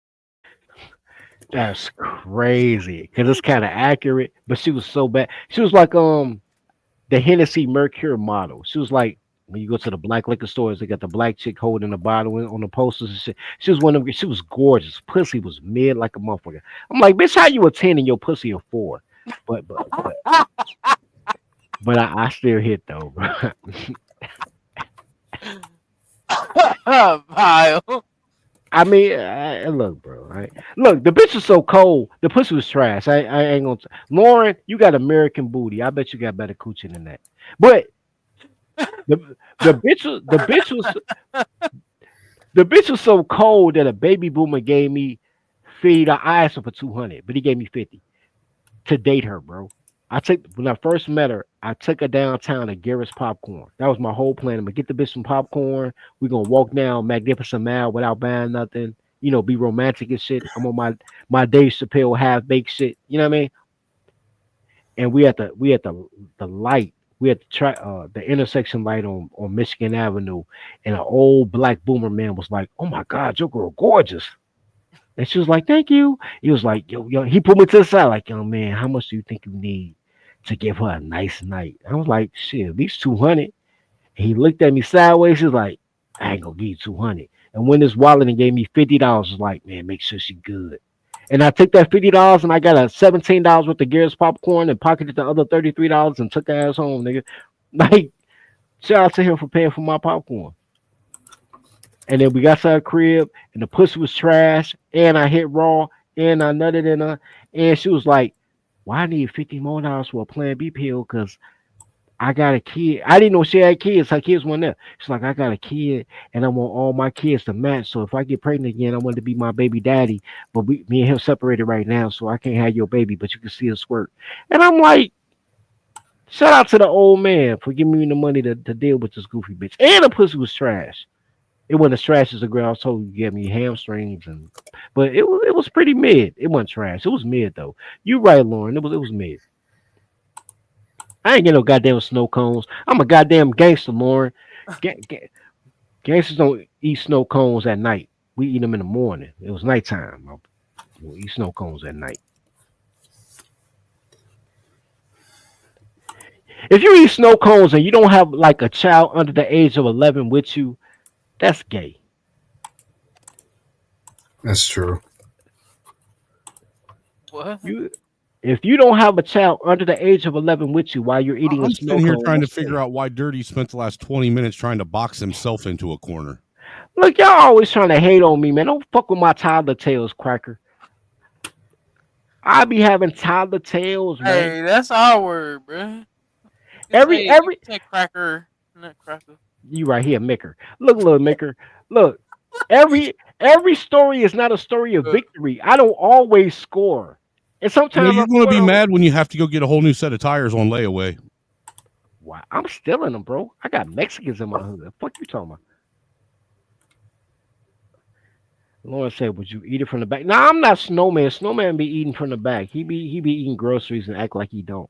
That's crazy. Because it's kind of accurate, but she was so bad. She was like the Hennessy Mercure model. She was like, when you go to the black liquor stores, they got the black chick holding the bottle on the posters and shit. She was one of them. She was gorgeous. Pussy was mid like a motherfucker. I'm like, bitch, how you a 10 and your pussy a 4? But I still hit though, bro. Vile. I mean, look, bro. Right? Look, the bitch was so cold. The pussy was trash. I ain't gonna. Lauren, you got American booty. I bet you got better coochie than that. But the bitch was so cold that a baby boomer gave me $50. I asked him for $200, but he gave me $50. to date her, bro. When I first met her, I took her downtown to Garrett's Popcorn. That was my whole plan. I'm gonna get the bitch some popcorn. We're gonna walk down Magnificent Mile without buying nothing. You know, be romantic and shit. I'm on my Dave Chappelle half baked shit. You know what I mean? And we at the light. We at the intersection light on Michigan Avenue, and an old black boomer man was like, "Oh my God, your girl gorgeous." And she was like, "Thank you." He was like, yo, he put me to the side, like, "Young man, how much do you think you need to give her a nice night?" I was like, "Shit, at least 200. And he looked at me sideways. He was like, "I ain't gonna give you 200. And went his wallet and gave me $50. Was like, "Man, make sure she good." And I took that $50 and I got a $17 worth of Garrett's popcorn and pocketed the other $33 and took her ass home, nigga. Like, shout out to him for paying for my popcorn. And then we got to our crib, and the pussy was trash, and I hit raw, and I nutted in her, and she was like, "Well, I need $50 more for a Plan B pill because I got a kid." I didn't know she had kids. Her kids weren't there. She's like, "I got a kid, and I want all my kids to match. So if I get pregnant again, I want to be my baby daddy. But me and him separated right now, so I can't have your baby, but you can see a squirt." And I'm like, shout out to the old man for giving me the money to deal with this goofy bitch. And the pussy was trash. It wasn't as trash as the girl I was told you gave me hamstrings, but it was pretty mid. It wasn't trash. It was mid though. You right, Lauren. It was mid. I ain't get no goddamn snow cones. I'm a goddamn gangster, Lauren. Gangsters don't eat snow cones at night. We eat them in the morning. It was nighttime. We'll eat snow cones at night. If you eat snow cones and you don't have like a child under the age of 11 with you, that's gay. That's true. What? If you don't have a child under the age of 11 with you while you're eating I'm a snow sitting here cone, trying to figure out why Dirty spent the last 20 minutes trying to box himself into a corner. Look, y'all always trying to hate on me, man. Don't fuck with my toddler tails, cracker. I be having toddler tails, man. Hey, that's our word, bro. Every cracker, not cracker. You right here, Micker. Look, little Micker. Look, every story is not a story of victory. I don't always score, and sometimes you're going to be mad when you have to go get a whole new set of tires on layaway. Wow, I'm stealing them, bro. I got Mexicans in my hood. The fuck you talking about? Lauren said, "Would you eat it from the back?" Nah, I'm not Snowman. Snowman be eating from the back. He be eating groceries and act like he don't.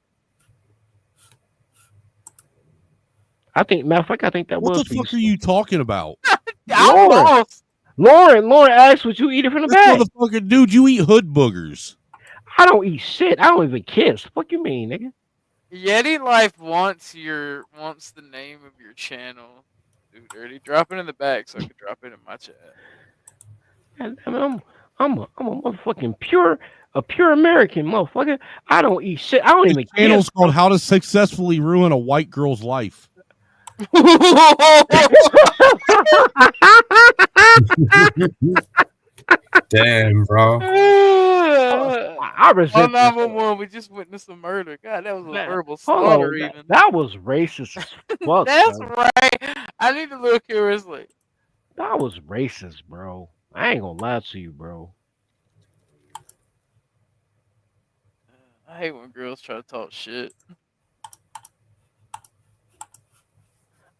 I think, matter of fact, I think that was. What the fuck are you talking about? Lauren asked, "Would you eat it from the back?" Motherfucker, dude, you eat hood boogers. I don't eat shit. I don't even kiss. What you mean, nigga? Yeti Life wants the name of your channel. Dude, Dirty, drop it in the back so I can drop it in my chat. I mean, I'm a motherfucking pure American motherfucker. I don't eat shit. I don't even kiss. The channel's called "How to Successfully Ruin a White Girl's Life." Damn, bro. I resent 191. We just witnessed a murder. God, that was a verbal slaughter. Even that was racist as fuck. That's bro. right. I need to look curiously. That was racist, bro. I ain't gonna lie to you, bro. I hate when girls try to talk shit.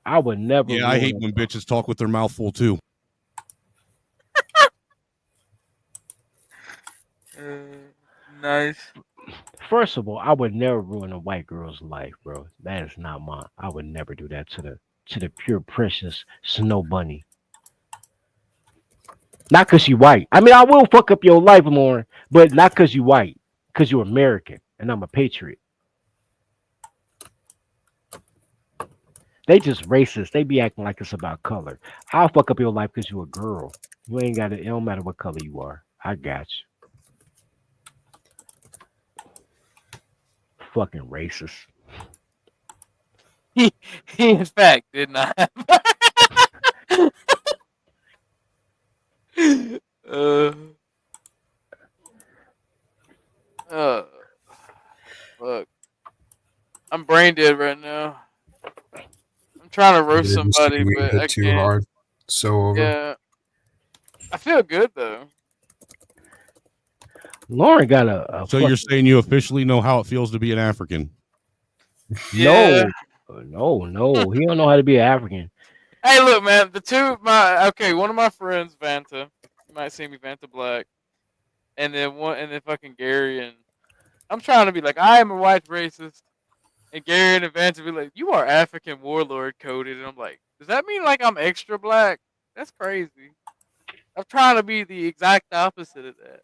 I would never. Yeah, I hate when bitches talk with their mouth full too. Nice. First of all, I would never ruin a white girl's life, bro. That is not mine. I would never do that to the pure precious Snow Bunny. Not because you white. I mean, I will fuck up your life, Lauren, but not because you white. Because you're American, and I'm a patriot. They just racist. They be acting like it's about color. I'll fuck up your life because you're a girl. You ain't got it. It don't matter what color you are. I got you. Fucking racist. He in fact did not. Fuck. I'm brain dead right now. I'm trying to roast somebody, but I too can't. hard. So over. Yeah. I feel good though. Lauren got a So you're saying you officially know how it feels to be an African? Yeah. No, he don't know how to be an African. Hey, look, man. One of my friends, Vanta. You might see me, Vanta Black, and then fucking Gary, and I'm trying to be like, I am a white racist, and Gary and Vanta be like, you are African warlord coded, and I'm like, does that mean like I'm extra black? That's crazy. I'm trying to be the exact opposite of that.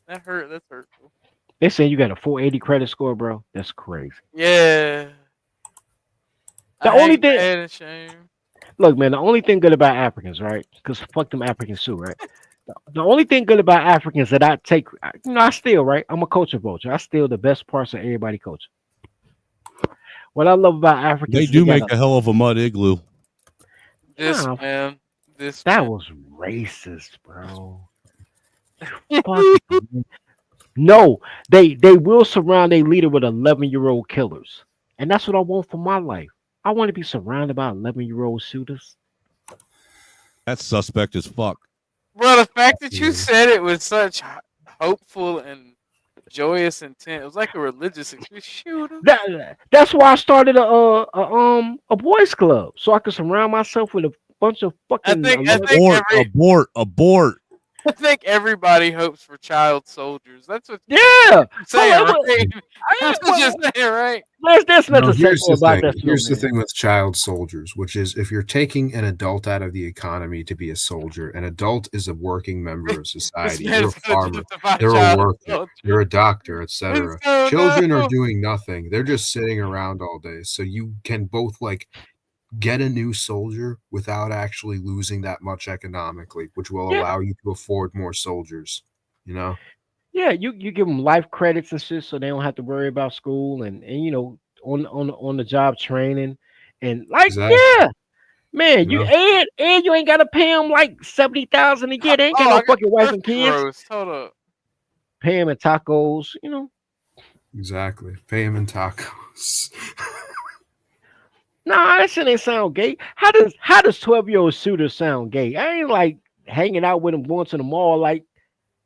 That's hurtful. They say you got a 480 credit score, bro. That's crazy. Yeah. The I only hate thing, that and shame. look, man, the only thing good about Africans, right? Because fuck them Africans too, right? The only thing good about Africans that I take, I steal, right? I'm a culture vulture. I steal the best parts of everybody culture. What I love about Africans, They do make a hell of a mud igloo. This Nah, man. That was racist, bro. Fuck, man. No, they will surround a leader with 11-year-old killers, and that's what I want for my life. I want to be surrounded by 11-year-old shooters. That's suspect as fuck. Bro, the fact that you said it with such hopeful and joyous intent, it was like a religious experience. Shoot 'em. That's why I started a boys club, so I could surround myself with a bunch of fucking. Abort. I think everybody hopes for child soldiers. That's what Yeah. you're saying, Hold on, right? That's what you're saying, right? There's No, nothing here's sexual the about thing. that. Here's the thing with child soldiers, which is if you're taking an adult out of the economy to be a soldier, an adult is a working member of society. You're a man's gonna farmer, justify you're a child worker, soldier. you're a doctor, etc. So Children no. are doing nothing. They're just sitting around all day. So you can both like get a new soldier without actually losing that much economically, which will Yeah. allow you to afford more soldiers. You know? Yeah, you give them life credits and shit, so they don't have to worry about school and you know on the job training and like Exactly. yeah, man, you Yeah. and you ain't gotta pay them like 70,000 a year. They ain't got no I got fucking wife and turkey kids. roast. Hold up. Pay them in tacos, you know. Exactly. Pay him in tacos. Nah, that shit ain't sound gay. How does 12-year-old shooters sound gay? I ain't like hanging out with them, going to the mall. Like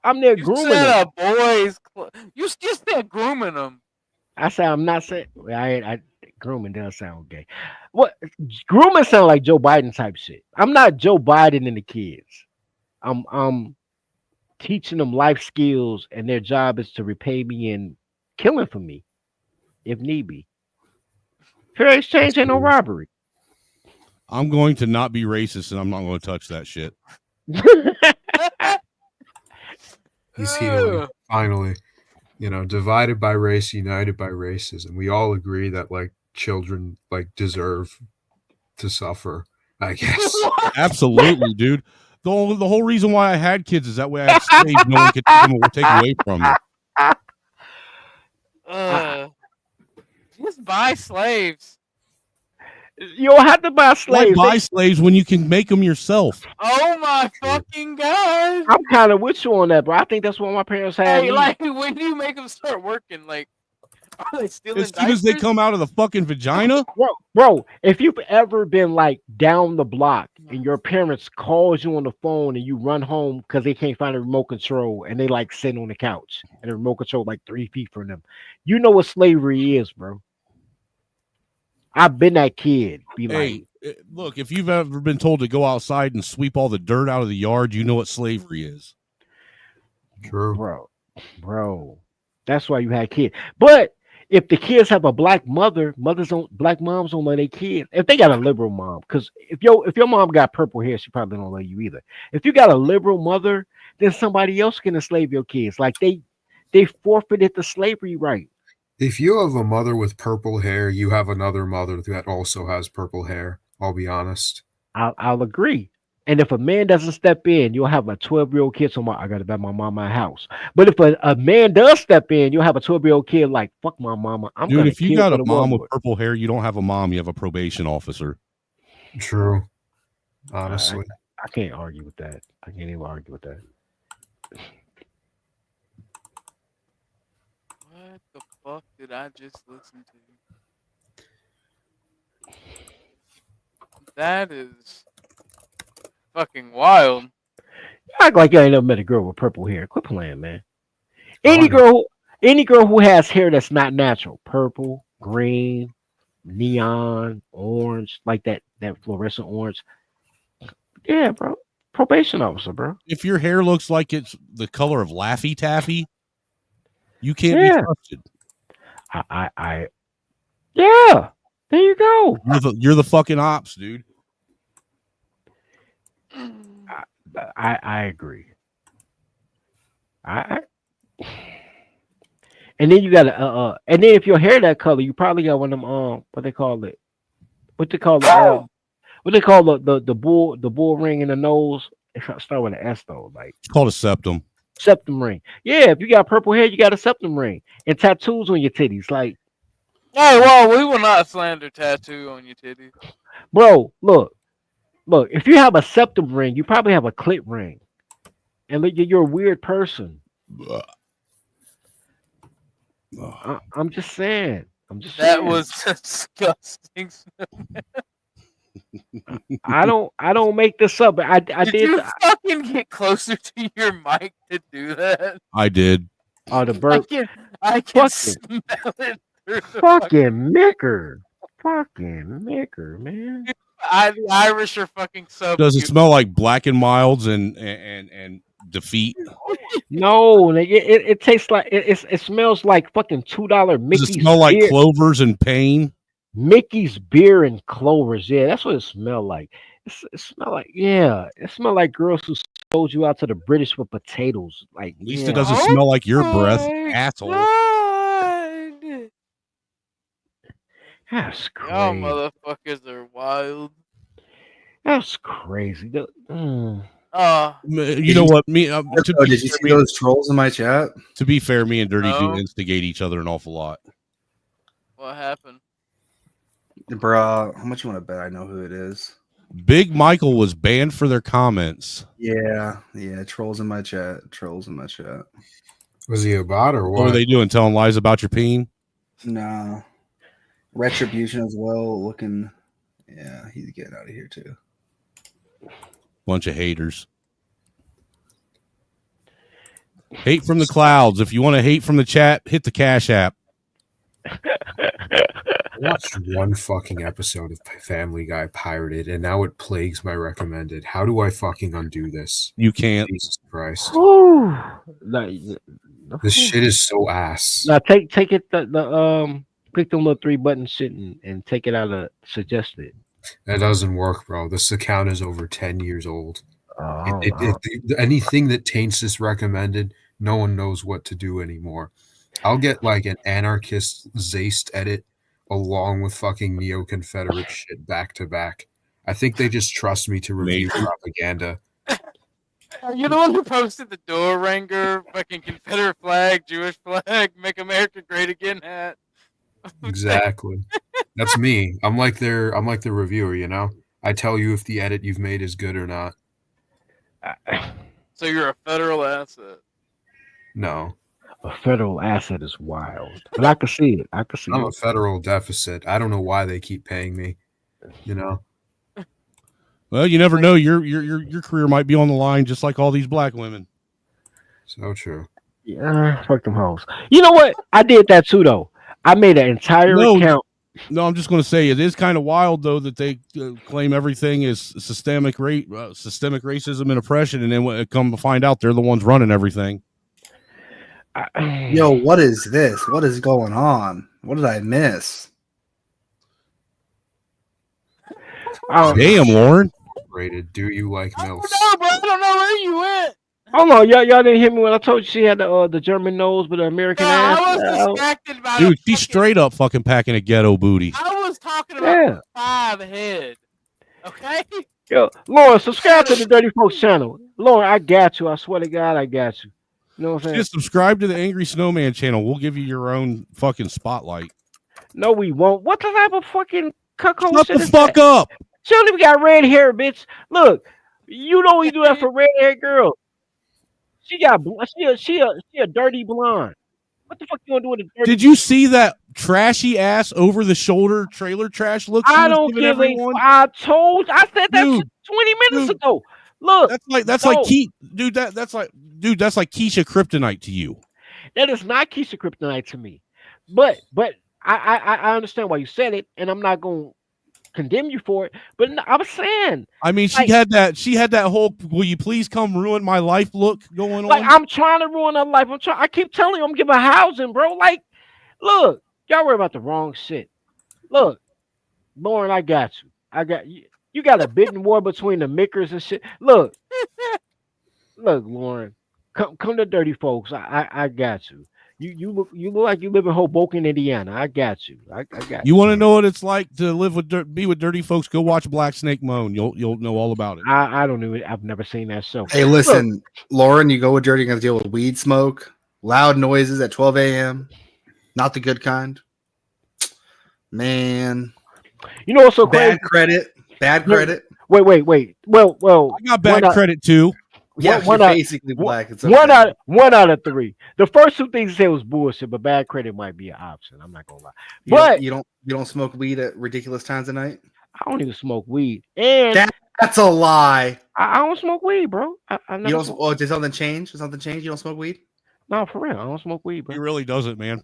I'm there You grooming said them. a boys club. You said grooming them. I said I'm not saying I grooming does sound gay. What grooming sound like Joe Biden type shit. I'm not Joe Biden and the kids. I'm teaching them life skills, and their job is to repay me and killing for me, if need be. Fair exchange ain't no robbery. I'm going to not be racist, and I'm not going to touch that shit. He's healing. Finally. You know, divided by race, united by racism. We all agree that like children like deserve to suffer, I guess. Absolutely, dude. The whole reason why I had kids is that way I had slaves no one could take away from me. Just buy slaves. You don't have to buy slaves. Why buy slaves when you can make them yourself? Oh my fucking god! I'm kind of with you on that, bro. I think that's what my parents had. Hey, me. like when do you make them start working? Like, are they stealing As soon as they come out of the fucking vagina? Bro, if you've ever been like down the block and your parents calls you on the phone and you run home because they can't find a remote control and they like sitting on the couch and the remote control like 3 feet from them, you know what slavery is, bro. I've been that kid. Hey, look, if you've ever been told to go outside and sweep all the dirt out of the yard, you know what slavery is. True. Bro. That's why you had kids. But if the kids have a black mother, black moms don't love their kids. If they got a liberal mom, because if your mom got purple hair, she probably don't love you either. If you got a liberal mother, then somebody else can enslave your kids. Like they forfeited the slavery right. If you have a mother with purple hair, you have another mother that also has purple hair. I'll be honest. I'll agree. And if a man doesn't step in, you'll have a 12-year-old kid. So I got to bet my mama my house. But if a man does step in, you'll have a 12-year-old kid like, fuck my mama. I'm Dude, gonna if you kill got for a the mom with warlord. purple hair, you don't have a mom, you have a probation officer. True. Honestly. I can't argue with that. I can't even argue with that. What the fuck did I just listen to? That is fucking wild. You act like you ain't never met a girl with purple hair. Quit playing, man. Any girl who has hair that's not natural, purple, green, neon, orange, like that fluorescent orange. Yeah, bro. Probation officer, bro. If your hair looks like it's the color of Laffy Taffy, you can't be trusted. Yeah. There you go. You're the fucking ops, dude. I agree. And then you got and then if your hair that color, you probably got one of them what they call it? What they call the bull ring in the nose? It start with an S though, like it's called a septum. Septum ring. Yeah, if you got purple hair, you got a septum ring and tattoos on your titties, like. Hey, well, we will not slander tattoo on your titties. Bro, look. If you have a septum ring, you probably have a clit ring, and look, you're a weird person. I'm just saying. That was disgusting. I don't make this up. I did. You fucking get closer to your mic to do that? I did. Oh, the bird. I can smell it. Fucking Micker, man. The Irish are fucking so. Does it smell like Black and Milds and defeat? No, it tastes like it smells like fucking $2 Mickey's. Does it smell like clovers and pain? Mickey's beer and clovers. Yeah, that's what it smelled like. It smelled like it smelled like girls who sold you out to the British with potatoes. Like at least it doesn't smell like your breath, asshole. That's crazy. Y'all motherfuckers are wild. That's crazy. You know what? Did you see those trolls in my chat? To be fair, me and Dirty do instigate each other an awful lot. What happened? Bruh, how much you want to bet I know who it is? Big Michael was banned for their comments. Yeah, trolls in my chat. Was he a bot or what? What were they doing? Telling lies about your peen? No. Retribution as well. Looking, yeah, he's getting out of here too. Bunch of haters. Hate from the clouds. If you want to hate from the chat, hit the Cash App. I watched one fucking episode of Family Guy pirated, and now it plagues my recommended. How do I fucking undo this? You can't. Jesus Christ. This shit is so ass. Now take it click the little 3 button shit and take it out of suggested. That doesn't work, bro. This account is over 10 years old. Oh, anything that taints this recommended, no one knows what to do anymore. I'll get like an anarchist Zaist edit along with fucking neo-Confederate shit back to back. I think they just trust me to review propaganda. You're the one who posted the door ranger, fucking Confederate flag, Jewish flag, Make America Great Again hat. Exactly. That's me. I'm like the reviewer, you know? I tell you if the edit you've made is good or not. So you're a federal asset. No. A federal asset is wild. But I can see it. I'm a federal deficit. I don't know why they keep paying me. You know? Well, you never know. Your career might be on the line just like all these black women. So true. Yeah, fuck them hoes. You know what? I did that too, though. I made an entire account. No, I'm just going to say it is kind of wild, though, that they claim everything is systemic racism and oppression, and then when it come to find out, they're the ones running everything. Yo, what is this? What is going on? What did I miss? Damn, Lauren. Rated. Do you like MILFs? No, bro, I don't know where you went. Hold on, y'all didn't hear me when I told you she had the German nose with the American ass. I was distracted by Dude, she's straight up fucking packing a ghetto booty. I was talking about 5 head. Okay? Yo, Lauren, subscribe to the Dirty Folks channel. Lauren, I got you. I swear to God, I got you. You know what I'm saying? Just subscribe to the Angry Snowman channel. We'll give you your own fucking spotlight. No, we won't. What the type of fucking cuckold Shut shit the is fuck that? up. She don't even got red hair, bitch. Look, you know we do that for red hair girls. She got she a dirty blonde. What the fuck you gonna do with a dirty? Did you see that trashy ass over the shoulder trailer trash look? I don't give a. I said that shit 20 minutes ago. Look, that's like Keisha Kryptonite to you. That is not Keisha Kryptonite to me. But I understand why you said it, and I'm not gonna condemn you for it. But I was saying, I mean, she like, had that whole "will you please come ruin my life" look going like on. I'm trying to ruin her life. I keep telling you, I'm giving her housing, bro. Like, look, y'all worry about the wrong shit. Look, Lauren, I got you. I got you. You got a bidding war between the Mickers and shit. Look, Lauren, come to Dirty Folks. I got you. You look like you live in Hoboken, Indiana. I got you. I got You want to know what it's like to live with be with dirty folks? Go watch Black Snake Moan. You'll know all about it. I don't know. I've never seen that show. Hey, listen, Lauren, you go with Dirty, you're gonna deal with weed smoke, loud noises at 12 a.m. Not the good kind. Man, you know what's so bad crazy? Bad credit. Wait. Well, I got bad credit too. Yeah, one you're out- basically black. It's One okay. out of three. The first two things he said was bullshit, but bad credit might be an option. I'm not gonna lie. But you don't smoke weed at ridiculous times of night. I don't even smoke weed, and That's a lie. I don't smoke weed, bro. I You never don't. smoke- Oh, did something change? Did something change? You don't smoke weed? No, for real, I don't smoke weed, bro. He really doesn't, man.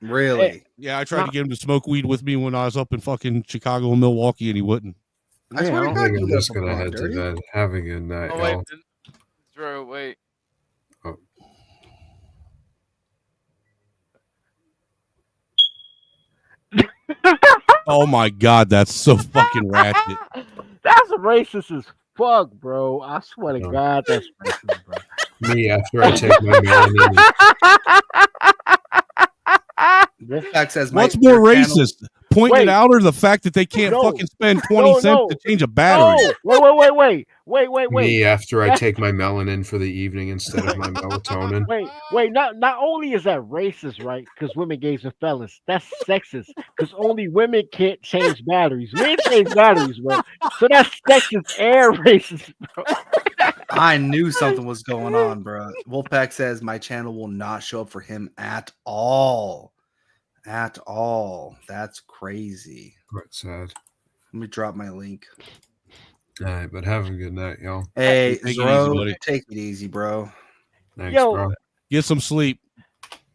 Really? Yeah, I tried to get him to smoke weed with me when I was up in fucking Chicago and Milwaukee, and he wouldn't. I swear to I God, think you I'm got just some gonna on, head to Dirty. bed. Have a good night, Oh wait, y'all. Drew, wait. Oh my god, that's so fucking ratchet. That's racist as fuck, bro. I swear to God, that's racist, bro. Me after I take my melanin. Wolfpack says, What's my- more your channel- racist? Pointing it out or the fact that they can't fucking spend 20 cents to change a battery? Wait. Me after I take my melanin for the evening instead of my melatonin. Wait. Not only is that racist, right? Because women, gays, and fellas. That's sexist. Because only women can't change batteries. Men change batteries, bro. So that's sexist and racist, bro. I knew something was going on, bro. Wolfpack says my channel will not show up for him at all. At all. That's crazy. Quite sad. Let me drop my link. All right, but have a good night, y'all. Hey, Take it easy, Zro, buddy. take it easy, bro. Thanks, Yo. bro. Get some sleep.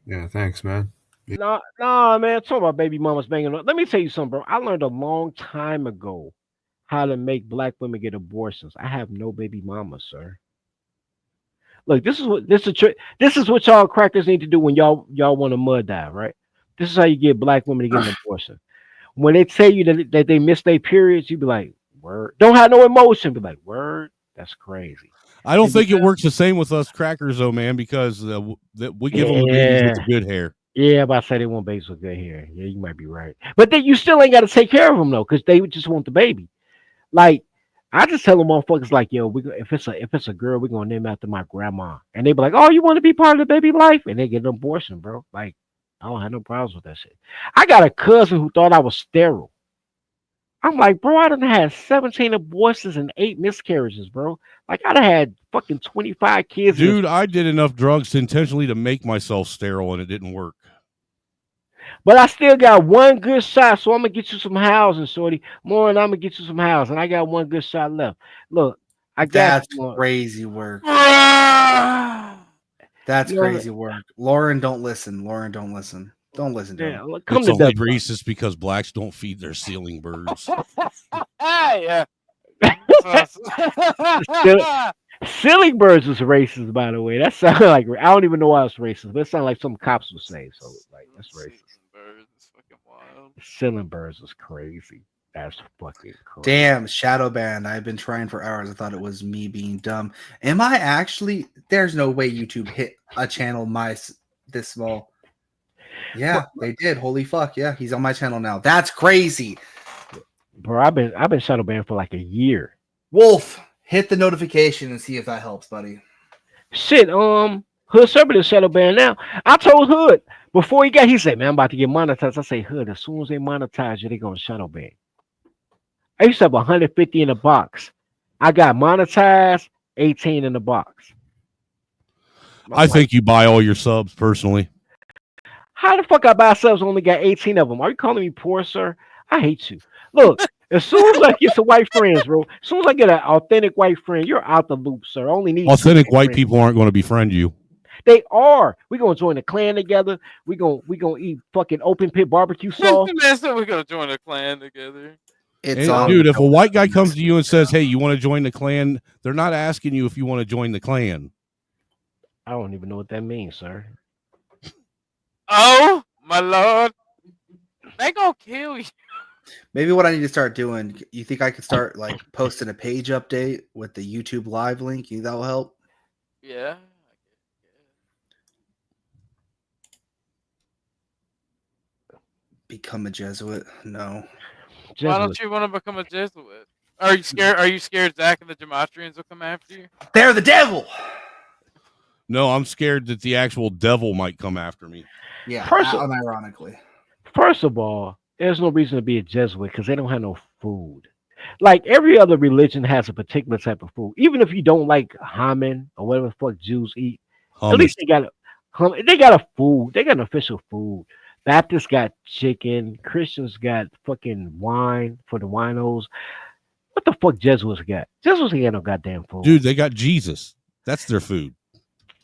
Yeah, thanks, man. Nah, man. Talking about baby mamas banging on. Let me tell you something, bro. I learned a long time ago how to make black women get abortions. I have no baby mama, sir. Look, this is what y'all crackers need to do when y'all want a mud dive, right? This is how you get black women to get an abortion. When they tell you that they miss their periods, you be like, word. Don't have no emotion. Be like, word. That's crazy. I don't think it works the same with us crackers, though, man, because we give them the babies with the good hair. Yeah, but I said they want babies with good hair. Yeah, you might be right. But then you still ain't got to take care of them though, because they just want the baby. Like, I just tell them motherfuckers like, yo, if it's a girl, we're gonna name after my grandma, and they be like, oh, you want to be part of the baby life, and they get an abortion, bro. Like, I don't have no problems with that shit. I got a cousin who thought I was sterile. I'm like, bro, I done had 17 abortions and 8 miscarriages, bro. Like, I done had fucking 25 kids. Dude, I did enough drugs to intentionally to make myself sterile, and it didn't work. But I still got one good shot, so I'm gonna get you some housing, shorty. Lauren, I'm gonna get you some housing. I got one good shot left. Look, I got That's you, Lauren. crazy work. That's You know, crazy work. Lauren, don't listen. Lauren, don't listen. Don't listen to him. come It's to only Death Row. racist because blacks don't feed their ceiling birds. Yeah. Silly Birds was racist, by the way. That sounded like I don't even know why it's racist, but it sounded like some cops would say. So, like, that's racist. Silly Birds was crazy. That's fucking crazy. Damn, shadow banned. I've been trying for hours. I thought it was me being dumb. Am I actually? There's no way YouTube hit a channel this small. Yeah, they did. Holy fuck! Yeah, he's on my channel now. That's crazy. Bro, I've been shadow banned for like a year. Wolf, hit the notification and see if that helps, buddy. Shit, Hood Serpent is shadow banned now. I told Hood before he said, man, I'm about to get monetized. I say, Hood, as soon as they monetize you, they're gonna shadow ban. I used to have 150 in the box. I got monetized, 18 in the box. I think you buy all your subs personally. How the fuck I buy subs only got 18 of them? Are you calling me poor, sir? I hate you. Look, as soon as I get some white friends, bro, as soon as I get an authentic white friend, you're out the loop, sir. I only need Authentic white friends. people aren't going to befriend you. They are. We gonna join the clan together. We gonna eat fucking open pit barbecue sauce. The man said we're gonna join a clan together. It's Hey, dude, if a white guy comes to you and says, "Hey, you want to join the clan?" They're not asking you if you want to join the clan. I don't even know what that means, sir. Oh my lord, they gonna kill you. Maybe what I need to start doing. You think I could start like posting a page update with the YouTube live link? You think that will help? Yeah. Become a Jesuit? No. Why don't you want to become a Jesuit? Are you scared? Are you scared Zach and the Gematrians will come after you? They're the devil. No, I'm scared that the actual devil might come after me. Yeah, unironically. First of all, there's no reason to be a Jesuit because they don't have no food. Like every other religion has a particular type of food. Even if you don't like hymen or whatever the fuck Jews eat, at least they got a food. They got an official food. Baptists got chicken. Christians got fucking wine for the winos. What the fuck Jesuits got? Jesuits ain't got no goddamn food. Dude, they got Jesus. That's their food.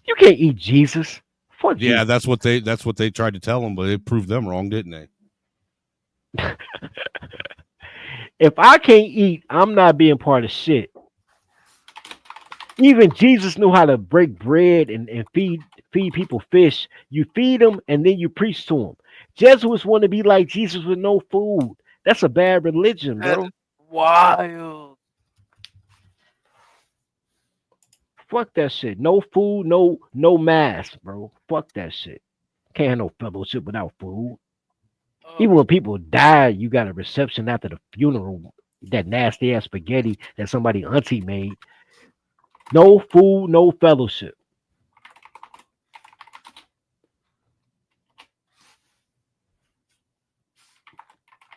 You can't eat Jesus. Fuck Yeah, Jesus. that's what they tried to tell them, but they proved them wrong, didn't they? If I can't eat, I'm not being part of shit. Even Jesus knew how to break bread and feed people fish. You feed them and then you preach to them. Jesuits want to be like Jesus with no food. That's a bad religion, bro. That's wild. Fuck that shit. No food, no mass, bro. Fuck that shit. Can't have no fellowship without food. Even when people die, you got a reception after the funeral. That nasty ass spaghetti that somebody auntie made. No food, no fellowship.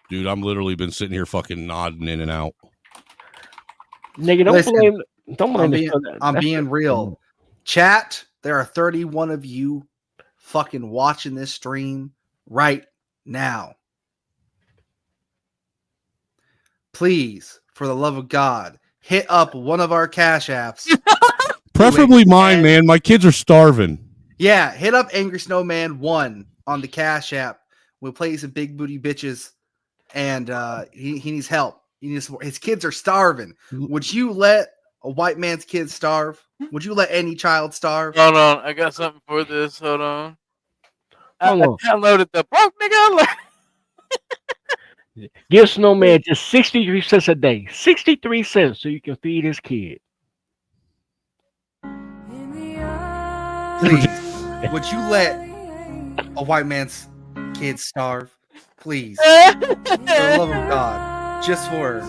Dude, I'm literally been sitting here fucking nodding in and out. Nigga, don't blame I'm being real. Chat, there are 31 of you fucking watching this stream right now. Please, for the love of God, hit up one of our cash apps. Preferably mine, man. My kids are starving. Yeah, hit up Angry Snowman 1 on the cash app. We'll play some big booty bitches, and he needs help. He needs support. His kids are starving. Would you let a white man's kids starve? Would you let any child starve? Hold on, I got something for this. Hold on. Hold on. I downloaded the broke nigga. Give Snowman just 63 cents a day. 63 cents so you can feed his kid. Please, would you let a white man's kids starve? Please. For the love of God. Just for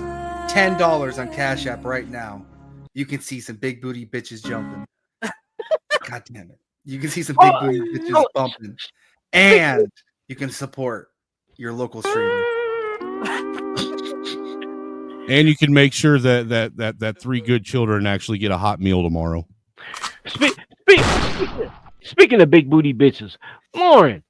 $10 on Cash App right now, you can see some big booty bitches jumping. God damn it. You can see some big booty bitches bumping. And you can support your local streamer. And you can make sure that 3 good children actually get a hot meal tomorrow. Speaking of big booty bitches, Lauren,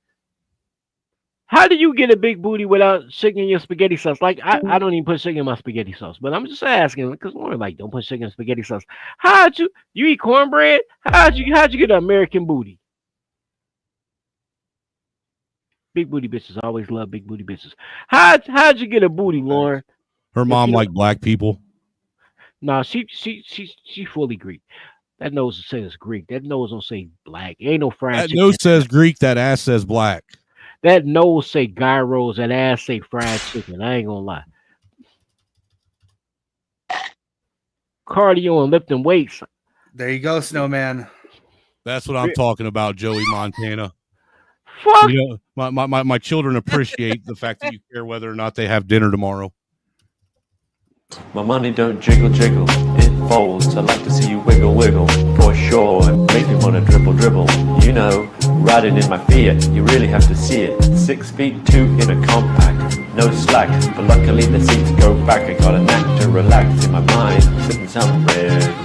how do you get a big booty without sugar in your spaghetti sauce? Like I don't even put sugar in my spaghetti sauce, but I'm just asking because Lauren like don't put sugar in spaghetti sauce. How'd you eat cornbread? How'd you get an American booty? Big booty bitches always love big booty bitches. How'd you get a booty, Lauren? Her mom liked black people. No, she fully Greek. That nose says Greek. That nose don't say black. Ain't no fried That chicken. nose says Greek. That ass says black. That nose say gyros. That ass say fried chicken. I ain't gonna lie. Cardio and lifting weights. There you go, Snowman. That's what I'm talking about, Joey Montana. Fuck. You know, my children appreciate the fact that you care whether or not they have dinner tomorrow. My money don't jiggle jiggle, it folds. I like to see you wiggle wiggle, for sure. And make me wanna dribble dribble. You know, riding in my Fiat, you really have to see it. 6'2" in a compact, no slack. But luckily the seats go back. I got a knack to relax in my mind, sipping some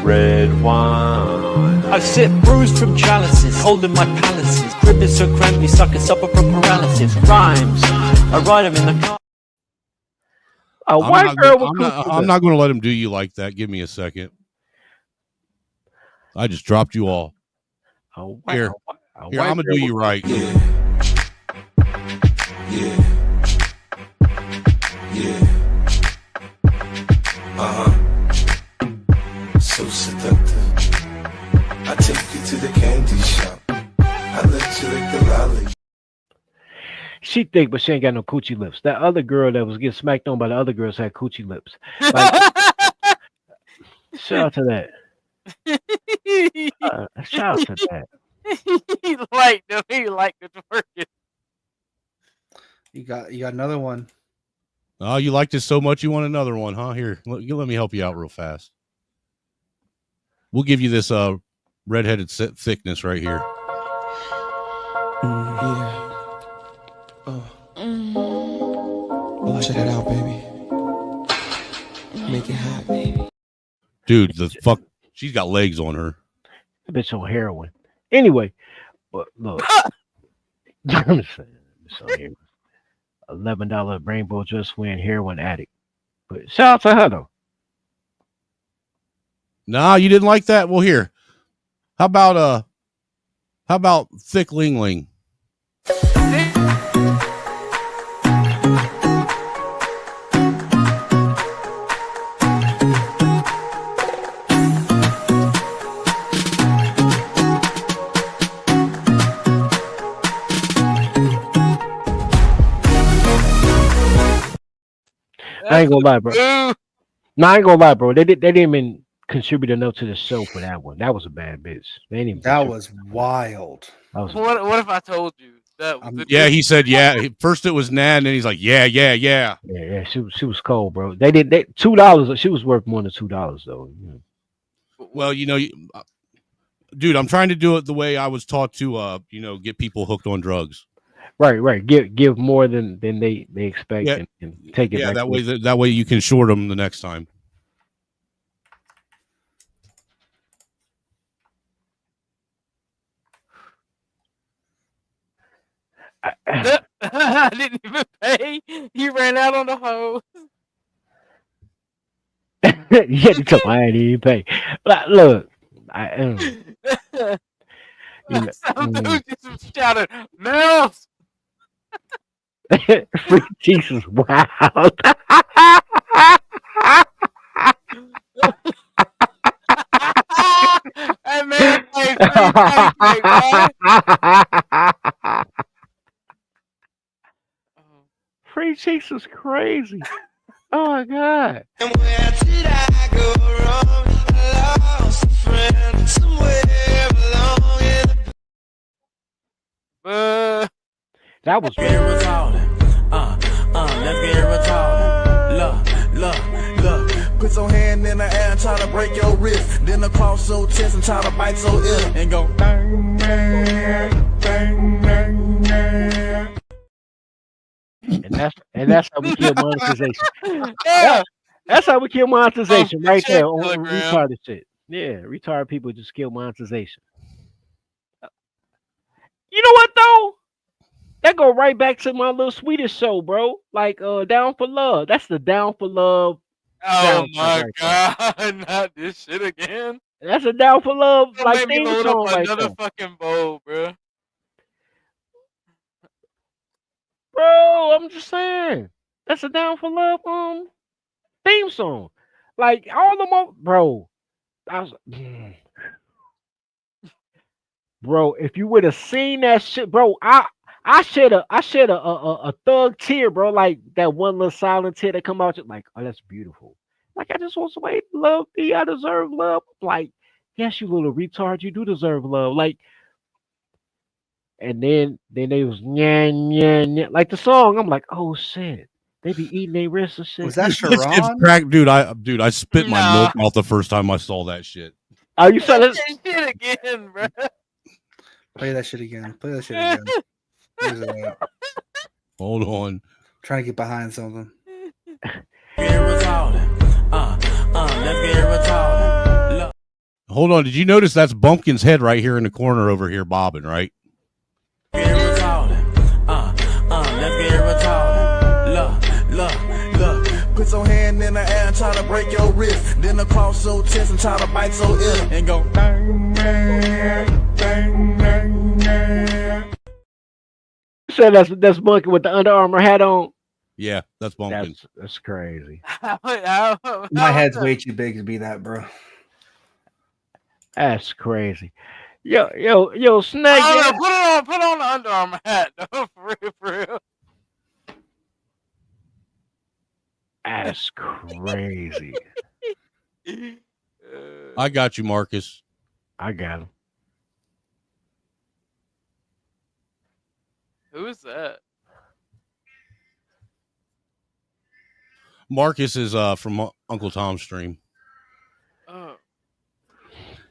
red wine. I sit bruised from chalices, holding my palaces. Crib is so cramped, me sucker suffer from paralysis. Rhymes, I ride them in the car. A white girl will I'm not going to let him do you like that. Give me a second. I just dropped you all. Here, I'm gonna do you right. So seductive. I take you to the candy shop. I let you lick the lolly. She thick, but she ain't got no coochie lips. That other girl that was getting smacked on by the other girls had coochie lips. Like, shout out to that. Shout out to that. He liked them. He liked the twerking. You got another one. Oh, you liked it so much you want another one, huh? Here, let me help you out real fast. We'll give you this redheaded thickness right here. Yeah. Oh, check it out, baby. Make it hot, baby. Dude, the fuck, she's got legs on her. That bitch on heroin. Anyway, but look, I'm saying, $11 rainbow just win heroin addict. But shout out to her though. Nah, you didn't like that? Well, here. How about thick ling ling? I ain't gonna lie, bro. No, I ain't gonna lie, bro. They didn't even contribute enough to the show for that one. That was a bad bitch. They didn't even That was wild. That was What if I told you that? Was the Yeah, he said yeah. First it was Nan, and then he's like, yeah. Yeah, she was cold, bro. They $2. She was worth more than $2 though. Yeah. Well, dude, I'm trying to do it the way I was taught to, get people hooked on drugs. Right. Give more than they expect and take it. Yeah, back that way you can short them the next time. I didn't even pay. He ran out on the hose. Yeah, I ain't even pay. But look, Some dude just shouted, "Mouse!" Free Jesus, wow. Hey man, Free cheeks is crazy. Oh my god. And where did I go wrong? I lost a friend somewhere along in the... That was Get retarded. Let's get retarded. Look. Put your hand in the air and try to break your wrist. Then across your chest and try to bite your ear. And go bang, bang, bang, bang, bang. And that's how we kill monetization. Yeah. That's how we kill monetization right there on Telegram. retarded shit. Yeah, retarded people just kill monetization. You know what though? That go right back to my little Swedish show, bro. Like Down for Love. That's the Down for Love. Oh soundtrack my right god, not this shit again. there. That's a Down for Love That like made me theme load song up right another there. fucking bowl, bro. Bro, I'm just saying. That's a Down for Love theme song. Like all the more, bro. I was bro, if you would have seen that shit, bro, I shed a thug tear, bro. Like that one little silent tear that come out, like, oh, that's beautiful. Like I just want somebody to love me. I deserve love. Like, yes, you little retard, you do deserve love. Like, and then they was nya, like the song. I'm like, oh shit, they be eating their wrists and shit. Was that It's Sharon? crack, dude. I spit my milk out the first time I saw that shit. Oh, you saw this? Shit again, bro. Play that shit again. Play that shit again. Where's it at? Hold on. Trying to get behind something. Get retarded. Let's get retarded. Look. Hold on. Did you notice that's Bumpkin's head right here in the corner over here bobbing, right? Get retarded. Let's get retarded. Look. Put your hand in the air and try to break your wrist. Then across your chest and try to bite your ear. And go bang, bang, You said that's Monkey with the Under Armour hat on. Yeah, that's bumping. That's crazy. My head's way too big to be that, bro. That's crazy. Yo, Snag. Oh, no, put on the Under Armour hat. No, for real. That's crazy. I got you, Marcus. I got him. Who is that? Marcus is from Uncle Tom's stream. Oh.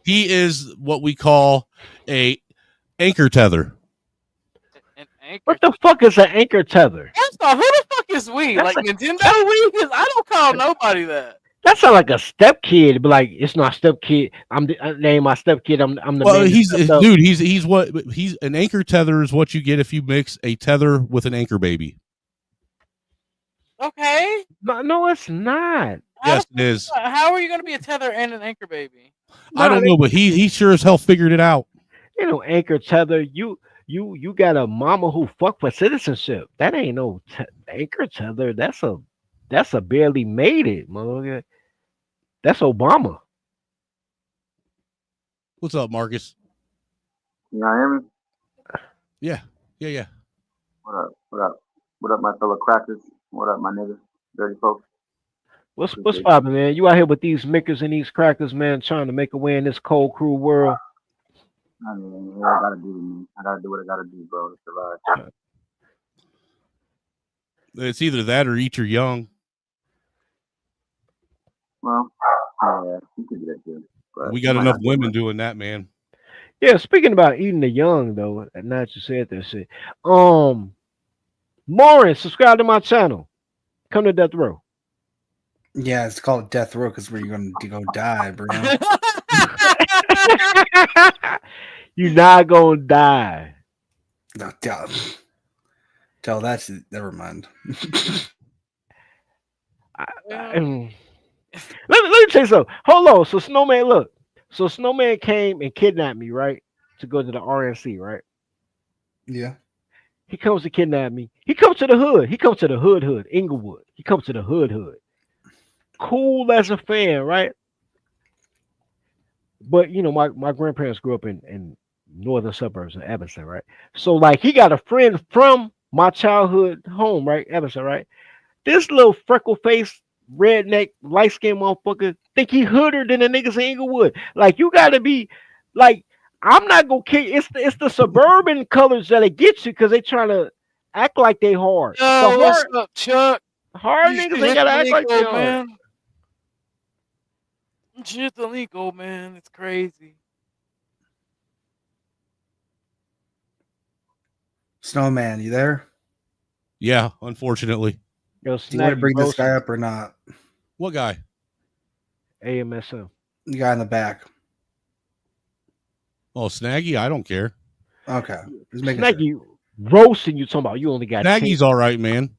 He is what we call a anchor tether. An anchor. What the fuck is an anchor tether? First off, who the fuck is we? That's Like Nintendo Wii? Because I don't call nobody that. That sounds like a step kid, but like it's not step kid. I name my step kid. I'm the Well, man he's that stepped up. dude. He's an anchor tether is what you get if you mix a tether with an anchor baby. Okay. No, it's not. Yes, it is. How are you going to be a tether and an anchor baby? I don't know, but he sure as hell figured it out. You know, anchor tether. You got a mama who fuck for citizenship. That ain't no anchor tether. That's a barely made it, motherfucker. That's Obama. What's up, Marcus? You know, hear me? Yeah. What up, my fellow crackers? What up, my niggas? Dirty folks. What's poppin', man? You out here with these mickers and these crackers, man, trying to make a way in this cold, cruel world. I mean, I gotta do, man. I gotta do what I gotta do, bro, to survive. It's either that or eat your young. Well, yeah, you can do that too. But We got enough women doing that, man. Yeah, speaking about eating the young, though, and not you said that shit. Lauren, subscribe to my channel. Come to Death Row. Yeah, it's called Death Row because we're going to go die, bro. You're not gonna die. No, tell that's never mind. Let me tell you something. Hold on. So Snowman, look. So Snowman came and kidnapped me, right? To go to the RNC, right? Yeah. He comes to kidnap me. He comes to the hood. He comes to the hood, Inglewood. He comes to the hood. Cool as a fan, right? But you know, my grandparents grew up in northern suburbs of Evanston, right? So like he got a friend from my childhood home, right? Evanston, right? This little freckle-faced, redneck, light-skinned motherfucker think he hoodier than the niggas in Inglewood. Like you gotta be like, I'm not gonna kill you. It's the suburban colors that it gets you because they trying to act like they hard. Yo, what's up, Chuck? Hard You niggas should ain't hit gotta the act like link, they old hard. man. You should hit the link, old man. It's crazy. Snowman, you there? Yeah, unfortunately. Yo, Do you want to bring this guy up or not? What guy? AMSM. The guy in the back. Oh, Snaggy, I don't care. Okay. Just making Snaggy roasting you talking about you only got Snaggy's 10. all right, man.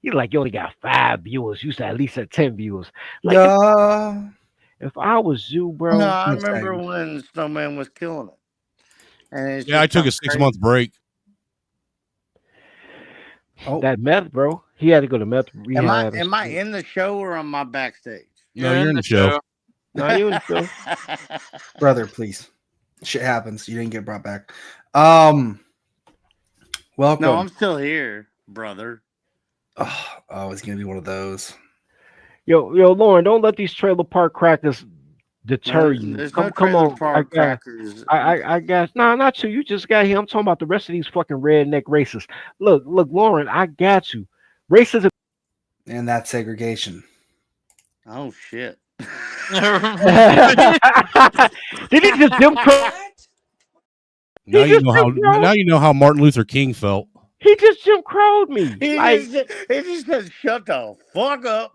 He's like you only got 5 viewers. You said at least at 10 viewers. Like Yeah. if I was you, bro. No, I remember when Snowman was killing it. And it's Yeah, I just took a something 6-month break. That meth, bro. He had to go to meth rehab. Am I in the show or am I backstage? No, you're in the show. No, you in the show. Brother, please. Shit happens. You didn't get brought back. Welcome. No, I'm still here, brother. Oh, it's gonna be one of those. Yo, Lauren, don't let these trailer park crackers deter you. There's Come no trailer on. park crackers. I got no, not you. You just got here. I'm talking about the rest of these fucking redneck racists. Look, Lauren, I got you. Racism And that's segregation. Oh shit. Did he just Jim Crow? Now you know how Martin Luther King felt. He just Jim Crow'd me. He just said, "Shut the fuck up."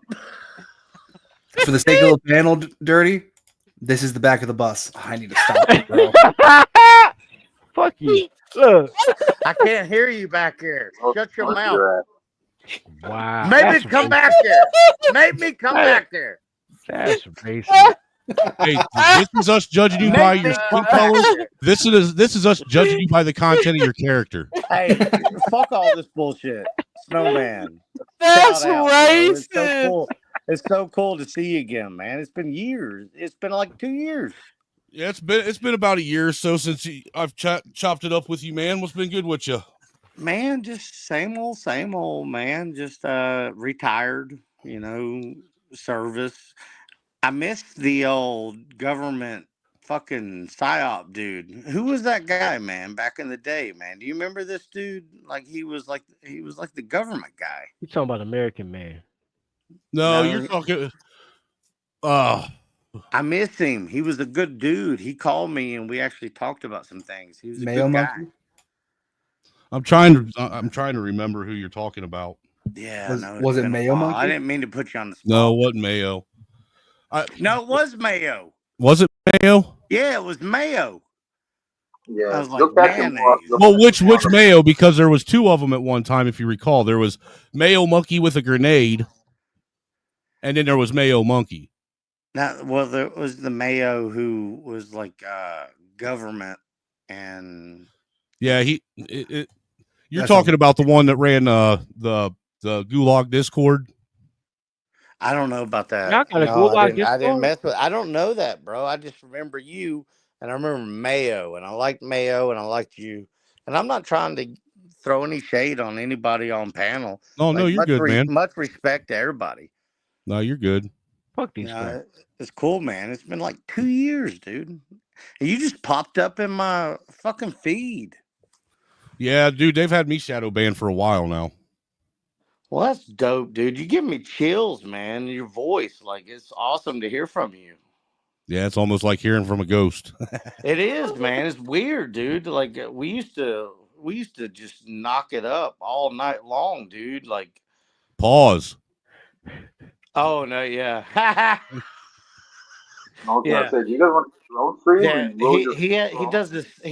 For the sake of the panel, Dirty, this is the back of the bus. I need to stop it, bro. Fuck you. Look. I can't hear you back here. Shut your mouth. Wow. Maybe That's come racist. back there. Make me come back there. That's racist. Hey, this is us judging you by your skin color. This is us judging you by the content of your character. Hey, fuck all this bullshit. Snowman. That's Shout out, bro. It's so racist. cool. It's so cool to see you again, man. It's been years. It's been like 2 years. Yeah, it's been about a year or so since I've chopped it up with you, man. What's been good with you? Man, just same old, man. Just retired, service. I missed the old government fucking psyop dude. Who was that guy, man, back in the day, man? Do you remember this dude? Like he was like the government guy. You talking about American Man? No, No, you're talking. I miss him. He was a good dude. He called me and we actually talked about some things. He was a Mayo good guy. Monkey? I'm trying to remember who you're talking about. Yeah, Was it Mayo Monkey? I didn't mean to put you on the spot. No, it wasn't Mayo. No, it was Mayo. Was it Mayo? Yeah, it was Mayo. Yeah. I was like, mayonnaise. Well, which Mayo? Because there was two of them at one time, if you recall. There was Mayo Monkey with a grenade, and then there was Mayo Monkey. Well, there was the Mayo who was like government, and Yeah, you're That's talking about the one that ran the Gulag Discord. I don't know about that. Y'all got a No, Gulag I didn't Discord? mess with. I don't know that, bro. I just remember you, and I remember Mayo, and I liked Mayo, and I liked you. And I'm not trying to throw any shade on anybody on panel. Oh, no, you're good, man. Much respect to everybody. No, you're good. Fuck these guys. It's cool, man. It's been like 2 years, dude. And you just popped up in my fucking feed. Yeah, dude, they've had me shadow banned for a while now. Well, that's dope, dude. You give me chills, man. Your voice, like, it's awesome to hear from you. Yeah, it's almost like hearing from a ghost. It is, man. It's weird, dude. Like we used to just knock it up all night long, dude. Like, Pause. oh no, yeah, I was yeah, gonna say, do you guys want to roll stream? yeah. And roll your- He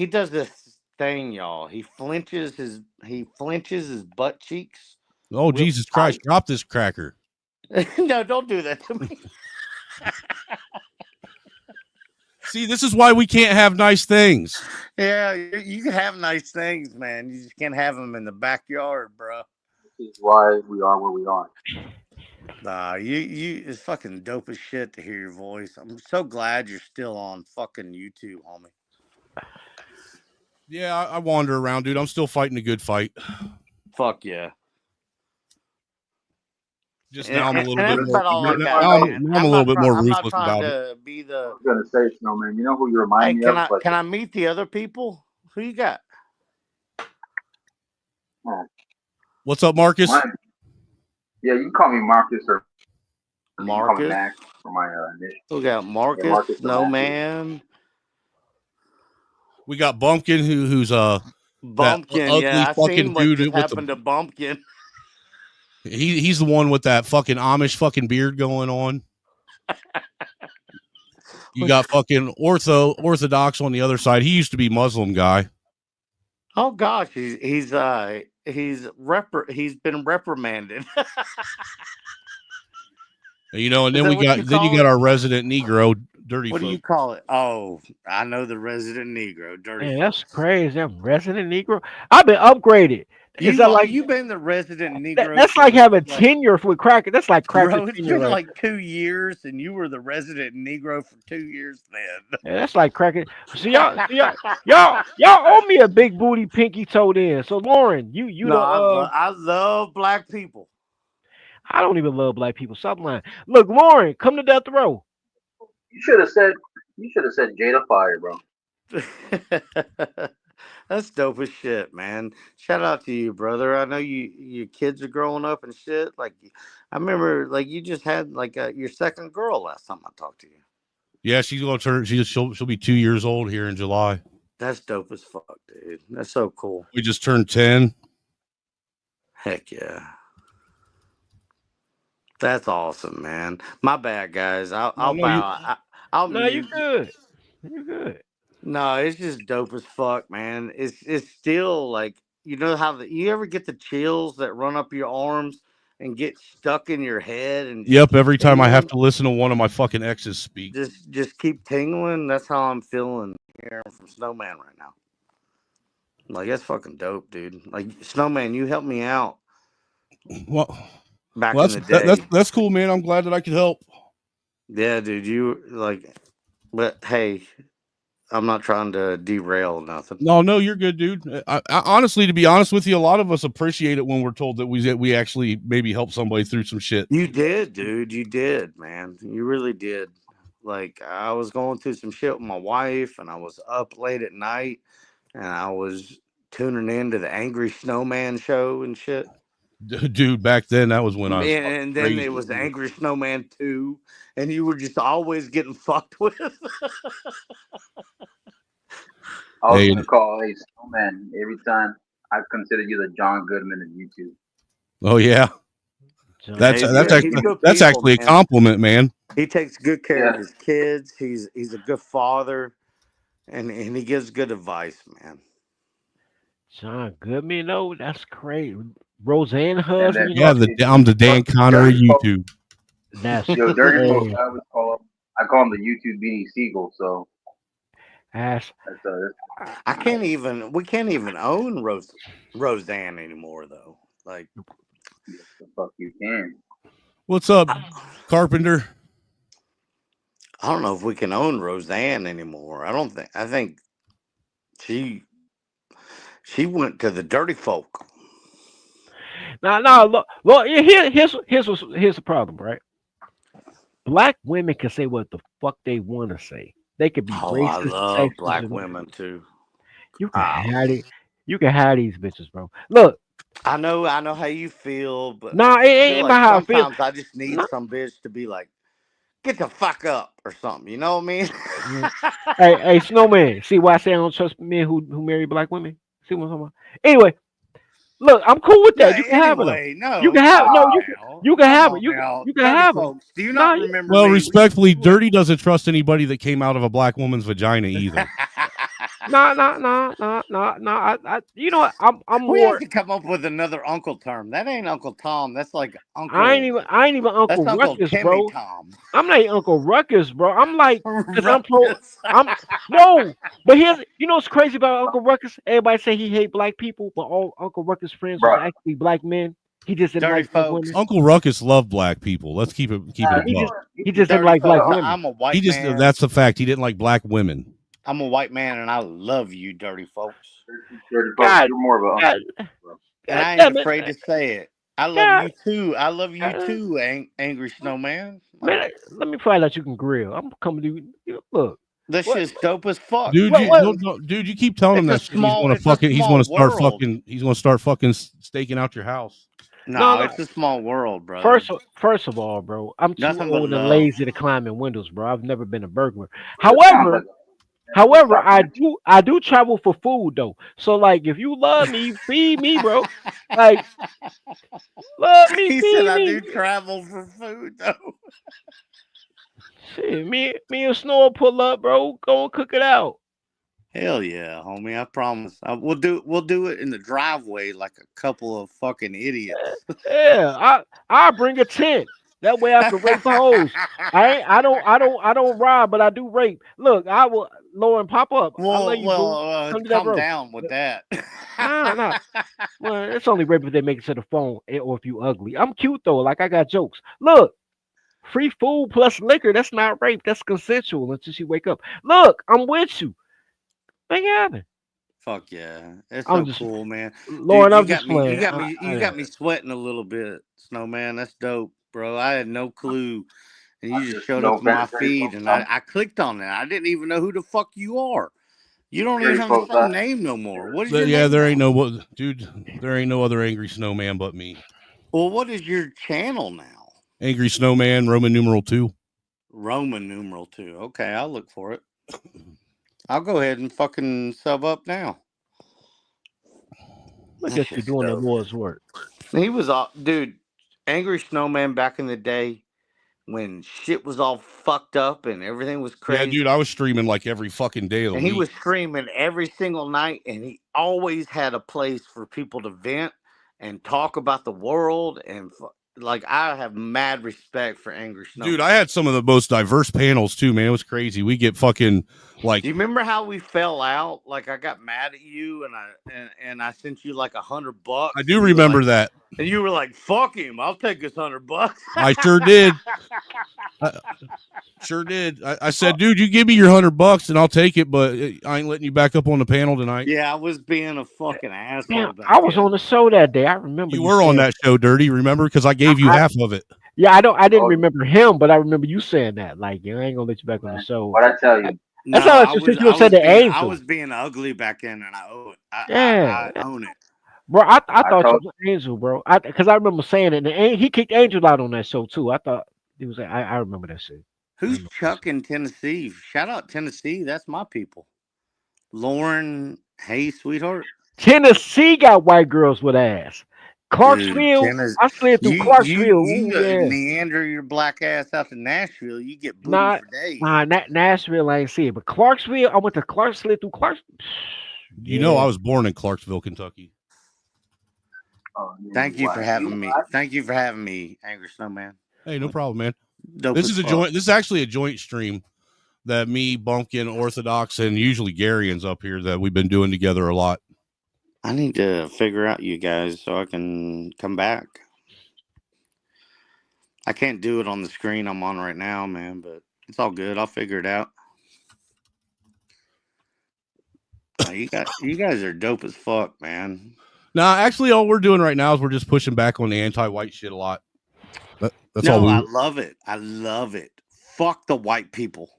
does this thing, y'all. He flinches his butt cheeks. Oh, Jesus Christ! Drop this cracker. No, don't do that to me. See, this is why we can't have nice things. Yeah, you can have nice things, man. You just can't have them in the backyard, bro. This is why we are where we are. Nah, you it's fucking dope as shit to hear your voice. I'm so glad you're still on fucking YouTube, homie. Yeah, I wander around, dude. I'm still fighting a good fight. Fuck yeah. Just now I'm a little bit that's more. about all I got, Now man. I'm a little bit more I'm not ruthless trying about it. to be the. I was gonna say, Snowman. You know who you Hey, remind me of? can I meet the other people? Who you got? What's up, Marcus? Yeah, you can call me Marcus or you can call me Marcus. Max for my initial. We got Marcus, Yeah, Marcus the Snowman, We got Bumpkin, who's that Bumpkin. ugly Yeah, I fucking seen what dude just with happened to Bumpkin. he's the one with that fucking Amish fucking beard going on. You got fucking Orthodox on the other side. He used to be Muslim guy. Oh gosh, he's been reprimanded. You know, and Is then that we what got you then you call got it? our resident Negro, Dirty What do Folk. you call it? Oh, I know the resident Negro, Dirty. Man, that's crazy. I'm resident Negro. I've been upgraded. Is that like you've been the resident Negro? that's like having tenure with cracker? That's like cracker Bro, it's tenure. been Right? like 2 years, and you were the resident Negro for 2 years then. Yeah, that's like cracking. So y'all owe me a big booty pinky toe then. So Lauren, you No, I love black people. I don't even love black people. Stop lying. Look, Lauren, come to death row. You should have said Jada Fire, bro. That's dope as shit, man. Shout out to you, brother. I know your kids are growing up and shit. Like, I remember, like, you just had like your second girl last time I talked to you. Yeah, she's gonna turn. She'll be 2 years old here in July. That's dope as fuck, dude. That's so cool. We just turned 10. Heck yeah. That's awesome, man. My bad, guys. I'll no, bow. I'll No, you good. You good. No, it's just dope as fuck, man. It's still like, you know how you ever get the chills that run up your arms and get stuck in your head and Yep. Every time I have tingling? to listen to one of my fucking exes speak. Just keep tingling. That's how I'm feeling here from Snowman right now. Like, that's fucking dope, dude. Like, Snowman, you helped me out Well, back well, in the day. that's cool, man. I'm glad that I could help. Yeah, dude, you like, but hey, I'm not trying to derail nothing. No, you're good, dude. I honestly, to be honest with you, a lot of us appreciate it when we're told that we actually maybe help somebody through some shit. You did, dude. You did, man. You really did. Like, I was going through some shit with my wife, and I was up late at night, and I was tuning into the Angry Snowman show and shit. Dude, back then that was when I was And then crazy. it was Angry Snowman 2, and you were just always getting fucked with. I was Hey. gonna call a Snowman every time. I consider you the John Goodman of YouTube. Oh yeah, that's He's that's good. actually He's good that's people, actually a man. compliment, man. He takes good care of Yeah. his kids. He's a good father, and he gives good advice, man. John Goodman, no, that's crazy. Roseanne And husband, then you know, Yeah, fucking I'm the Dan Connor of Dirty Folk. YouTube. that's Yo, Dirty Folk. crazy. I call him the YouTube Beanie Siegel. So That's that's I can't even. We can't even own Roseanne anymore, though. Like, the fuck you can. What's up, Carpenter? I don't know if we can own Roseanne anymore. I think she went to the dirty folk. now look, here's the problem, right? Black women can say what the fuck they want to say. They could be Oh, I racist, love sexist, black and- women too. You can have it. You can have these bitches, bro. Look, I know how you feel, but nah, it I ain't feel about like how I feel. sometimes I just need some bitch to be like, get the fuck up or something. You know what I mean? Hey, Snowman. See why I say I don't trust men who marry black women? See what I'm talking about? Anyway, look, I'm cool with that. Yeah, You can have it. anyway, Though. no, You can have come you can have on it. You now. can Dirty have it. folks, do you Nah, not remember Well, me? respectfully, Dirty doesn't trust anybody that came out of a black woman's vagina either. Nah. You know what? I'm We have more. to come up with another uncle term. That ain't Uncle Tom. That's like Uncle. I ain't even Uncle That's Uncle Ruckus, Timmy bro. Tom. I'm not Uncle Ruckus, bro. I'm like, cause I'm no. But here's, you know what's crazy about Uncle Ruckus? Everybody say he hate black people, but all Uncle Ruckus friends was actually black men. He just didn't Dirty like black folks. women. Uncle Ruckus loved black people. Let's keep it He above. just didn't Dirty like black folks. women. I'm a white He just man. that's the fact. He didn't like black women. I'm a white man, and I love you, dirty folks. Dirty Folk, God, you're more of a God, And I damn ain't it. afraid to say it. I love God. you too. I love you too, Angry Snowman. Man, let me find out you can grill. I'm coming to you. Look, This what- shit's dope as fuck. Dude, dude, you keep telling him that It's a shit. He's small- gonna it's a fucking. He's gonna small start world. fucking. He's gonna start fucking staking out your house. No, No. it's a small world, bro. First of all, bro, I'm too Nothing but old and love. lazy to climb in windows, bro. I've never been a burglar. However, I do travel for food though. So like, if you love me, feed me, bro. Like, love me, He feed said me. I do travel for food though. Shit, me and Snow will pull up, bro. Go and cook it out. Hell yeah, homie! I promise. We'll do it in the driveway like a couple of fucking idiots. Yeah, I'll bring a tent. That way I can rape hoes. I don't rob, but I do rape. Look, I will Lauren pop up. I love you, boo. Come to that Calm road. down with that. Nah. Well, it's only rape if they make it to the phone or if you ugly. I'm cute though. Like I got jokes. Look, free food plus liquor. That's not rape. That's consensual until she wake up. Look, I'm with you. Make it happen. Fuck yeah, it's I'm so just- cool, man. Lauren, Dude, I'm just playing. You got me sweating a little bit, Snowman. That's dope, bro. I had no clue, and you just showed up on my feed, and I clicked on that. I didn't even know who the fuck you are. You don't even have the same name no more. What is your Yeah, name there now? ain't no dude. There ain't no other Angry Snowman but me. Well, what is your channel now? Angry Snowman, Roman numeral 2. Roman numeral 2. Okay, I'll look for it. I'll go ahead and fucking sub up now. Look at you doing the Lord's work. He was all, dude. Angry Snowman back in the day when shit was all fucked up and everything was crazy. Yeah, dude, I was streaming like every fucking day of the And he week. was streaming every single night, and he always had a place for people to vent and talk about the world. And like I have mad respect for Angry Snowman. Dude, I had some of the most diverse panels too, man. It was crazy. We get fucking like. Do you remember how we fell out? Like I got mad at you, and I sent you like $100. I do remember that. And you were like, "Fuck him! I'll take his $100." I sure did. Sure did. I said, dude, you give me your $100 and I'll take it, but I ain't letting you back up on the panel tonight. Yeah, I was being a fucking asshole. Damn, I was on the show that day. I remember You were on that show, Dirty. Remember? Because I gave you half of it. Yeah, I didn't remember him, but I remember you saying that. Like, I ain't gonna let you back on the show. What I tell you? That's how I just you said the Angel. I was being ugly back then, and I owe it. Yeah. I own it. Bro, I thought you was Angel, bro. Because I remember saying it, and he kicked Angel out on that show too. I thought he was. I remember that shit. Who's Chuck in Tennessee? Shout out Tennessee. That's my people. Lauren, hey, sweetheart. Tennessee got white girls with ass. Clarksville, Dude, I slid through Clarksville. You Ooh, yeah. meander your black ass out to Nashville. You get booty Nah, for days. Nashville, I ain't see it, but Clarksville, I went to slid through Clarksville. You know, I was born in Clarksville, Kentucky. Thank you for having me. Thank you for having me, Angry Snowman. Hey, no problem, man. Dope This as is a fuck. joint. This is actually a joint stream that me, Bumpkin, Orthodox, and usually Garyans up here that we've been doing together a lot. I need to figure out you guys so I can come back. I can't do it on the screen I'm on right now, man, but it's all good. I'll figure it out. You guys are dope as fuck, man. Nah, actually, all we're doing right now is we're just pushing back on the anti-white shit a lot. That's all. I love it. I love it. Fuck the white people.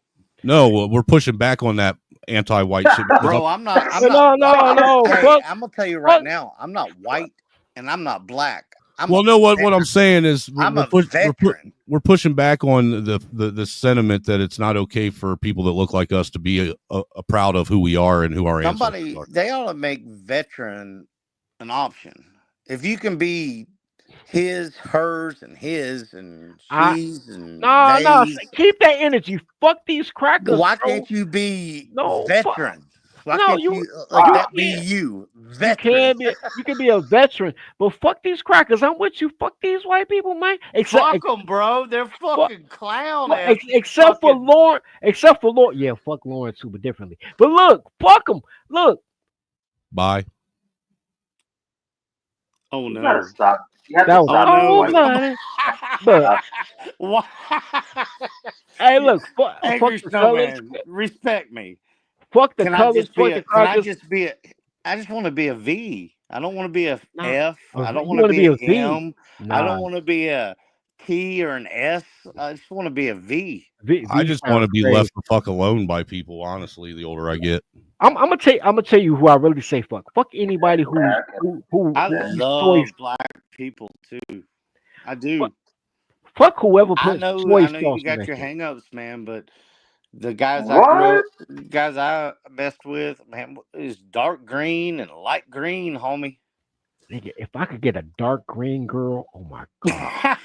No, we're pushing back on that anti-white shit. Bro, I'm not. No. Hey, I'm gonna tell you right now. I'm not white and I'm not black. What I'm saying is I'm a veteran. we're pushing back on the sentiment that it's not okay for people that look like us to be a proud of who we are and who our ancestors are. They ought to make veteran an option. If you can be his, hers, and his, and she's, and No, they's. keep that energy. Fuck these crackers. Why bro. can't you be No, veteran? Why no, can't you- you like you that be can't. you? Veteran. You can be a veteran, but fuck these crackers. I'm with you. Fuck these white people, man. Fuck them, bro. They're fucking clown ass. Except for Lauren. Yeah, fuck Lauren too, but differently. But look, fuck them. Look. Bye. Oh no. You gotta stop. You have That to was stop. buddy. Look. Hey, look. Fuck Angry the colors. Snowman, respect me. Fuck the Can I colors. just Fuck be the a, can I crackers. just be a, I just want to be a V. I don't want to be a F. I don't You want to wanna be a V. M. I Nah. don't want to be a T or an S. I just want to be a V. I just want to be crazy. left the fuck alone by people. Honestly, the older I get. I'm gonna tell you who I really say fuck. Fuck anybody who I love black people too. I do. fuck whoever I puts know soy you sauce in got that your shit. hang-ups, man, but the guys What? guys I messed with, man, is dark green and light green, homie. Nigga, if I could get a dark green girl, oh my god.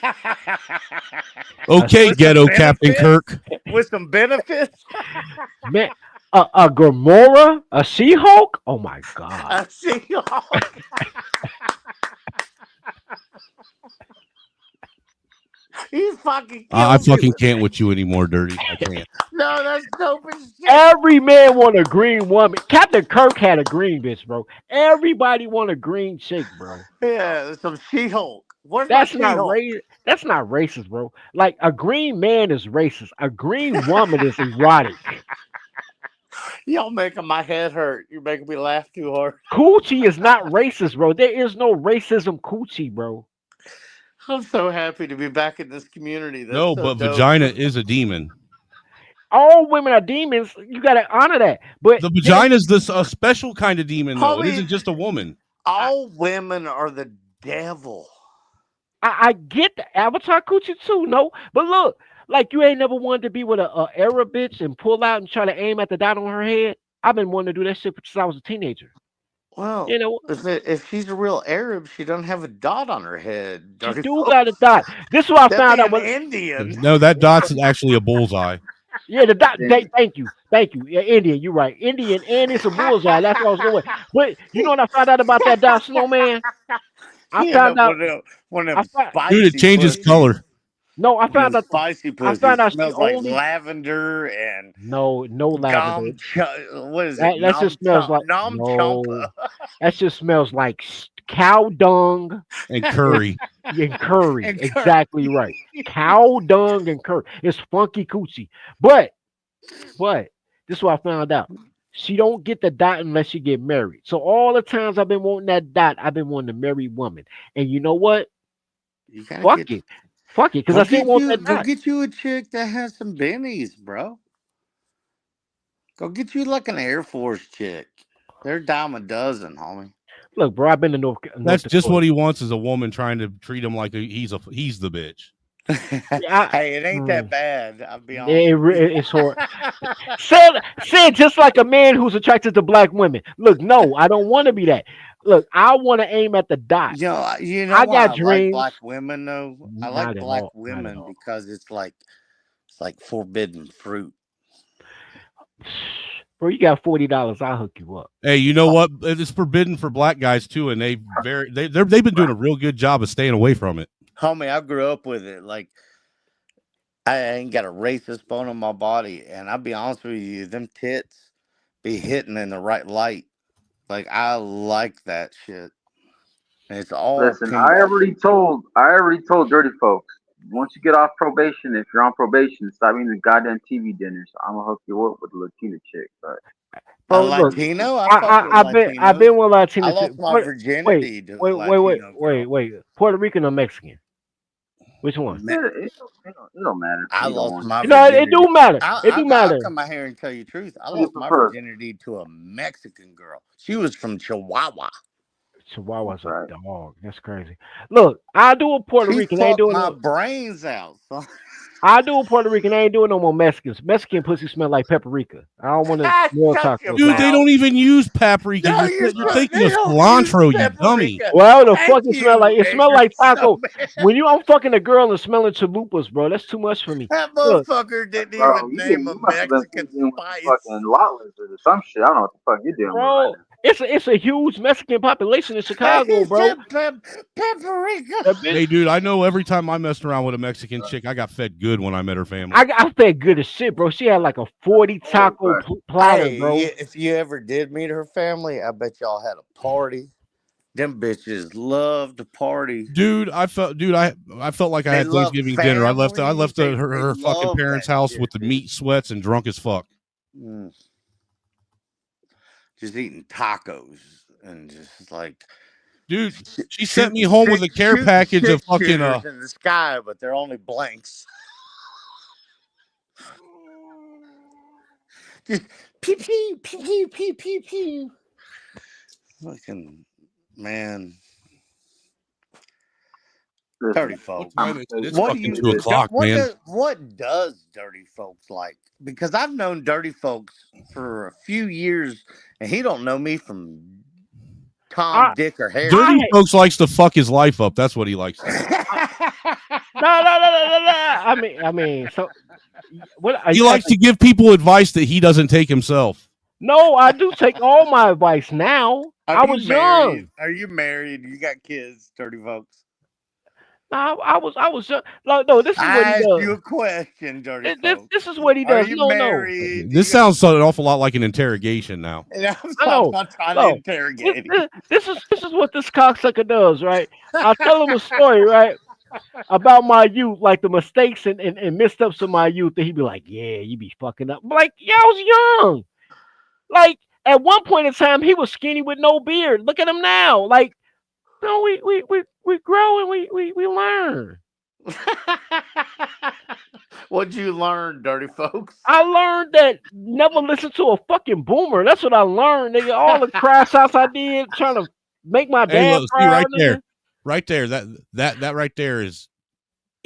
Okay, With ghetto some Captain benefits? Kirk. With some benefits. Man, a Gamora, a She-Hulk, oh my god. I see y'all. You fucking I killed me. fucking can't with you anymore, Dirty. I can't. No, that's dope as shit. Every man want a green woman. Captain Kirk had a green bitch, bro. Everybody want a green chick, bro. Yeah, some She-Hulk. Where's That's my not She-Hulk? That's not racist, bro. Like a green man is racist. A green woman is erotic. Y'all making my head hurt. You're making me laugh too hard. Coochie is not racist, bro. There is no racism coochie, bro. I'm so happy to be back in this community. That's No, so but dope. vagina is a demon. All women are demons. You gotta honor that. But The vagina is this a special kind of demon, though. It Homie. isn't just a woman. All women are the devil. I get the avatar coochie too, no. But look, like you ain't never wanted to be with a Arab bitch and pull out and try to aim at the dot on her head. I've been wanting to do that shit since I was a teenager. Well, You know, if she's a real Arab, she doesn't have a dot on her head. she Dirty do fuck. got a dot. This is what I That found be out. an Was, Indian. No, that dot's actually a bullseye. yeah, the dot. Thank you. Yeah, Indian. You're right. Indian, and it's a bullseye. That's what I was going with. But you know what I found out about that dot, Snowman? I Yeah, found out. one of I them found, spicy Dude, it changes pussies. color. no, I Them found out. spicy I pussies. found out she Smells like only lavender and no lavender. what is That it? that just smells like Nom no. chompa. That just smells like cow dung And curry. and curry. And Exactly right. Cow dung and curry. It's funky coochie. But this is what I found out. She don't get the dot unless she get married. So all the times I've been wanting that dot, I've been wanting a married woman. And you know what? You gotta Fuck get it. Fuck it. Because I still want that go dot. get you a chick that has some bennies, bro. Go get you like an Air Force chick. They're a dime a dozen, homie. Look, bro, I've been to North That's just Dakota. what he wants is a woman trying to treat him like he's the bitch. Hey, it ain't that bad. I'll be honest. It's horrible. Said just like a man who's attracted to black women. Look, no, I don't want to be that. Look, I want to aim at the dot. You know I why got I like dreams. black women though? I Not like at black all. Not at women all. because it's like forbidden fruit. Bro, you got $40. I'll hook you up. Hey, you know what? It's forbidden for black guys too, and they've been doing a real good job of staying away from it. Homie, I grew up with it. Like, I ain't got a racist bone in my body, and I'll be honest with you, them tits be hitting in the right light. Like, I like that shit. And it's all Listen, pink. I already told dirty folks. Once you get off probation, if you're on probation, stop eating the goddamn TV dinners. I'm gonna hook you up with a Latina chick. But A Oh, look, Latino? I fuck with I've been with Latinos. Latino. I lost my virginity to a Latino Wait. Puerto Rican or Mexican? Which one? it don't matter. I Either lost one. my You know, virginity. it do matter. It do I'll matter. come out here and tell you the truth. I What do you lost my prefer? virginity to a Mexican girl. She was from Chihuahua. Chihuahua's a dog. That's crazy. Look, I do a Puerto She Rican. I ain't fucked doing my no. brains out, son. I do a Puerto Rican. I ain't doing no more Mexicans. Mexican pussy smell like paprika. I don't want to smell tacos. Dude, they don't even use paprika. No, you're thinking of cilantro, you dummy. Well, the fucking smell like it smell like taco. When I'm fucking a girl and smelling chalupas, bro, that's too much for me. That Look, motherfucker didn't Bro, even you name a must have been Mexican thinking with spice. fucking lot lizard or some shit. I don't know what the fuck you're doing. bro, it's a huge Mexican population in Chicago, bro. Paprika. Hey, dude, I know every time I messed around with a Mexican chick, I got fed good when I met her family. I fed good as shit, bro. She had like a 40 taco platter, Hey, bro. if you ever did meet her family, I bet y'all had a party. Them bitches love to party. Dude, I felt like I They had love Thanksgiving dinner. I left family. her They fucking love parents' that house shit, with the meat sweats and drunk as fuck. Just eating tacos and just like, dude, she sent me home with a care package of fucking shooters in the sky, but they're only blanks. Just pew pew pew pew pew pew pew. Fucking man. Dirty folks. It's fucking 2 o'clock, man. What does dirty folks like? Because I've known dirty folks for a few years, and he don't know me from Tom, Dick, or Harry. Dirty folks likes to fuck his life up. That's what he likes. No. I mean, so what? He likes to give people advice that he doesn't take himself. No, I do take all my advice now. I was young. Are you married? You got kids, dirty folks? No, I was young. No, this is what he asked does. you a question, dirty folks. This is what he Are does. you No. married? This sounds an awful lot like an interrogation now. I'm not trying to interrogate him. This is what this cocksucker does, right? I tell him a story, right, about my youth, like the mistakes and missteps of my youth, and he'd be like, "Yeah, you be fucking up." I'm like, yeah, I was young. Like at one point in time, he was skinny with no beard. Look at him now. Like, no, we grow and we learn. What'd you learn, dirty folks? I learned that never listen to a fucking boomer. That's what I learned. Nigga, all the crash outs I did trying to make my Hey, dad look, see proud. right there. That right there is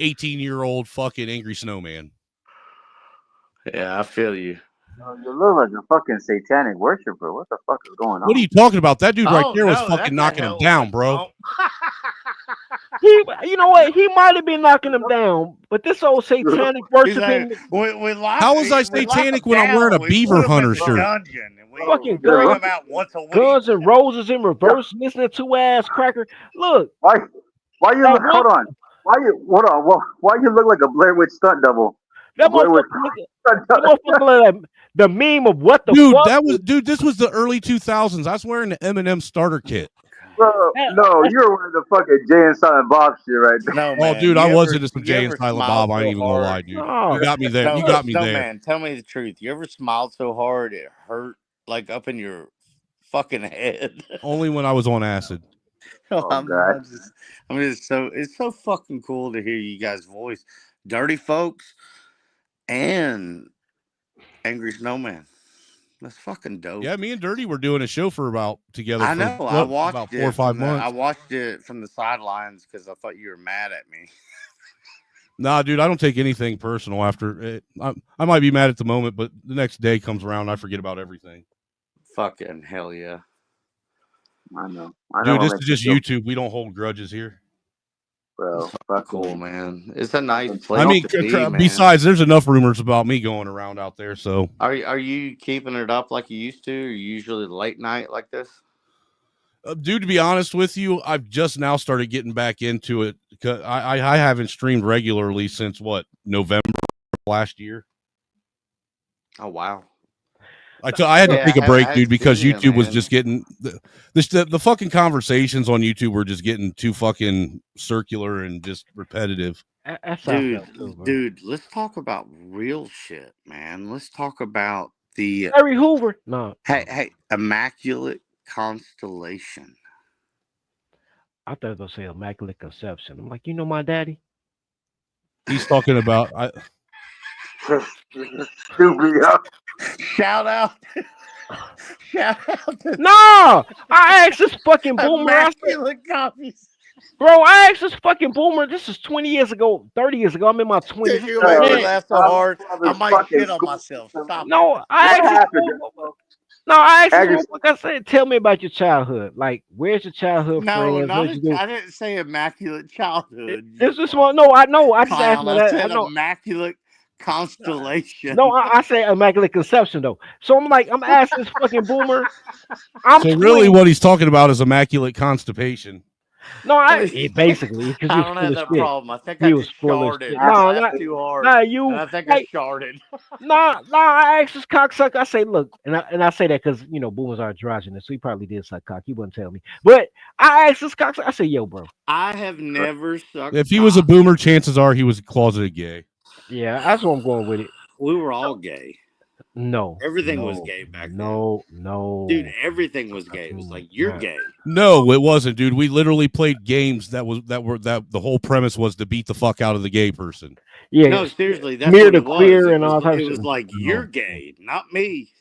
18-year-old fucking angry snowman. Yeah, I feel you. You look like a fucking satanic worshiper. What the fuck is going on? What are you talking about? That dude right there was no, fucking knocking him down, bro. You know what? He might have been knocking them down, but this old satanic worshiping. How was I satanic when I'm wearing a beaver hunter shirt? Fucking bring guns, him out once a week. Guns and Roses in reverse, listening to ass cracker. Look, Why you look? Hold on. Why you look like a Blair Witch stunt double? That motherfucker like the meme of what the fuck? This was the early 2000s. I was wearing the Eminem starter kit. Bro, no, you're wearing the fucking Jay and Silent Bob shit right there. No, dude, I was into some Jay and Silent Bob. I ain't even gonna lie, dude. You got me there. You got me there. Man, tell me the truth. You ever smiled so hard it hurt like up in your fucking head? Only when I was on acid. I'm just so it's so fucking cool to hear you guys' voice, Dirty Folks and Angry Snowman. That's fucking dope. Yeah, me and Dirty were doing a show together. I know. I watched about it 4 or 5 months. I watched it from the sidelines because I thought you were mad at me. Nah, dude, I don't take anything personal after it. I might be mad at the moment, but the next day comes around and I forget about everything. Fucking hell yeah. I know. Dude, this is just YouTube. We don't hold grudges here. Bro, cool, man. It's a nice place. I mean, to be, man. besides, there's enough rumors about me going around out there. So, are you keeping it up like you used to? Or usually late night like this? Dude, to be honest with you, I've just now started getting back into it. Cause I haven't streamed regularly since November last year. Oh wow. I had to take a break, dude, because YouTube was just getting the fucking conversations on YouTube were just getting too fucking circular and just repetitive. Dude, let's talk about real shit, man. Let's talk about the Harry Hoover. No. Hey, Immaculate Constellation. I thought they'll say Immaculate Conception. I'm like, you know my daddy? He's talking about Stupid, Shout out. Shout out to No! I asked this fucking boomer. Immaculate copies. Bro, I asked this fucking boomer. This is 20 years ago, 30 years ago. I'm in my 20s. You make me laugh so hard. I might shit on myself. Stop. No, I asked him, like I said, tell me about your childhood. Like, where's your childhood friends? I didn't say immaculate childhood. This is one. No, I know. I just asked I that. said I know. Immaculate Constellation. No, I say Immaculate Conception though. So I'm like, I'm asking this fucking boomer. So really, what he's talking about is immaculate constipation. No, basically because I don't have that problem. I think he was full of shit. No, No, not too hard. Nah, you. And I think I sharded. I asked this cocksucker. I say, look, and I say that because boomers are androgynous, so he probably did suck cock. He wouldn't tell me, but I asked this cocksucker. I say, yo, bro, I have never sucked. If he was a boomer, chances are he was closeted gay. Yeah, that's what I'm going with it. We were all gay. No, everything was gay back then. No, dude, everything was gay. It was like you're gay. No, it wasn't, dude. We literally played games that the whole premise was to beat the fuck out of the gay person. Yeah, no, seriously, that's smear what the it was. queer and all types. It was like you're gay, not me.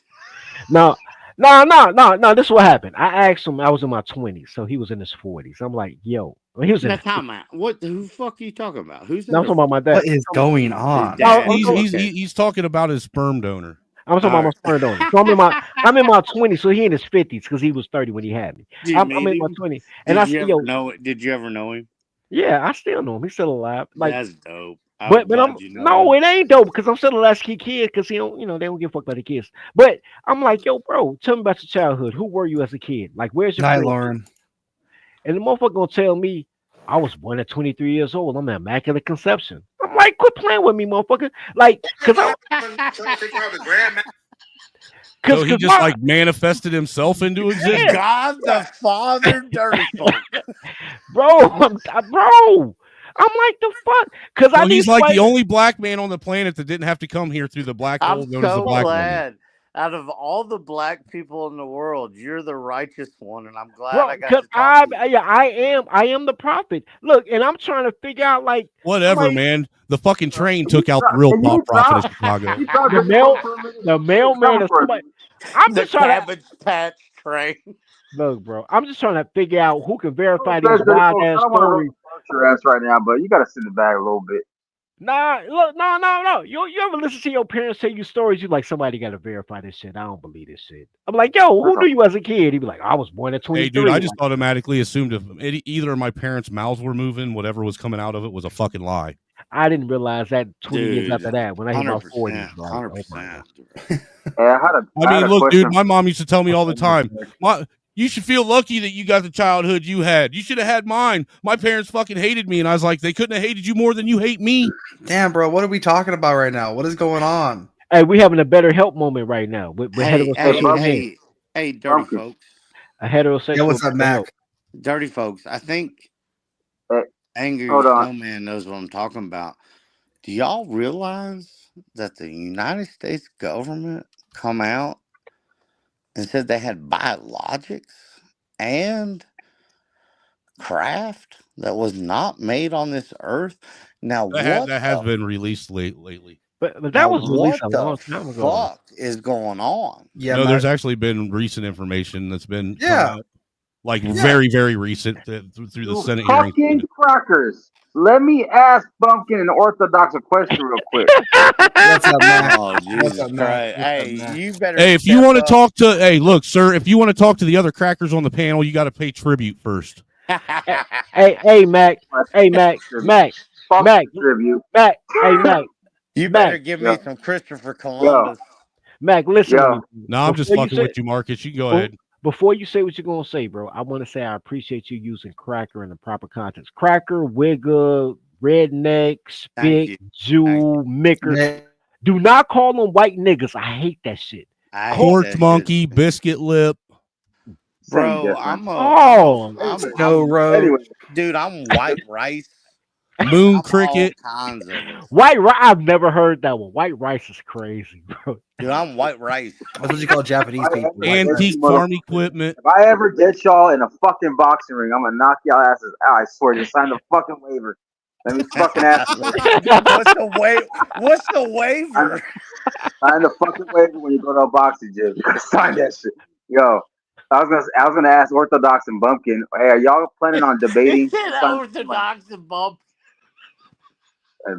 No. This is what happened. I asked him. I was in my 20s, so he was in his 40s. I'm like, yo, he was in. Now, time out. What? Who the fuck are you talking about? Who's? I'm talking about my dad. What is going on? He's talking about his sperm donor. I'm talking about my sperm donor. So I'm in my 20s, so he in his 50s because he was 30 when he had me. I'm in my 20s, and I said, yo, did you ever know him? Yeah, I still know him. He's still alive. Like that's dope. But it ain't dope because I'm still the last kid because he don't, they don't give a fuck about the kids. But I'm like, yo, bro, tell me about your childhood. Who were you as a kid? Like, where's your Hi, Lauren? And the motherfucker gonna tell me I was born at 23 years old. I'm an Immaculate Conception. I'm like, quit playing with me, motherfucker. Like, because So he just like manifested himself into existence. God the Father, dirty folk. Bro. I'm like, the fuck? Because he's like the only black man on the planet that didn't have to come here through the black hole known as the black woman. Out of all the black people in the world, you're the righteous one, and I'm glad I got to talk to you. I am the prophet. Look, and I'm trying to figure out like whatever, man. The fucking train took out the real prophet of Chicago. The mailman is somebody. I'm the just trying Cabbage Patch train. Look, bro, I'm just trying to figure out who can verify these wild ass stories. Your ass right now, but you gotta sit it back a little bit. Nah, look, no. You ever listen to your parents tell you stories? You like, somebody got to verify this shit. I don't believe this shit. I'm like, yo, who knew you as a kid? He'd be like, I was born at 23. Hey, dude, I just automatically assumed if either of my parents' mouths were moving, whatever was coming out of it was a fucking lie. I didn't realize that 20 years Dude, after that when I hit my 100%, 40s. Like, 100%. I mean, look, dude, my mom used to tell me all the time, you should feel lucky that you got the childhood you had. You should have had mine. My parents fucking hated me, and I was like, they couldn't have hated you more than you hate me. Damn, bro, what are we talking about right now? What is going on? Hey, we having a better help moment right now. With heterosexual men. Hey, dirty folks. A heterosexual. Yeah, what's up, Mac? Dirty folks. I think Angry hold on. Snowman knows what I'm talking about. Do y'all realize that the United States government come out and said they had biologics and craft that was not made on this earth? Now, That has been released lately. But that now, was released a what long the time ago. fuck is going on? Yeah, no, there's actually been recent information that's been like Yeah. very, very recent through the Senate hearing. Fucking crackers. Let me ask Bumpkin and Orthodox a question real quick. What's up, Mac? Oh, Jesus Christ. Hey, you better. Hey, if you want to talk to, hey, look, sir, if you want to talk to the other crackers on the panel, you got to pay tribute first. Hey, Mac. Hey, Mac. Mac. Tribute. Mac. Hey, Mac. You better give me some Christopher Columbus. Mac, listen to me. No, I'm just fucking with you, Marcus. You go ahead. Before you say what you're gonna say, bro, I want to say I appreciate you using cracker in the proper context. Cracker, wigger, redneck, spick, Jew, micker. Do not call them white niggas. I hate that shit. Porch monkey, biscuit lip. Bro, no road. Dude, I'm white rice. Moon cricket. White rice. I've never heard that one. White rice is crazy, bro. Dude, I'm white rice. That's what you call Japanese people. Antique farm equipment. If I ever get y'all in a fucking boxing ring, I'm gonna knock y'all asses out. I swear, just sign the fucking waiver. Let me fucking ask you. What's the waiver? Sign the fucking waiver when you go to a boxing gym. Sign that shit. Yo, I was gonna ask Orthodox and Bumpkin. Hey, are y'all planning on debating? Orthodox and Bumpkin. I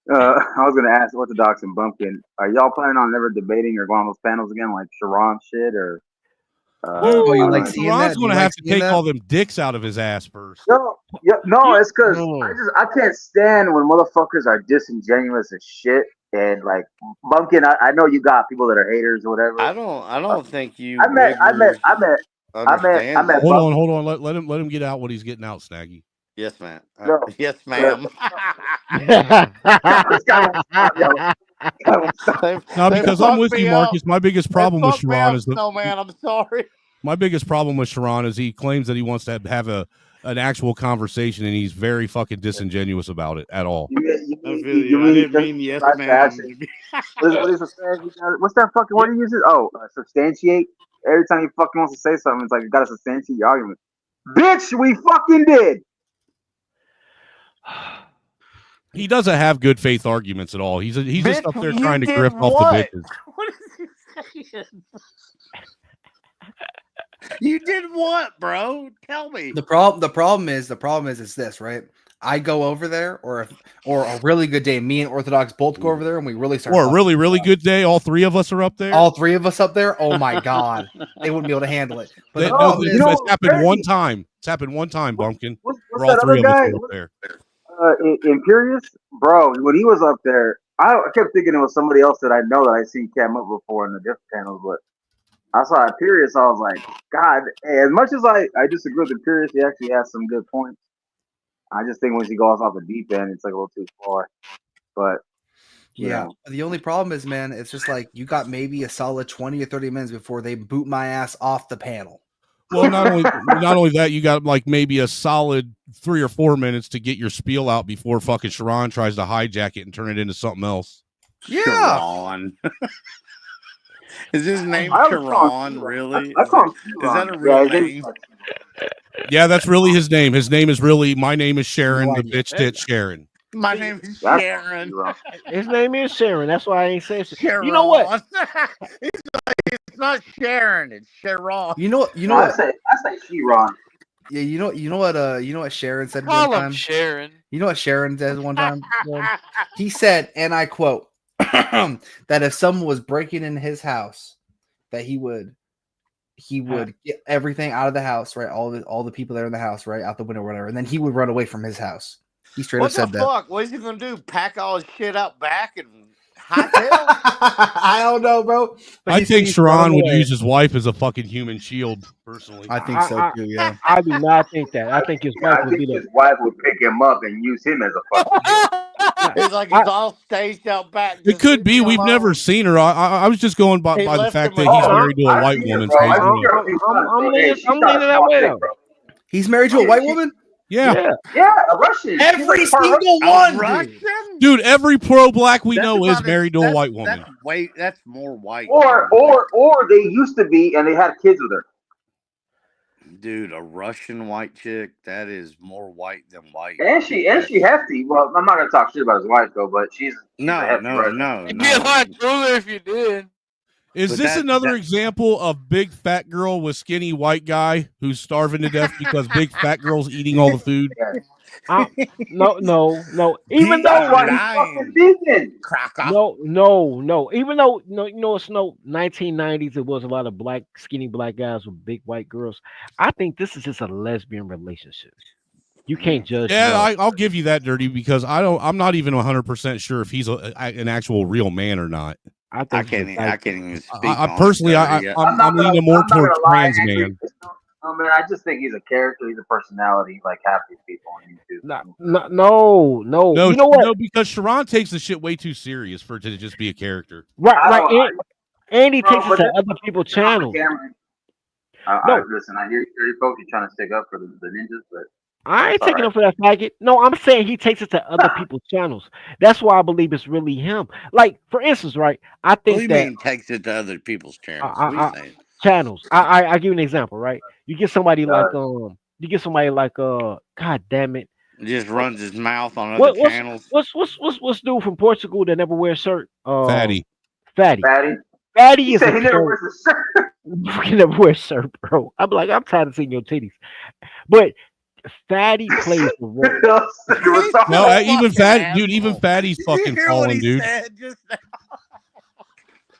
was gonna ask Orthodox and Bumpkin, are y'all planning on never debating or going on those panels again, like Sharon shit or? you like seeing that? Ron's gonna have to take all them dicks out of his ass first. No, it's because I can't stand when motherfuckers are disingenuous as shit. And like Bumpkin, I know you got people that are haters or whatever. I don't think you. I met. Hold on. Let him get out what he's getting out, Snaggy. Yes, man. No. Yes, ma'am. No, because I'm with you, Marcus. My biggest problem with Sharon is no, man. I'm sorry. My biggest problem with Sharon is he claims that he wants to have an actual conversation, and he's very fucking disingenuous about it at all. I didn't mean yes, ma'am. What's that fucking word he uses? Oh, substantiate. Every time he fucking wants to say something, it's like you gotta substantiate your argument. Bitch, we fucking did. He doesn't have good faith arguments at all. He's just up there trying to grip off the bitches. What is he saying? You did what, bro? Tell me. The problem is it's this, right? I go over there, or a really good day, me and Orthodox both go over there, and we really start. Or a really, really good day, all three of us are up there. All three of us up there. Oh my god, they wouldn't be able to handle it. But it's happened one time. It's happened one time, Bumpkin. Where all three of us were up there. Imperious, bro. When he was up there, I kept thinking it was somebody else that I know that I seen cam up before in the different panels, but I saw Imperious. I was like, God. As much as I disagree with Imperious, he actually has some good points. I just think once he goes off the deep end, it's like a little too far. But yeah, the only problem is, man, it's just like you got maybe a solid 20 or 30 minutes before they boot my ass off the panel. Well, not only that, you got like maybe a solid 3 or 4 minutes to get your spiel out before fucking Sharon tries to hijack it and turn it into something else. Yeah. Sharon. Is his name Sharon, really? Is that a real name? Yeah, that's really his name. His name is really, my name is Sharon, the bitch tit Sharon. My name is Sharon. His name is Sharon. That's why I ain't saying Sharon. You know what? It's not Sharon. It's Sharon. You know I say Sharon. Yeah, you know what Sharon said one Call him time. Sharon. You know what Sharon said one time. Bro? He said, and I quote, that if someone was breaking in his house, that he would get everything out of the house, right? All the people that are in the house, right, out the window or whatever, and then he would run away from his house. He straight up What the said that. fuck? What's he gonna do? Pack all his shit up back and hightail? I don't know, bro. But I think Sharon would away. use his wife as a fucking human shield, personally. I think so too. Yeah. I do not think that. I think his wife I would be think the. his wife would pick him up and use him as a fucking. It's like he's all staged out back. It could be. We've never seen her. I was just going by He the left fact him that he's alone. married to a white woman. so he's gonna- I'm leaning that way though. He's married to a white woman? Yeah. Yeah, a Russian. Every She's a single Russian. one. Dude, every pro-black we That's know about is married to a that's- white woman. That's more white. Or they used to be and they had kids with her. Dude, a Russian white chick, that is more white than white. And she hefty. Well, I'm not gonna talk shit about his wife though, but she's a No, hefty no, Russian. no, It'd be a lot cooler if you did. Is But this that- another that- example of big fat girl with skinny white guy who's starving to death because big fat girl's eating all the food? No. Even though no. Even though it's no 1990s, it was a lot of skinny black guys with big white girls. I think this is just a lesbian relationship. You can't judge. Yeah, I'll give you that, Dirty, because I'm not even 100% sure if he's an actual real man or not. I can't even speak. I personally, I'm leaning more towards trans man. No, man, I just think he's a character. He's a personality, like half these people on YouTube. No. You know what? No, because Sharon takes the shit way too serious for it to just be a character. Right. And he Bro, takes it but to that's- other people's channels. Listen, I hear you're folks trying to stick up for the ninjas, but I ain't taking up for that faggot. No, I'm saying he takes it to other people's channels. That's why I believe it's really him. Like, for instance, right? I What do think you that mean takes it to other people's channels? What are you saying? channels. I give you an example, right? You get somebody like God damn it. Just runs his mouth on other channels. What's dude from Portugal that never wears shirt? Fatty. Fatty He is said a he never character. wears a shirt. He never wears shirt, bro. I'm like, I'm tired of seeing your titties. But Fatty plays the role. No, even Fatty, dude, even Fatty's fucking falling, dude.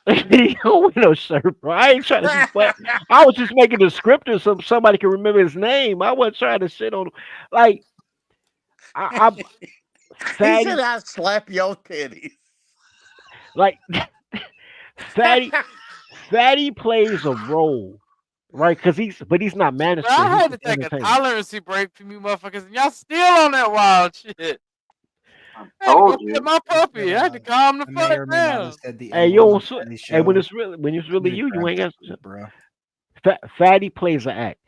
He don't wear no shirt, bro. I ain't trying to be funny. I was just making a descriptor so somebody can remember his name. I wasn't trying to shit on him. Like, He said I slap your titties. Like, Fatty plays a role, right? Because he's not managed. Bro, I had to take a tolerancy break from you motherfuckers, and y'all still on that wild shit. I had to go get my puppy. I had to calm the fuck down. Hey, yo, hey, when it's really you, you ain't got bro. Fatty plays an act.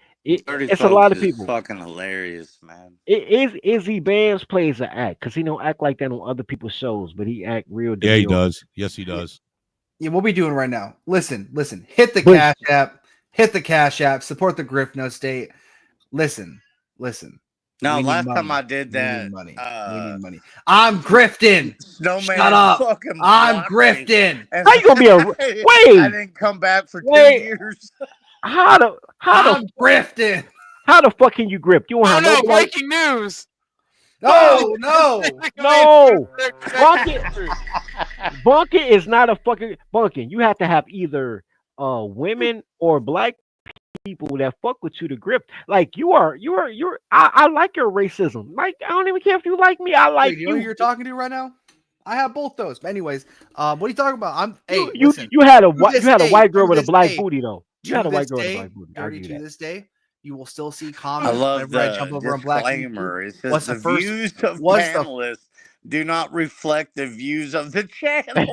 Dirty It's a lot of Folks is people. Fucking hilarious, man. Izzy Bands plays an act because he don't act like that on other people's shows, but he act real. Yeah, he demure. does. Yes, he does. Yeah, what we doing right now? Listen. Hit the Cash App. Hit the Cash App. Support the Grift No State. Listen. No, We need last money. time I did that, we need money. I'm grifting. Snowman Shut up. fucking I'm blocked me. grifting. And How you gonna be a wait? I didn't come back for 2 Wait. years. How I'm grifting. How the fuck can you grip? You Oh want no! to Breaking news. No. No, Bunkin is not a fucking Bunkin. You have to have either women or black people that fuck with you to grip. Like I like your racism. Like I don't even care if you like me. I like Wait, you know who you're talking to right now? I have both those. But anyways, what are you talking about? You had a To this you had a day, white girl to with a this black day, booty though. You to had a white this girl with a day, black booty. I Dirty, give to you that. this day, you will still see I comments love whenever I the jump over on black disclaimer. It says What's the the first? views of What's the panelists do not reflect the views of the channel.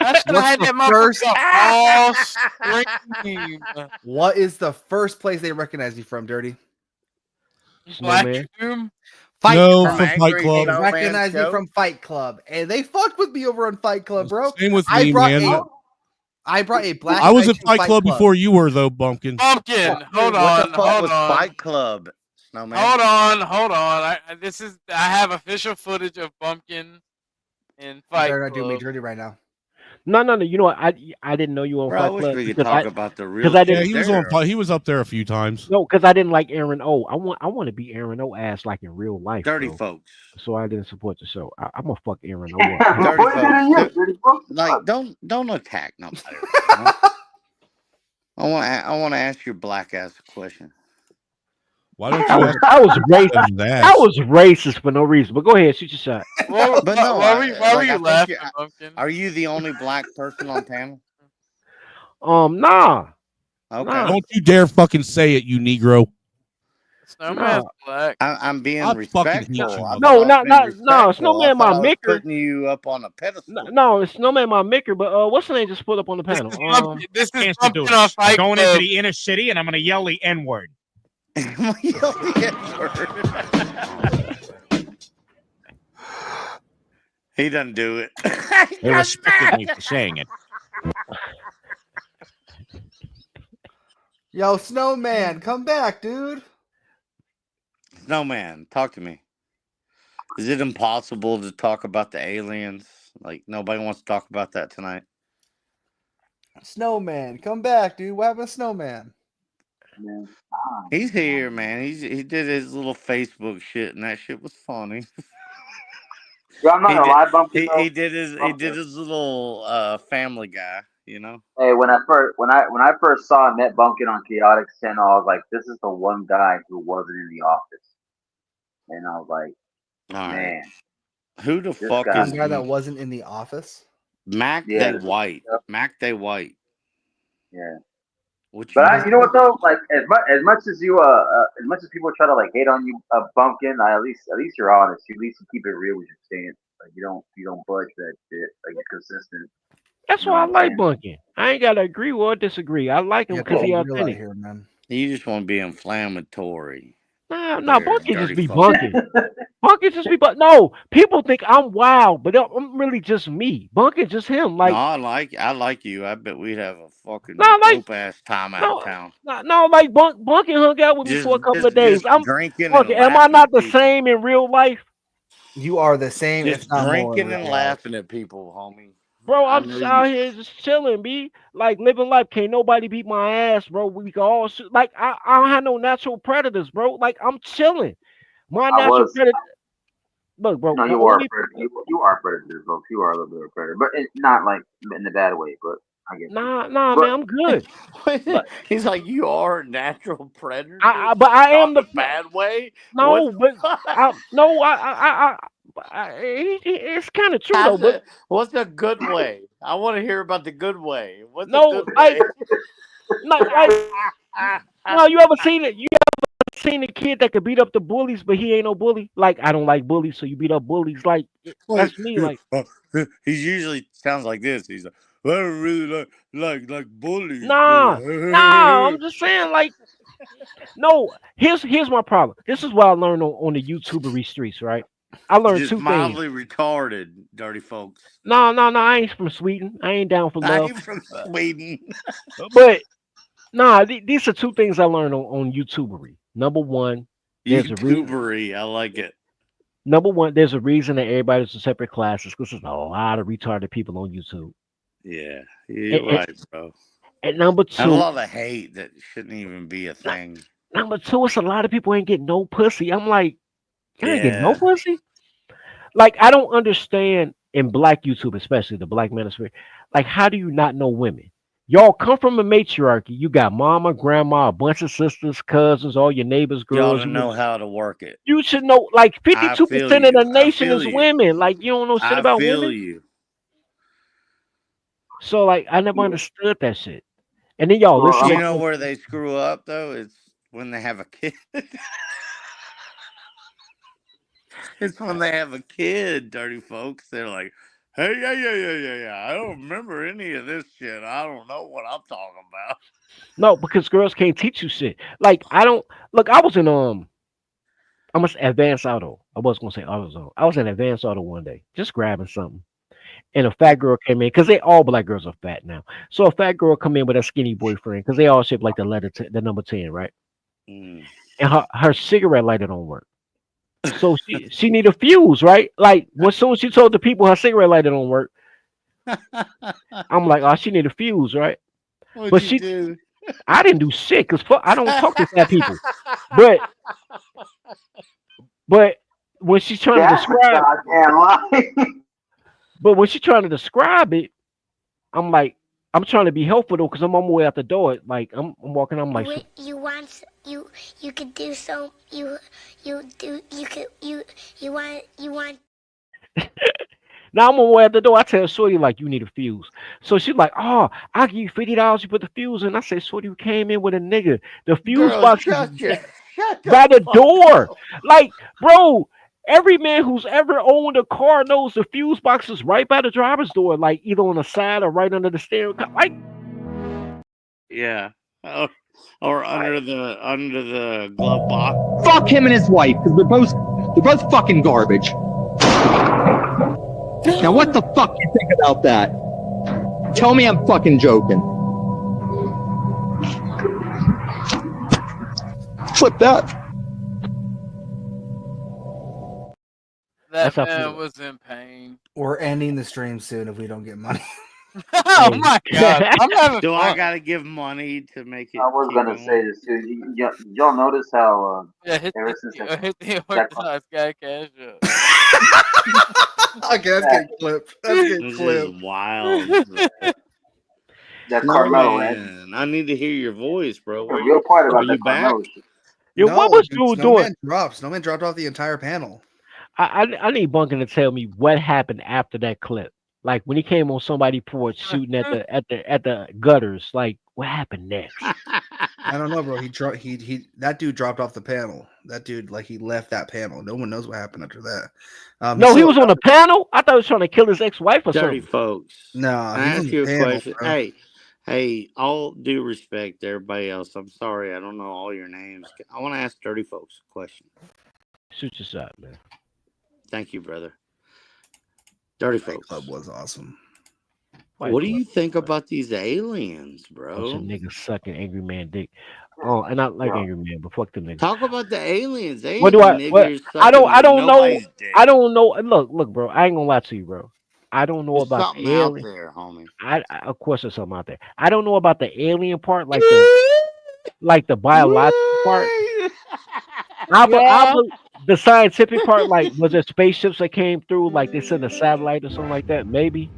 I should have had the that first- motherfucker all stream. What is the first place they recognize you from, Dirty? Black man. Doom. Fight No, Club. from Fight They Club. Snowman recognize me Show? from Fight Club, and they fucked with me over on Fight Club, bro. Same with I me, brought man. I brought a black. I was guy at to Fight Club before you were, though, Bumpkin. Pumpkin. Hold What on. the fuck Hold was on. Fight Club, Snowman? Hold on. I have official footage of Bumpkin in Fight They're not doing me Club. dirty right now. No. You know what? I didn't know you on Bro, I Fight wish Club we could because talk I about the real because I shit Yeah, didn't. he was there. on. He was up there a few times. No, because I didn't like Aaron O. I want to be Aaron O ass like in real life, Dirty bro. folks. So I didn't support the show. I'm gonna fuck Aaron O up. Dirty What did you? folks. Dirty folks? Like, don't attack nobody. Right now. I want to ask your black ass a question. Why don't I you was, ask I was racist. that? I was racist for no reason. But go ahead, shoot your shot. But no, why were you like, I think laughing, Pumpkin? Are you the only black person on panel? Nah. Okay. Nah. Don't you dare fucking say it, you Negro. Snowman's Nah. black. I'm being I fucking hate respectful. you, I No, thought I was being no. respectful. I Snowman, thought my I was maker. putting you up on a pedestal. No, Snowman, my maker. But what's the name? Just put up on the panel. This is Chance to do Pumpkin on it. Fight Going Club. into the inner city, and I'm gonna yell the N-word. He doesn't do it. They respected me for saying it. Yo, Snowman, come back, dude. Snowman, talk to me. Is it impossible to talk about the aliens? Like, nobody wants to talk about that tonight. Snowman, come back, dude. What happened to Snowman? He's here, man. He did his little Facebook shit, and that shit was funny. Yo, I'm not gonna lie, Bumpkin. He did his little Family Guy, you know. Hey, when I first saw Net Bunkin on Chaotix channel, I was like, this is the one guy who wasn't in the office, and I was like, All right. man, Who the this fuck guy- is One guy that wasn't in the office. Mac Yeah. Day White? Mac Day White. yeah. What But you know what though? Like as much as people try to like hate on you, Bumpkin, at least you're honest. At least you keep it real with your stance. Like you don't budge that shit. Like you're consistent. That's why I like Bunkin. I ain't gotta agree or disagree. I like him because he authentic. Here, man. You just want to be inflammatory. Nah, There, Bunkin just dirty be fuck. Bunkin. Bunkin just be no. People think I'm wild, but I'm really just me. Bunkin just him. Like No, I like you. I bet we'd have a fucking No, like- dope ass time out no, of town. no, like Bunkin hung out with me for a couple of days. Just I'm drinking. Bunkin, and am I laughing not at the people. same in real life? You are the same. Just if not more in drinking real and life. laughing at people, homie. Bro, I I'm know just out here just chilling, B. Like living life. Can't nobody beat my ass, bro. We can all like I don't have no natural predators, bro. Like I'm chilling. My I natural was- predator. Look, bro. No, my you are only- a predator. You are a predator, folks. You are a little bit of a predator, but it's not like in the bad way. But I get Nah, But- man, I'm good. He's like, you are a natural predator. But I am the bad way. No, What- but it's kind of true though. How's But it- what's a good way? I want to hear about the good way. What's no, a good like, way? no, you ever seen it? You ever seen a kid that could beat up the bullies, but he ain't no bully? Like, I don't like bullies, so you beat up bullies. Like, that's me. Like, He usually sounds like this. He's like, I don't really like bullies. nah, I'm just saying, like, no. Here's my problem. This is what I learned on the YouTubery streets, right? I learned Just two things. mildly retarded, dirty folks. No, I ain't from Sweden. I ain't down for I love. ain't from Sweden. But these are two things I learned on YouTubery. Number one, there's a reason. YouTubery, I like it. Number one, there's a reason that everybody's in separate classes because there's a lot of retarded people on YouTube. Yeah, you're And- right, bro. And number And a two, lot of hate that shouldn't even be a thing. it's a lot of people ain't getting no pussy. I'm like, you ain't getting no Yeah. pussy. Like, I don't understand in black YouTube, especially the black manosphere. Like, how do you not know women? Y'all come from a matriarchy. You got mama, grandma, a bunch of sisters, cousins, all your neighbors, You ought girls. to know how to work it. You should know. Like, I 52% feel of the you. I nation feel is you. women. Like, you don't know shit I about feel women. you. So, like, I never understood that shit. And then y'all listen. You to- know where they screw up though? It's when they have a kid. It's when they have a kid, dirty folks. They're like, hey, yeah. I don't remember any of this shit. I don't know what I'm talking about. No, because girls can't teach you shit. Like, I don't look. I was in I must advanced auto. I was gonna say AutoZone. I was in advanced auto one day, just grabbing something, and a fat girl came in because all black girls are fat now. So a fat girl come in with a skinny boyfriend because they all shaped like the number 10, right? Mm. And her cigarette lighter don't work. So she need a fuse, right? Like, as soon as she told the people her cigarette lighter don't work, I'm like, oh, she need a fuse, right? What'd But you she, do? I didn't do shit because I don't talk to fat people. But when she's trying to That's a describe, goddamn lie. but when she's trying to describe it, I'm like, I'm trying to be helpful though, because I'm on my way out the door. Like I'm walking. I'm like, You want you could do so you want. now I'm on my way out the door. I tell Shorty like, you need a fuse. So she's like, oh, I'll give you $50. You put the fuse in. I say, Shorty, you came in with a nigga. The fuse Girl, box shut is by the door. Like, bro, every man who's ever owned a car knows the fuse box is right by the driver's door, like either on the side or right under the steering column. Like, Yeah. Or under the glove box. Fuck him and his wife, because they're both fucking garbage. Now what the fuck you think about that? Tell me I'm fucking joking. Flip that. That That's how I man feel. was in pain. We're ending the stream soon if we don't get money. Oh my god, I'm having Do fun. I gotta give money to make it? I was keep gonna going? say this too. Y'all notice how Yeah, hit ever the, since hit the that Orthodox guy cash up. Okay, that's getting clipped. That's getting This clipped. is wild. that Carmelo, right? Man, I need to hear your voice, bro. The real part Are about you that back? Carmelo shit. yo, what was dude, dude doing? Snowman dropped off the entire panel. I need Bunkin to tell me what happened after that clip. Like when he came on somebody's porch shooting at the gutters. Like what happened next? I don't know, bro. That dude dropped off the panel. That dude, like, he left that panel. No one knows what happened after that. No, he was on the panel. I thought he was trying to kill his ex-wife or Dirty something. folks. No, I he was ask on you the a panel, question. bro. Hey, all due respect to everybody else. I'm sorry, I don't know all your names. I want to ask Dirty folks a question. Shoot your shot, man. Thank you, brother. Dirty Fight folks. Club was awesome. What do you think about these aliens, Bunch bro? of niggas sucking Angry Man dick. Oh, and I like Angry Man, but fuck them niggas. Talk about the aliens. They What do I? ain't What? niggers I don't sucking know. nobody's dick. I don't know. Look, bro. I ain't gonna lie to you, bro. I don't know There's about something the out alien. there, homie. Of course, there's something out there. I don't know about the alien part, like the biological part. The scientific part, like was there spaceships that came through, like they sent a satellite or something like that? Maybe.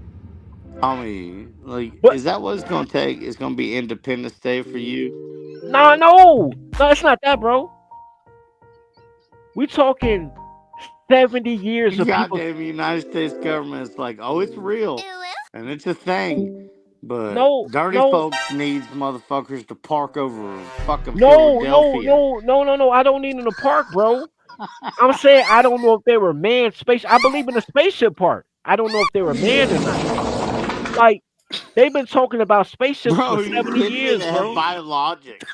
Homie, like, is that what it's gonna take? It's gonna be Independence Day for you? No, it's not that, bro. We talking 70 years of people. Goddamn United States government is like, oh, it's real and it's a thing, but dirty folks needs motherfuckers to park over fucking Philadelphia. No. I don't need them to park, bro. I'm saying I don't know if they were manned space. I believe in the spaceship part. I don't know if they were manned or not. Like they've been talking about spaceships for 70 years, bro. Biologics.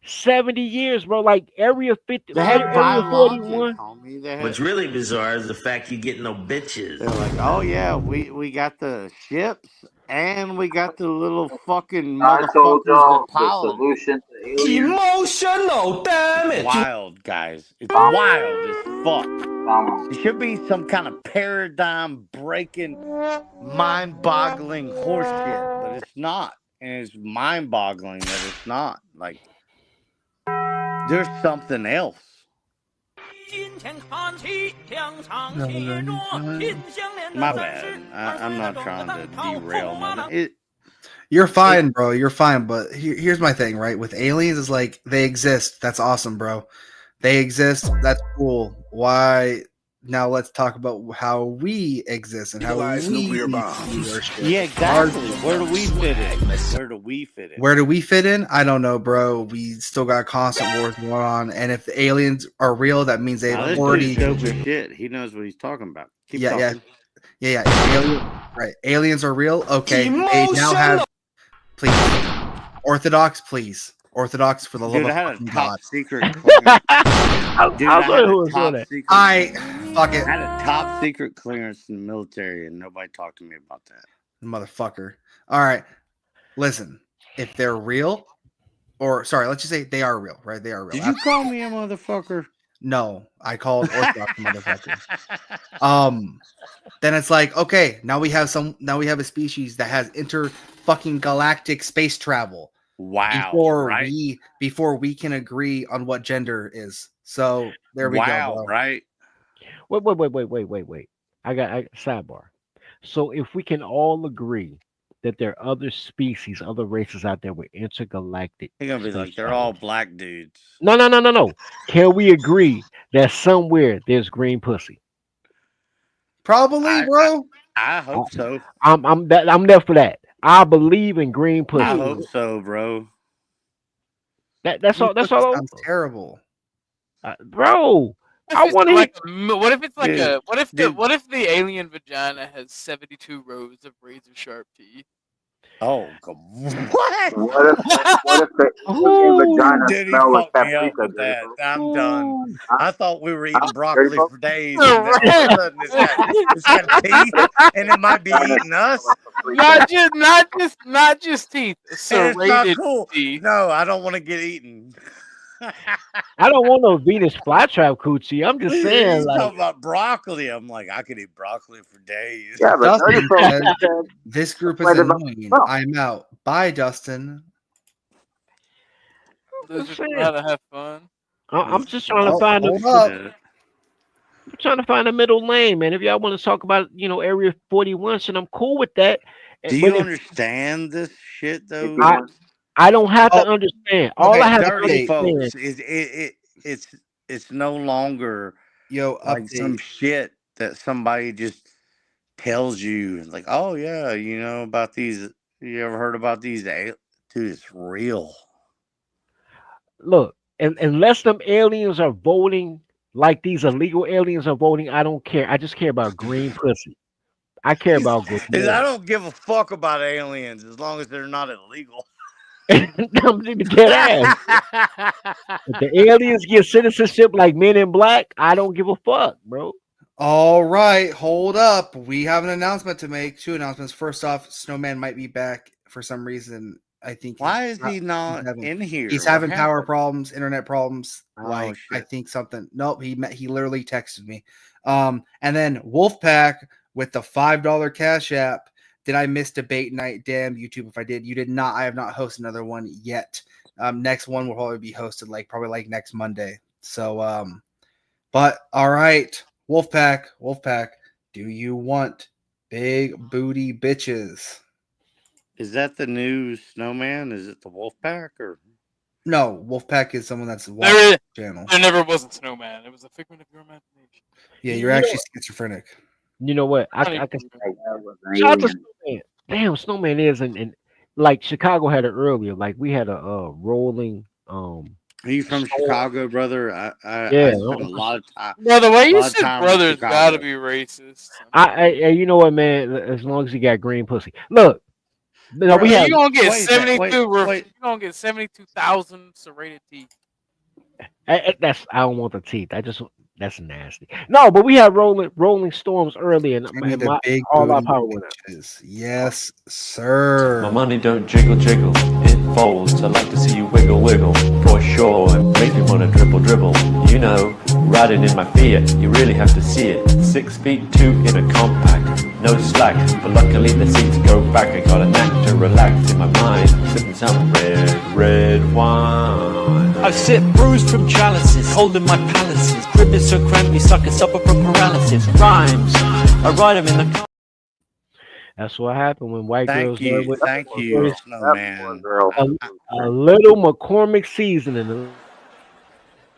70 years, bro. Like Area 50, They have Area 41. homie. They have, What's really bizarre is the fact you get no bitches. they're like, oh yeah, we got the ships and we got the little fucking I told motherfuckers y'all that the pilot. solution to aliens. Emotional damage. Wild, guys. It's wild as fuck. It should be some kind of paradigm breaking, mind boggling horseshit, but it's not. And it's mind boggling that it's not. Like, there's something else. My bad. I'm not trying to derail nothing. You're fine, bro. You're fine. But here's my thing, right? With aliens, is like they exist. That's awesome, bro. They exist. That's cool. Why? Now let's talk about how we exist and how we nuclear need bomb. to do our shit. Yeah, exactly. Where do we fit in? Where do we fit in? Where do we fit in? I don't know, bro. We still got constant wars going on, and if the aliens are real, that means they've Now, this already. dude's dope as shit. He knows what he's talking about. Keep Yeah. talking. Right. Aliens are real. Okay. They now have. Please. Orthodox for the love Dude, of I had fucking a top God. secret clearance. Dude, I had who a was top doing secret. Fuck it. I had a top secret clearance in the military, and nobody talked to me about that. Motherfucker. All right. Listen, if they're real, or sorry, let's just say they are real, right? They are real. Did you call me a motherfucker? No, I called Orthodox a motherfucker. then it's like, okay, now we have a species that has fucking galactic space travel. Wow. Before we can agree on what gender is. So there we go. Bro. Right. Wait. I got sidebar. So if we can all agree that there are other species, other races out there with intergalactic, They're gonna be like they're all black dudes. No. Can we agree that somewhere there's green pussy? Probably, bro. I hope so. I'm there for that. I believe in green pussy. I hope so, bro. That's all. That's all. Sounds terrible, bro. I want to. What if it's like what if the alien vagina has 72 rows of razor sharp teeth? Oh, what? What if the alien vagina Dude, he smell like fucked me up paprika? with that. I'm done. I thought we were eating Ready, broccoli folks? for days. And then all of a sudden it's got teeth, and it might be eating us. Not just teeth. And it's not Serrated cool. teeth. No, I don't want to get eaten. I don't want no Venus flytrap coochie. I'm just saying, He's like, talking about broccoli. I'm like, I could eat broccoli for days. Yeah, but Dustin said, this group is Wait, annoying. I'm out. Bye, Dustin. Those just trying to have fun. I'm just trying to find I'm trying to find a middle lane, man. If y'all want to talk about, Area 41, shit, I'm cool with that. Do you understand this shit though? I don't have to understand. All I have to dirty understand folks, it's no longer like some update. shit that somebody just tells you like, oh yeah, about these. You ever heard about these? Dude, it's real. Look, unless them aliens are voting like these illegal aliens are voting, I don't care. I just care about green pussy. I care about good. I don't give a fuck about aliens as long as they're not illegal. I'm dead ass. If the aliens get citizenship like Men in Black, I don't give a fuck, bro. All right, hold up. We have an announcement to make. 2 announcements. First off, Snowman might be back for some reason. I think. Why is he not in here? He's What having power happened? problems, internet problems. Oh, I think something. Nope. He literally texted me. And then Wolfpack with the $5 Cash App. Did I miss debate night? Damn, YouTube. If I did, you did not. I have not hosted another one yet. Next one will probably be hosted probably next Monday. So, but all right, Wolfpack, do you want big booty bitches? Is that the new Snowman? Is it the Wolfpack or? No, Wolfpack is someone that's watching There, the channel. there never was a snowman. It was a figment of your imagination. Yeah, you're actually schizophrenic. You know what? I can shout out to Snowman. Damn, Snowman is and like Chicago had it earlier. Like we had a rolling. Are you from Chicago, brother? I Yeah. spent a lot of time. Well, the way you lot of said time in brother's Chicago. gotta be racist. I you know what, man? As long as you got green pussy. Look, no, we Bro, have. you gonna get Wait a minute, 72. wait. You gonna get 72,000 serrated teeth. I don't want the teeth. That's nasty. No, but we had rolling storms early, and Give me the big all our booty power went out. bitches. Yes, sir. My money don't jiggle jiggle, it folds. I like to see you wiggle wiggle, for sure. And make me wanna dribble dribble. Riding in my Fiat, you really have to see it. 6'2" in a compact, no slack. But luckily the seats go back. I got a knack to relax in my mind, sipping some red wine. I sit bruised from chalices, holding my palaces. Crib is so cramped, you suck suffer from paralysis. Rhymes, I write them in the. That's what happened when white girls. Thank you, Snowman. A little McCormick seasoning.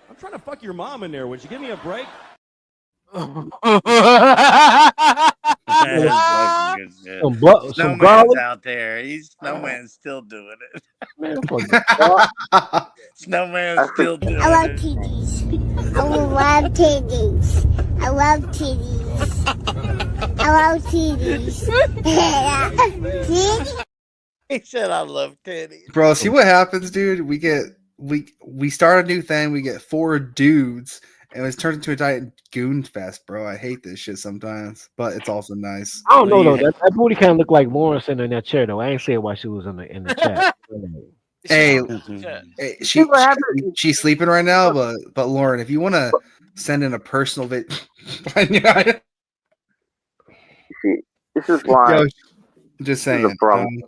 I'm trying to fuck your mom in there. Would you give me a break? Some Snowman's garlic. out there. Snowman's still doing it. Man, Snowman's still doing I love it. titties. I love titties. I love titties. I love titties. Titties. He said, "I love titties." Bro, see what happens, dude? We start a new thing. We get 4 dudes, and it's turned into a giant goon fest, bro. I hate this shit sometimes, but it's also nice. I don't know though. That booty kind of looked like Lauren sitting in that chair though. I ain't saying why she was in the chat. Hey, she's sleeping right now, but Lauren, if you want to send in a personal vid, This is why. Yo, just This is saying. a problem.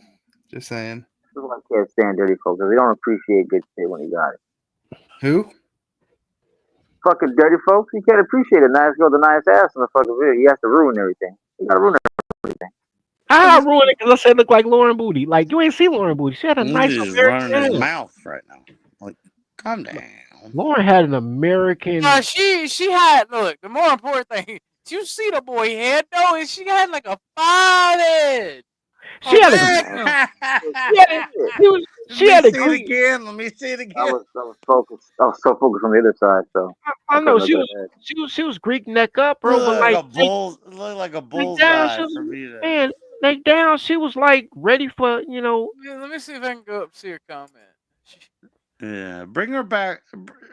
Just saying. This is why I can't stand dirty folks. They don't appreciate good shit when you got it. Who? Fucking dirty folks. You can't appreciate a nice girl with a nice ass in the fucking video. You have to ruin everything. You gotta ruin everything. I ruined it because I said it looked like Lauren Booty. Like, you ain't see Lauren Booty. She had a nice He's just American running his ass. mouth right now. Like, calm down. Lauren had an American. She had look. The more important thing, you see the boy head though, and she had like a fine head. She had a. She had a Let me see it green. again. Let me see it again. I was focused. I was so focused on the other side. So I know couldn't she look was. at that. She was Greek neck up, bro. Look But like like, a bull. Look like a bull's down, eye she was- for me to. man, like down, she was like ready for Yeah, let me see if I can go up see her comment. Yeah, bring her back.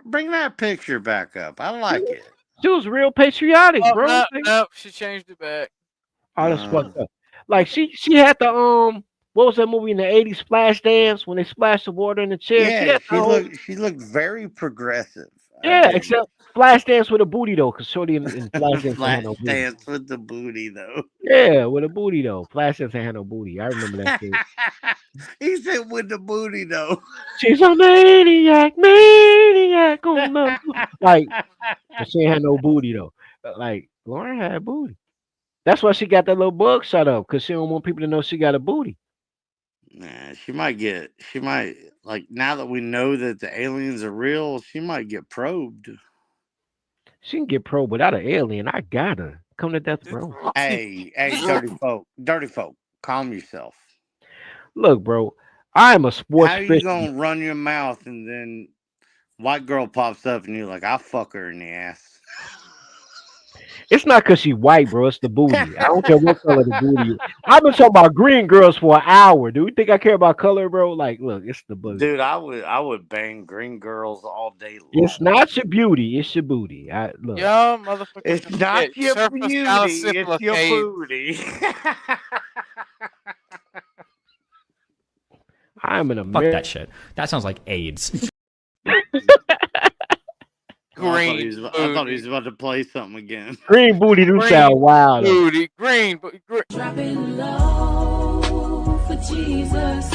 Bring that picture back up. I like it. She was real patriotic, Oh, bro. no, Like, no, she changed it back. oh, that's fucked up. Like she had the what was that movie in the 80s, Splash Dance, when they splashed the water in the chair? Yeah, She had she looked very progressive. yeah, except Flash Dance with a booty though, because Shorty in Flash Dance ain't Flash had no booty. dance with the booty though. Yeah, with a booty though. Flash Dance ain't had no booty. I remember that shit. He said with the booty though. She's a maniac on the like, but she ain't had no booty though. Like Lauren had booty. That's why she got that little bug shot up, because she don't want people to know she got a booty. Nah, she might like now that we know that the aliens are real, she might get probed. She can get probed without an alien. I got her. Come to death row. Hey, dirty folk, calm yourself. Look, bro, I am a sports How you Christian. gonna run your mouth and then white girl pops up and you're like, I'll fuck her in the ass. It's not because she white, bro. It's the booty. I don't care what color the booty is. I've been talking about green girls for an hour. Do you think I care about color, bro? Like, look, it's the booty. Dude, I would bang green girls all day long. It's not your beauty. It's your booty. Look. Yo, motherfucker. It's not your beauty, it's your booty. I'm an Fuck American. that shit. That sounds like AIDS. Green I thought he was about to play something again. Green booty do sound wild. though. Booty, green, green. Drop it low for Jesus.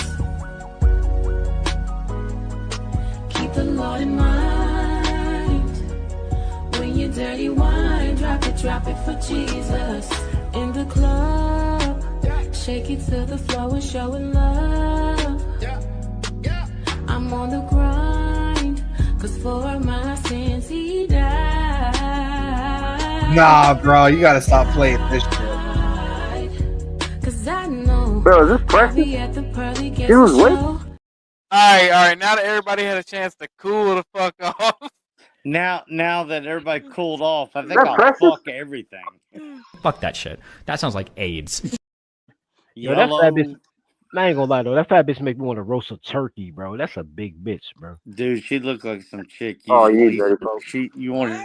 Keep the Lord in mind. When you dirty wine, drop it for Jesus. In the club, shake it to the floor and showing love. I'm on the grind, cause for my sins he died. Nah, bro, you gotta stop playing this shit. Cause I know Bro, is this I'll Preston? be at the pearly gates He was of late. show. Alright, now that everybody had a chance to cool the fuck off. Now that everybody cooled off, I think that I'll precious? fuck everything. Fuck that shit. That sounds like AIDS. Yo, that fat bitch. I ain't gonna lie though. That fat bitch make me want to roast a turkey, bro. That's a big bitch, bro. Dude, she looked like some chick. Oh, you dirty folk. You wanted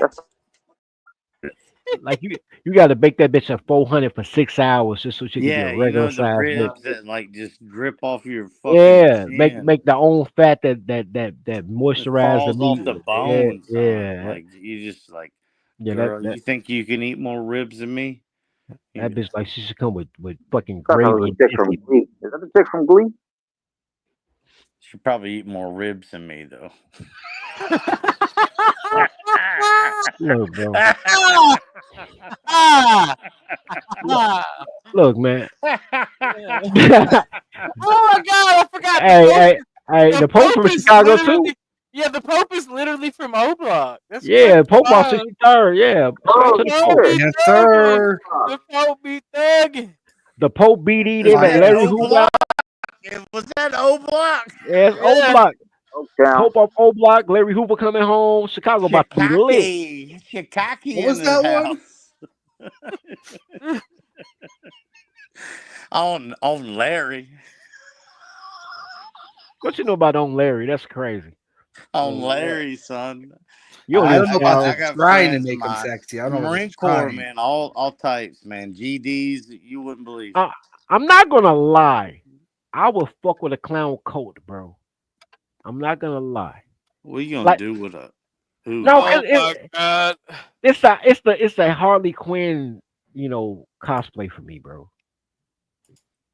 Like you got to bake that bitch at 400 for 6 hours just so she can yeah, be a you regular know the size bitch. ribs that like just drip off your fucking Yeah, skin. make the own fat that moisturize the falls off meat. the bones. son. Yeah, Like you just like yeah. girl, That you think you can eat more ribs than me? that bitch like she should come with fucking I thought that gravy. was and a chick from biscuit. Glee. Is that the chick from Glee? She probably eat more ribs than me though. No, bro. Oh Look, man. my god, I forgot. Hey, the Pope from is Chicago too. literally- Yeah, the Pope is literally from O Block. That's Yeah, crazy. Pope on 63rd. Yeah, shout out to the Pope. Yes, sir. The Pope be thugging. The Pope BD. They Was let that Larry O Hoover. Block? Was that O Block? Yes, O Yeah. Block. Okay. Pope off O Block. Larry Hoover coming home. Chicago about to be lit. Shikaki What was in that this one? house. on Larry. What you know about on Larry? That's crazy. On Larry, son. You don't I even don't know about I that. got Trying to friends, make them my sexy. I don't know. Marine Corps, man, all types, man. GDs, you wouldn't believe. I'm not gonna lie. I would fuck with a clown coat, bro. I'm not gonna lie. What are you gonna Like- do with a? Who? No, Oh my god. it's a Harley Quinn, cosplay for me, bro.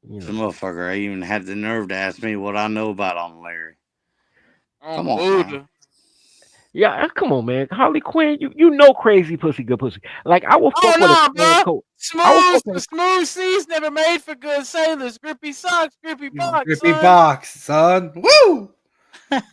You The know. motherfucker even had the nerve to ask me what I know about on Larry. Oh, Come on, Buddha. man. Yeah, come on, man. Harley Quinn, you know crazy pussy, good pussy. Like I will Oh fuck with a no, clean bro! coat. I will fuck Smooth, with smooth seas never made for good sailors. Grippy socks, grippy box, Grippy son. box, son. Woo!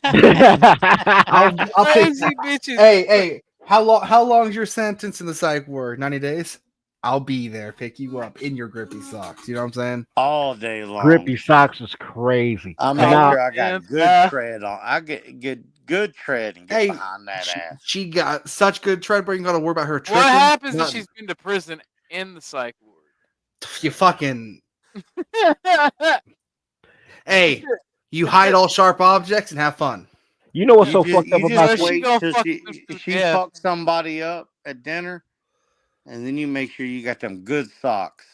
I'll take Crazy bitches. Hey, how long's your sentence in the psych ward? 90 days? I'll be there, pick you up in your grippy socks. You know what I'm saying? All day long. Grippy socks is crazy. I And make now- sure I got good tread on. I get good tread and get Hey, behind that ass. She got such good tread, but you gotta worry about her tripping. What happens if Nothing. she's been to prison in the psych ward? You fucking hey, you hide all sharp objects and have fun. You know what's You so fucked up you about just this? wait gonna till fuck she them to she death. fucks somebody up at dinner, and then you make sure you got them good socks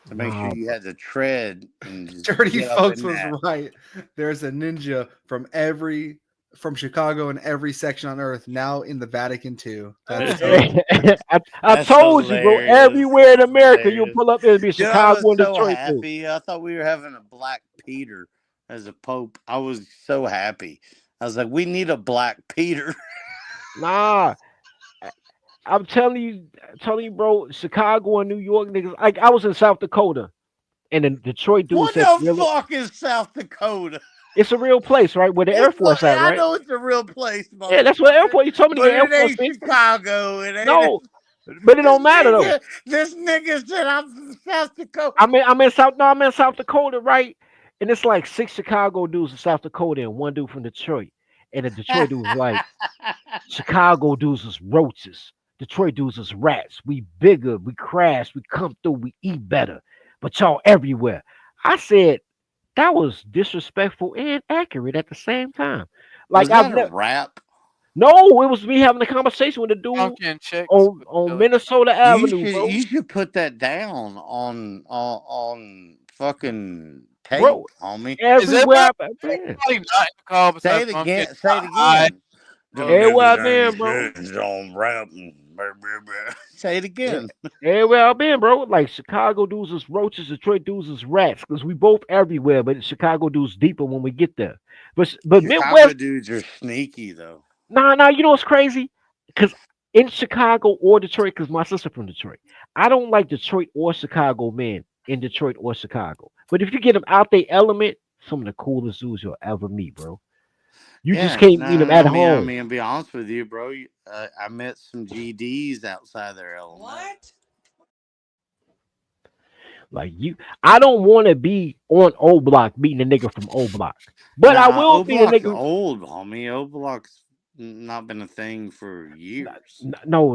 to make sure Nah. you had the tread. And just Dirty get up folks in was that. right. There's a ninja from Chicago in every section on Earth now in the Vatican too. That's I That's told you, bro. hilarious. Everywhere in America, you'll Hilarious. pull up there and be Dude, I Chicago was and so Detroit. too. happy. I thought we were having a Black Peter as a pope. I was so happy. I was like, we need a Black Peter. Nah, I'm telling you, bro. Chicago and New York niggas. Like I was in South Dakota, and the Detroit dude What said, the really, fuck is South Dakota? "It's a real place, right? Where the Air Force at, I right? know it's a real place, Yeah, that's what Air Force. You told me but the Air it Force. ain't Base. Chicago. It ain't. No, but it don't matter though. This nigga said I'm from South Dakota. I'm in South Dakota, right? And it's like 6 Chicago dudes in South Dakota and 1 dude from Detroit. And the Detroit dude was like, Chicago dudes is roaches. Detroit dudes is rats. We bigger, we crash, we come through, we eat better. But y'all everywhere. I said that was disrespectful and accurate at the same time. Like Was that I've a never. rap? No, it was me having a conversation with a dude Pumpkin chicks on with Minnesota Avenue, bro. You should put that down on fucking tape, Bro, homie. everywhere I've been. Everybody not in the call Say besides it Pumpkin. again. Say it I- again. Everywhere I've been, bro. Don't rap. Say it again. Everywhere I've been, bro. Like Chicago dudes is roaches, Detroit dudes is rats. Because we both everywhere, but Chicago dudes deeper when we get there. But Chicago Midwest, dudes are sneaky though. nah, you know what's crazy? Because in Chicago or Detroit, because my sister from Detroit, I don't like Detroit or Chicago men in Detroit or Chicago. But if you get them out their element, some of the coolest dudes you'll ever meet, bro. You just can't meet them at I home. mean, to be honest with you, bro, I met some GDs outside their element. What? Like I don't want to be on O Block beating a nigga from O Block, but I will be a O-Block's nigga. old, homie. O Block's not been a thing for years. No.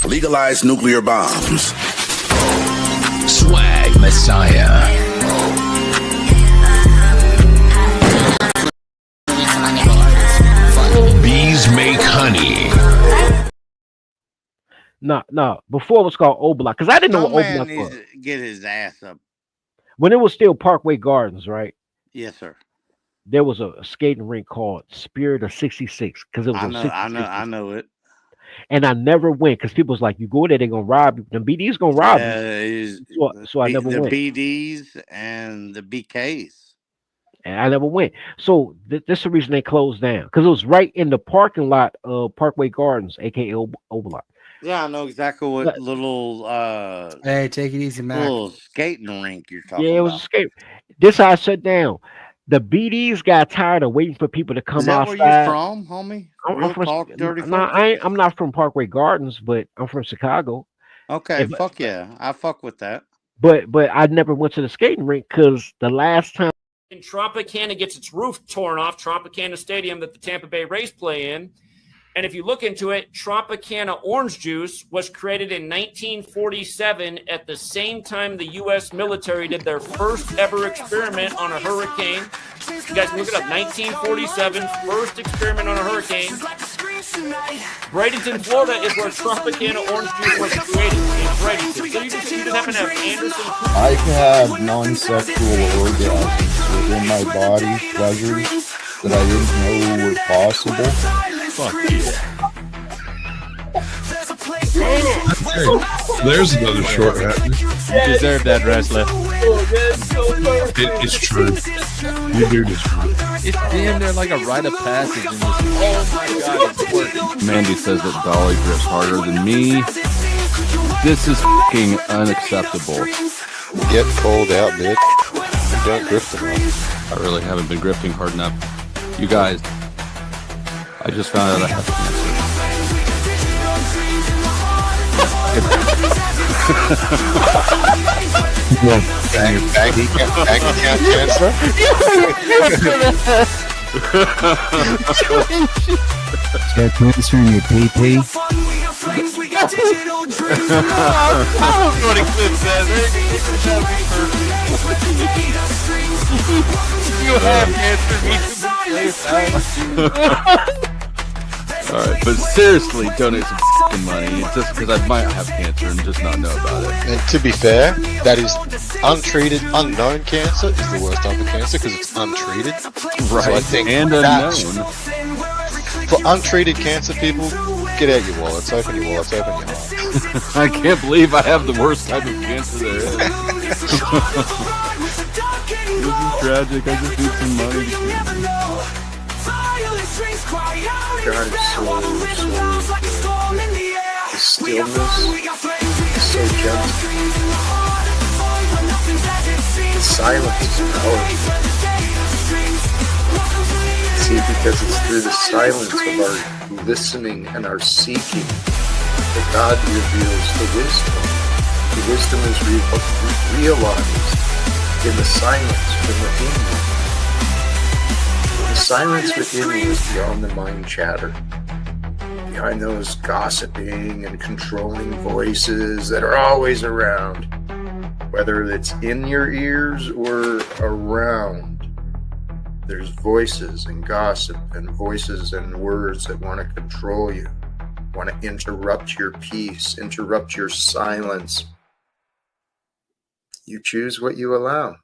Legalize nuclear bombs. Swag Messiah. Bees make honey. No. Before it was called O Block, because I didn't know Some what O man Block needs was to get his ass up. when it was still Parkway Gardens, right? Yes, sir. There was a skating rink called Spirit of 66 because it was I on know, 66. I know it. And I never went because people was like, "You go there, they're gonna rob you." The BD's gonna rob you. So I never the went. BDs and the BKs. And I never went. So this is the reason they closed down because it was right in the parking lot of Parkway Gardens, aka O Block. Yeah, I know exactly what little Hey, take it easy, man. little skating rink you're talking Yeah, it was about. a skate. This how I shut down. The BDs got tired of waiting for people to come Is that outside. where you're from, homie? I'm Real from, talk, dirty no, fuck? I'm not from Parkway Gardens, but I'm from Chicago. Okay, But- fuck yeah. I fuck with that. But I never went to the skating rink because the last time And Tropicana gets its roof torn off, Tropicana Stadium that the Tampa Bay Rays play in. And if you look into it, Tropicana orange juice was created in 1947 at the same time the U.S. military did their first ever experiment on a hurricane. You guys can look it up. 1947, first experiment on a hurricane. Bradenton, Florida is where Tropicana orange juice was created. In Bradenton. So you just happen to have Anderson. I can have non-sexual orgasms within my body, pleasures that I didn't know were possible. Fuck you. There's another short hat. You deserve that, wrestler. It's true. You do deserve it. It's damn near like a rite of passage in this. Oh my god, it's working. Mandy says that Dolly grips harder than me. This is fucking unacceptable. Get cold out, bitch. You don't grip enough. I really haven't been grifting hard enough. You guys, I just found out I have cancer. Bank account cancer? Got cancer in your pee-pee? You have cancer. All right, but seriously, donate some fucking money just because I might have cancer and just not know about it. And to be fair, that is untreated, unknown cancer is the worst type of cancer because it's untreated. Right, So I think and that's- unknown. For untreated cancer people, get out your wallets, open your wallets, open your heart. I can't believe I have the worst type of cancer there is. This is tragic. I just need some money to cure. God is so good. The stillness is so gentle. The silence is powerful. See, because it's through the silence of our listening and our seeking that God reveals the wisdom. The wisdom is realized in the silence from within you. The silence within you is beyond the mind chatter, behind those gossiping and controlling voices that are always around, whether it's in your ears or around. There's voices and gossip and voices and words that want to control you, want to interrupt your peace, interrupt your silence. You choose what you allow.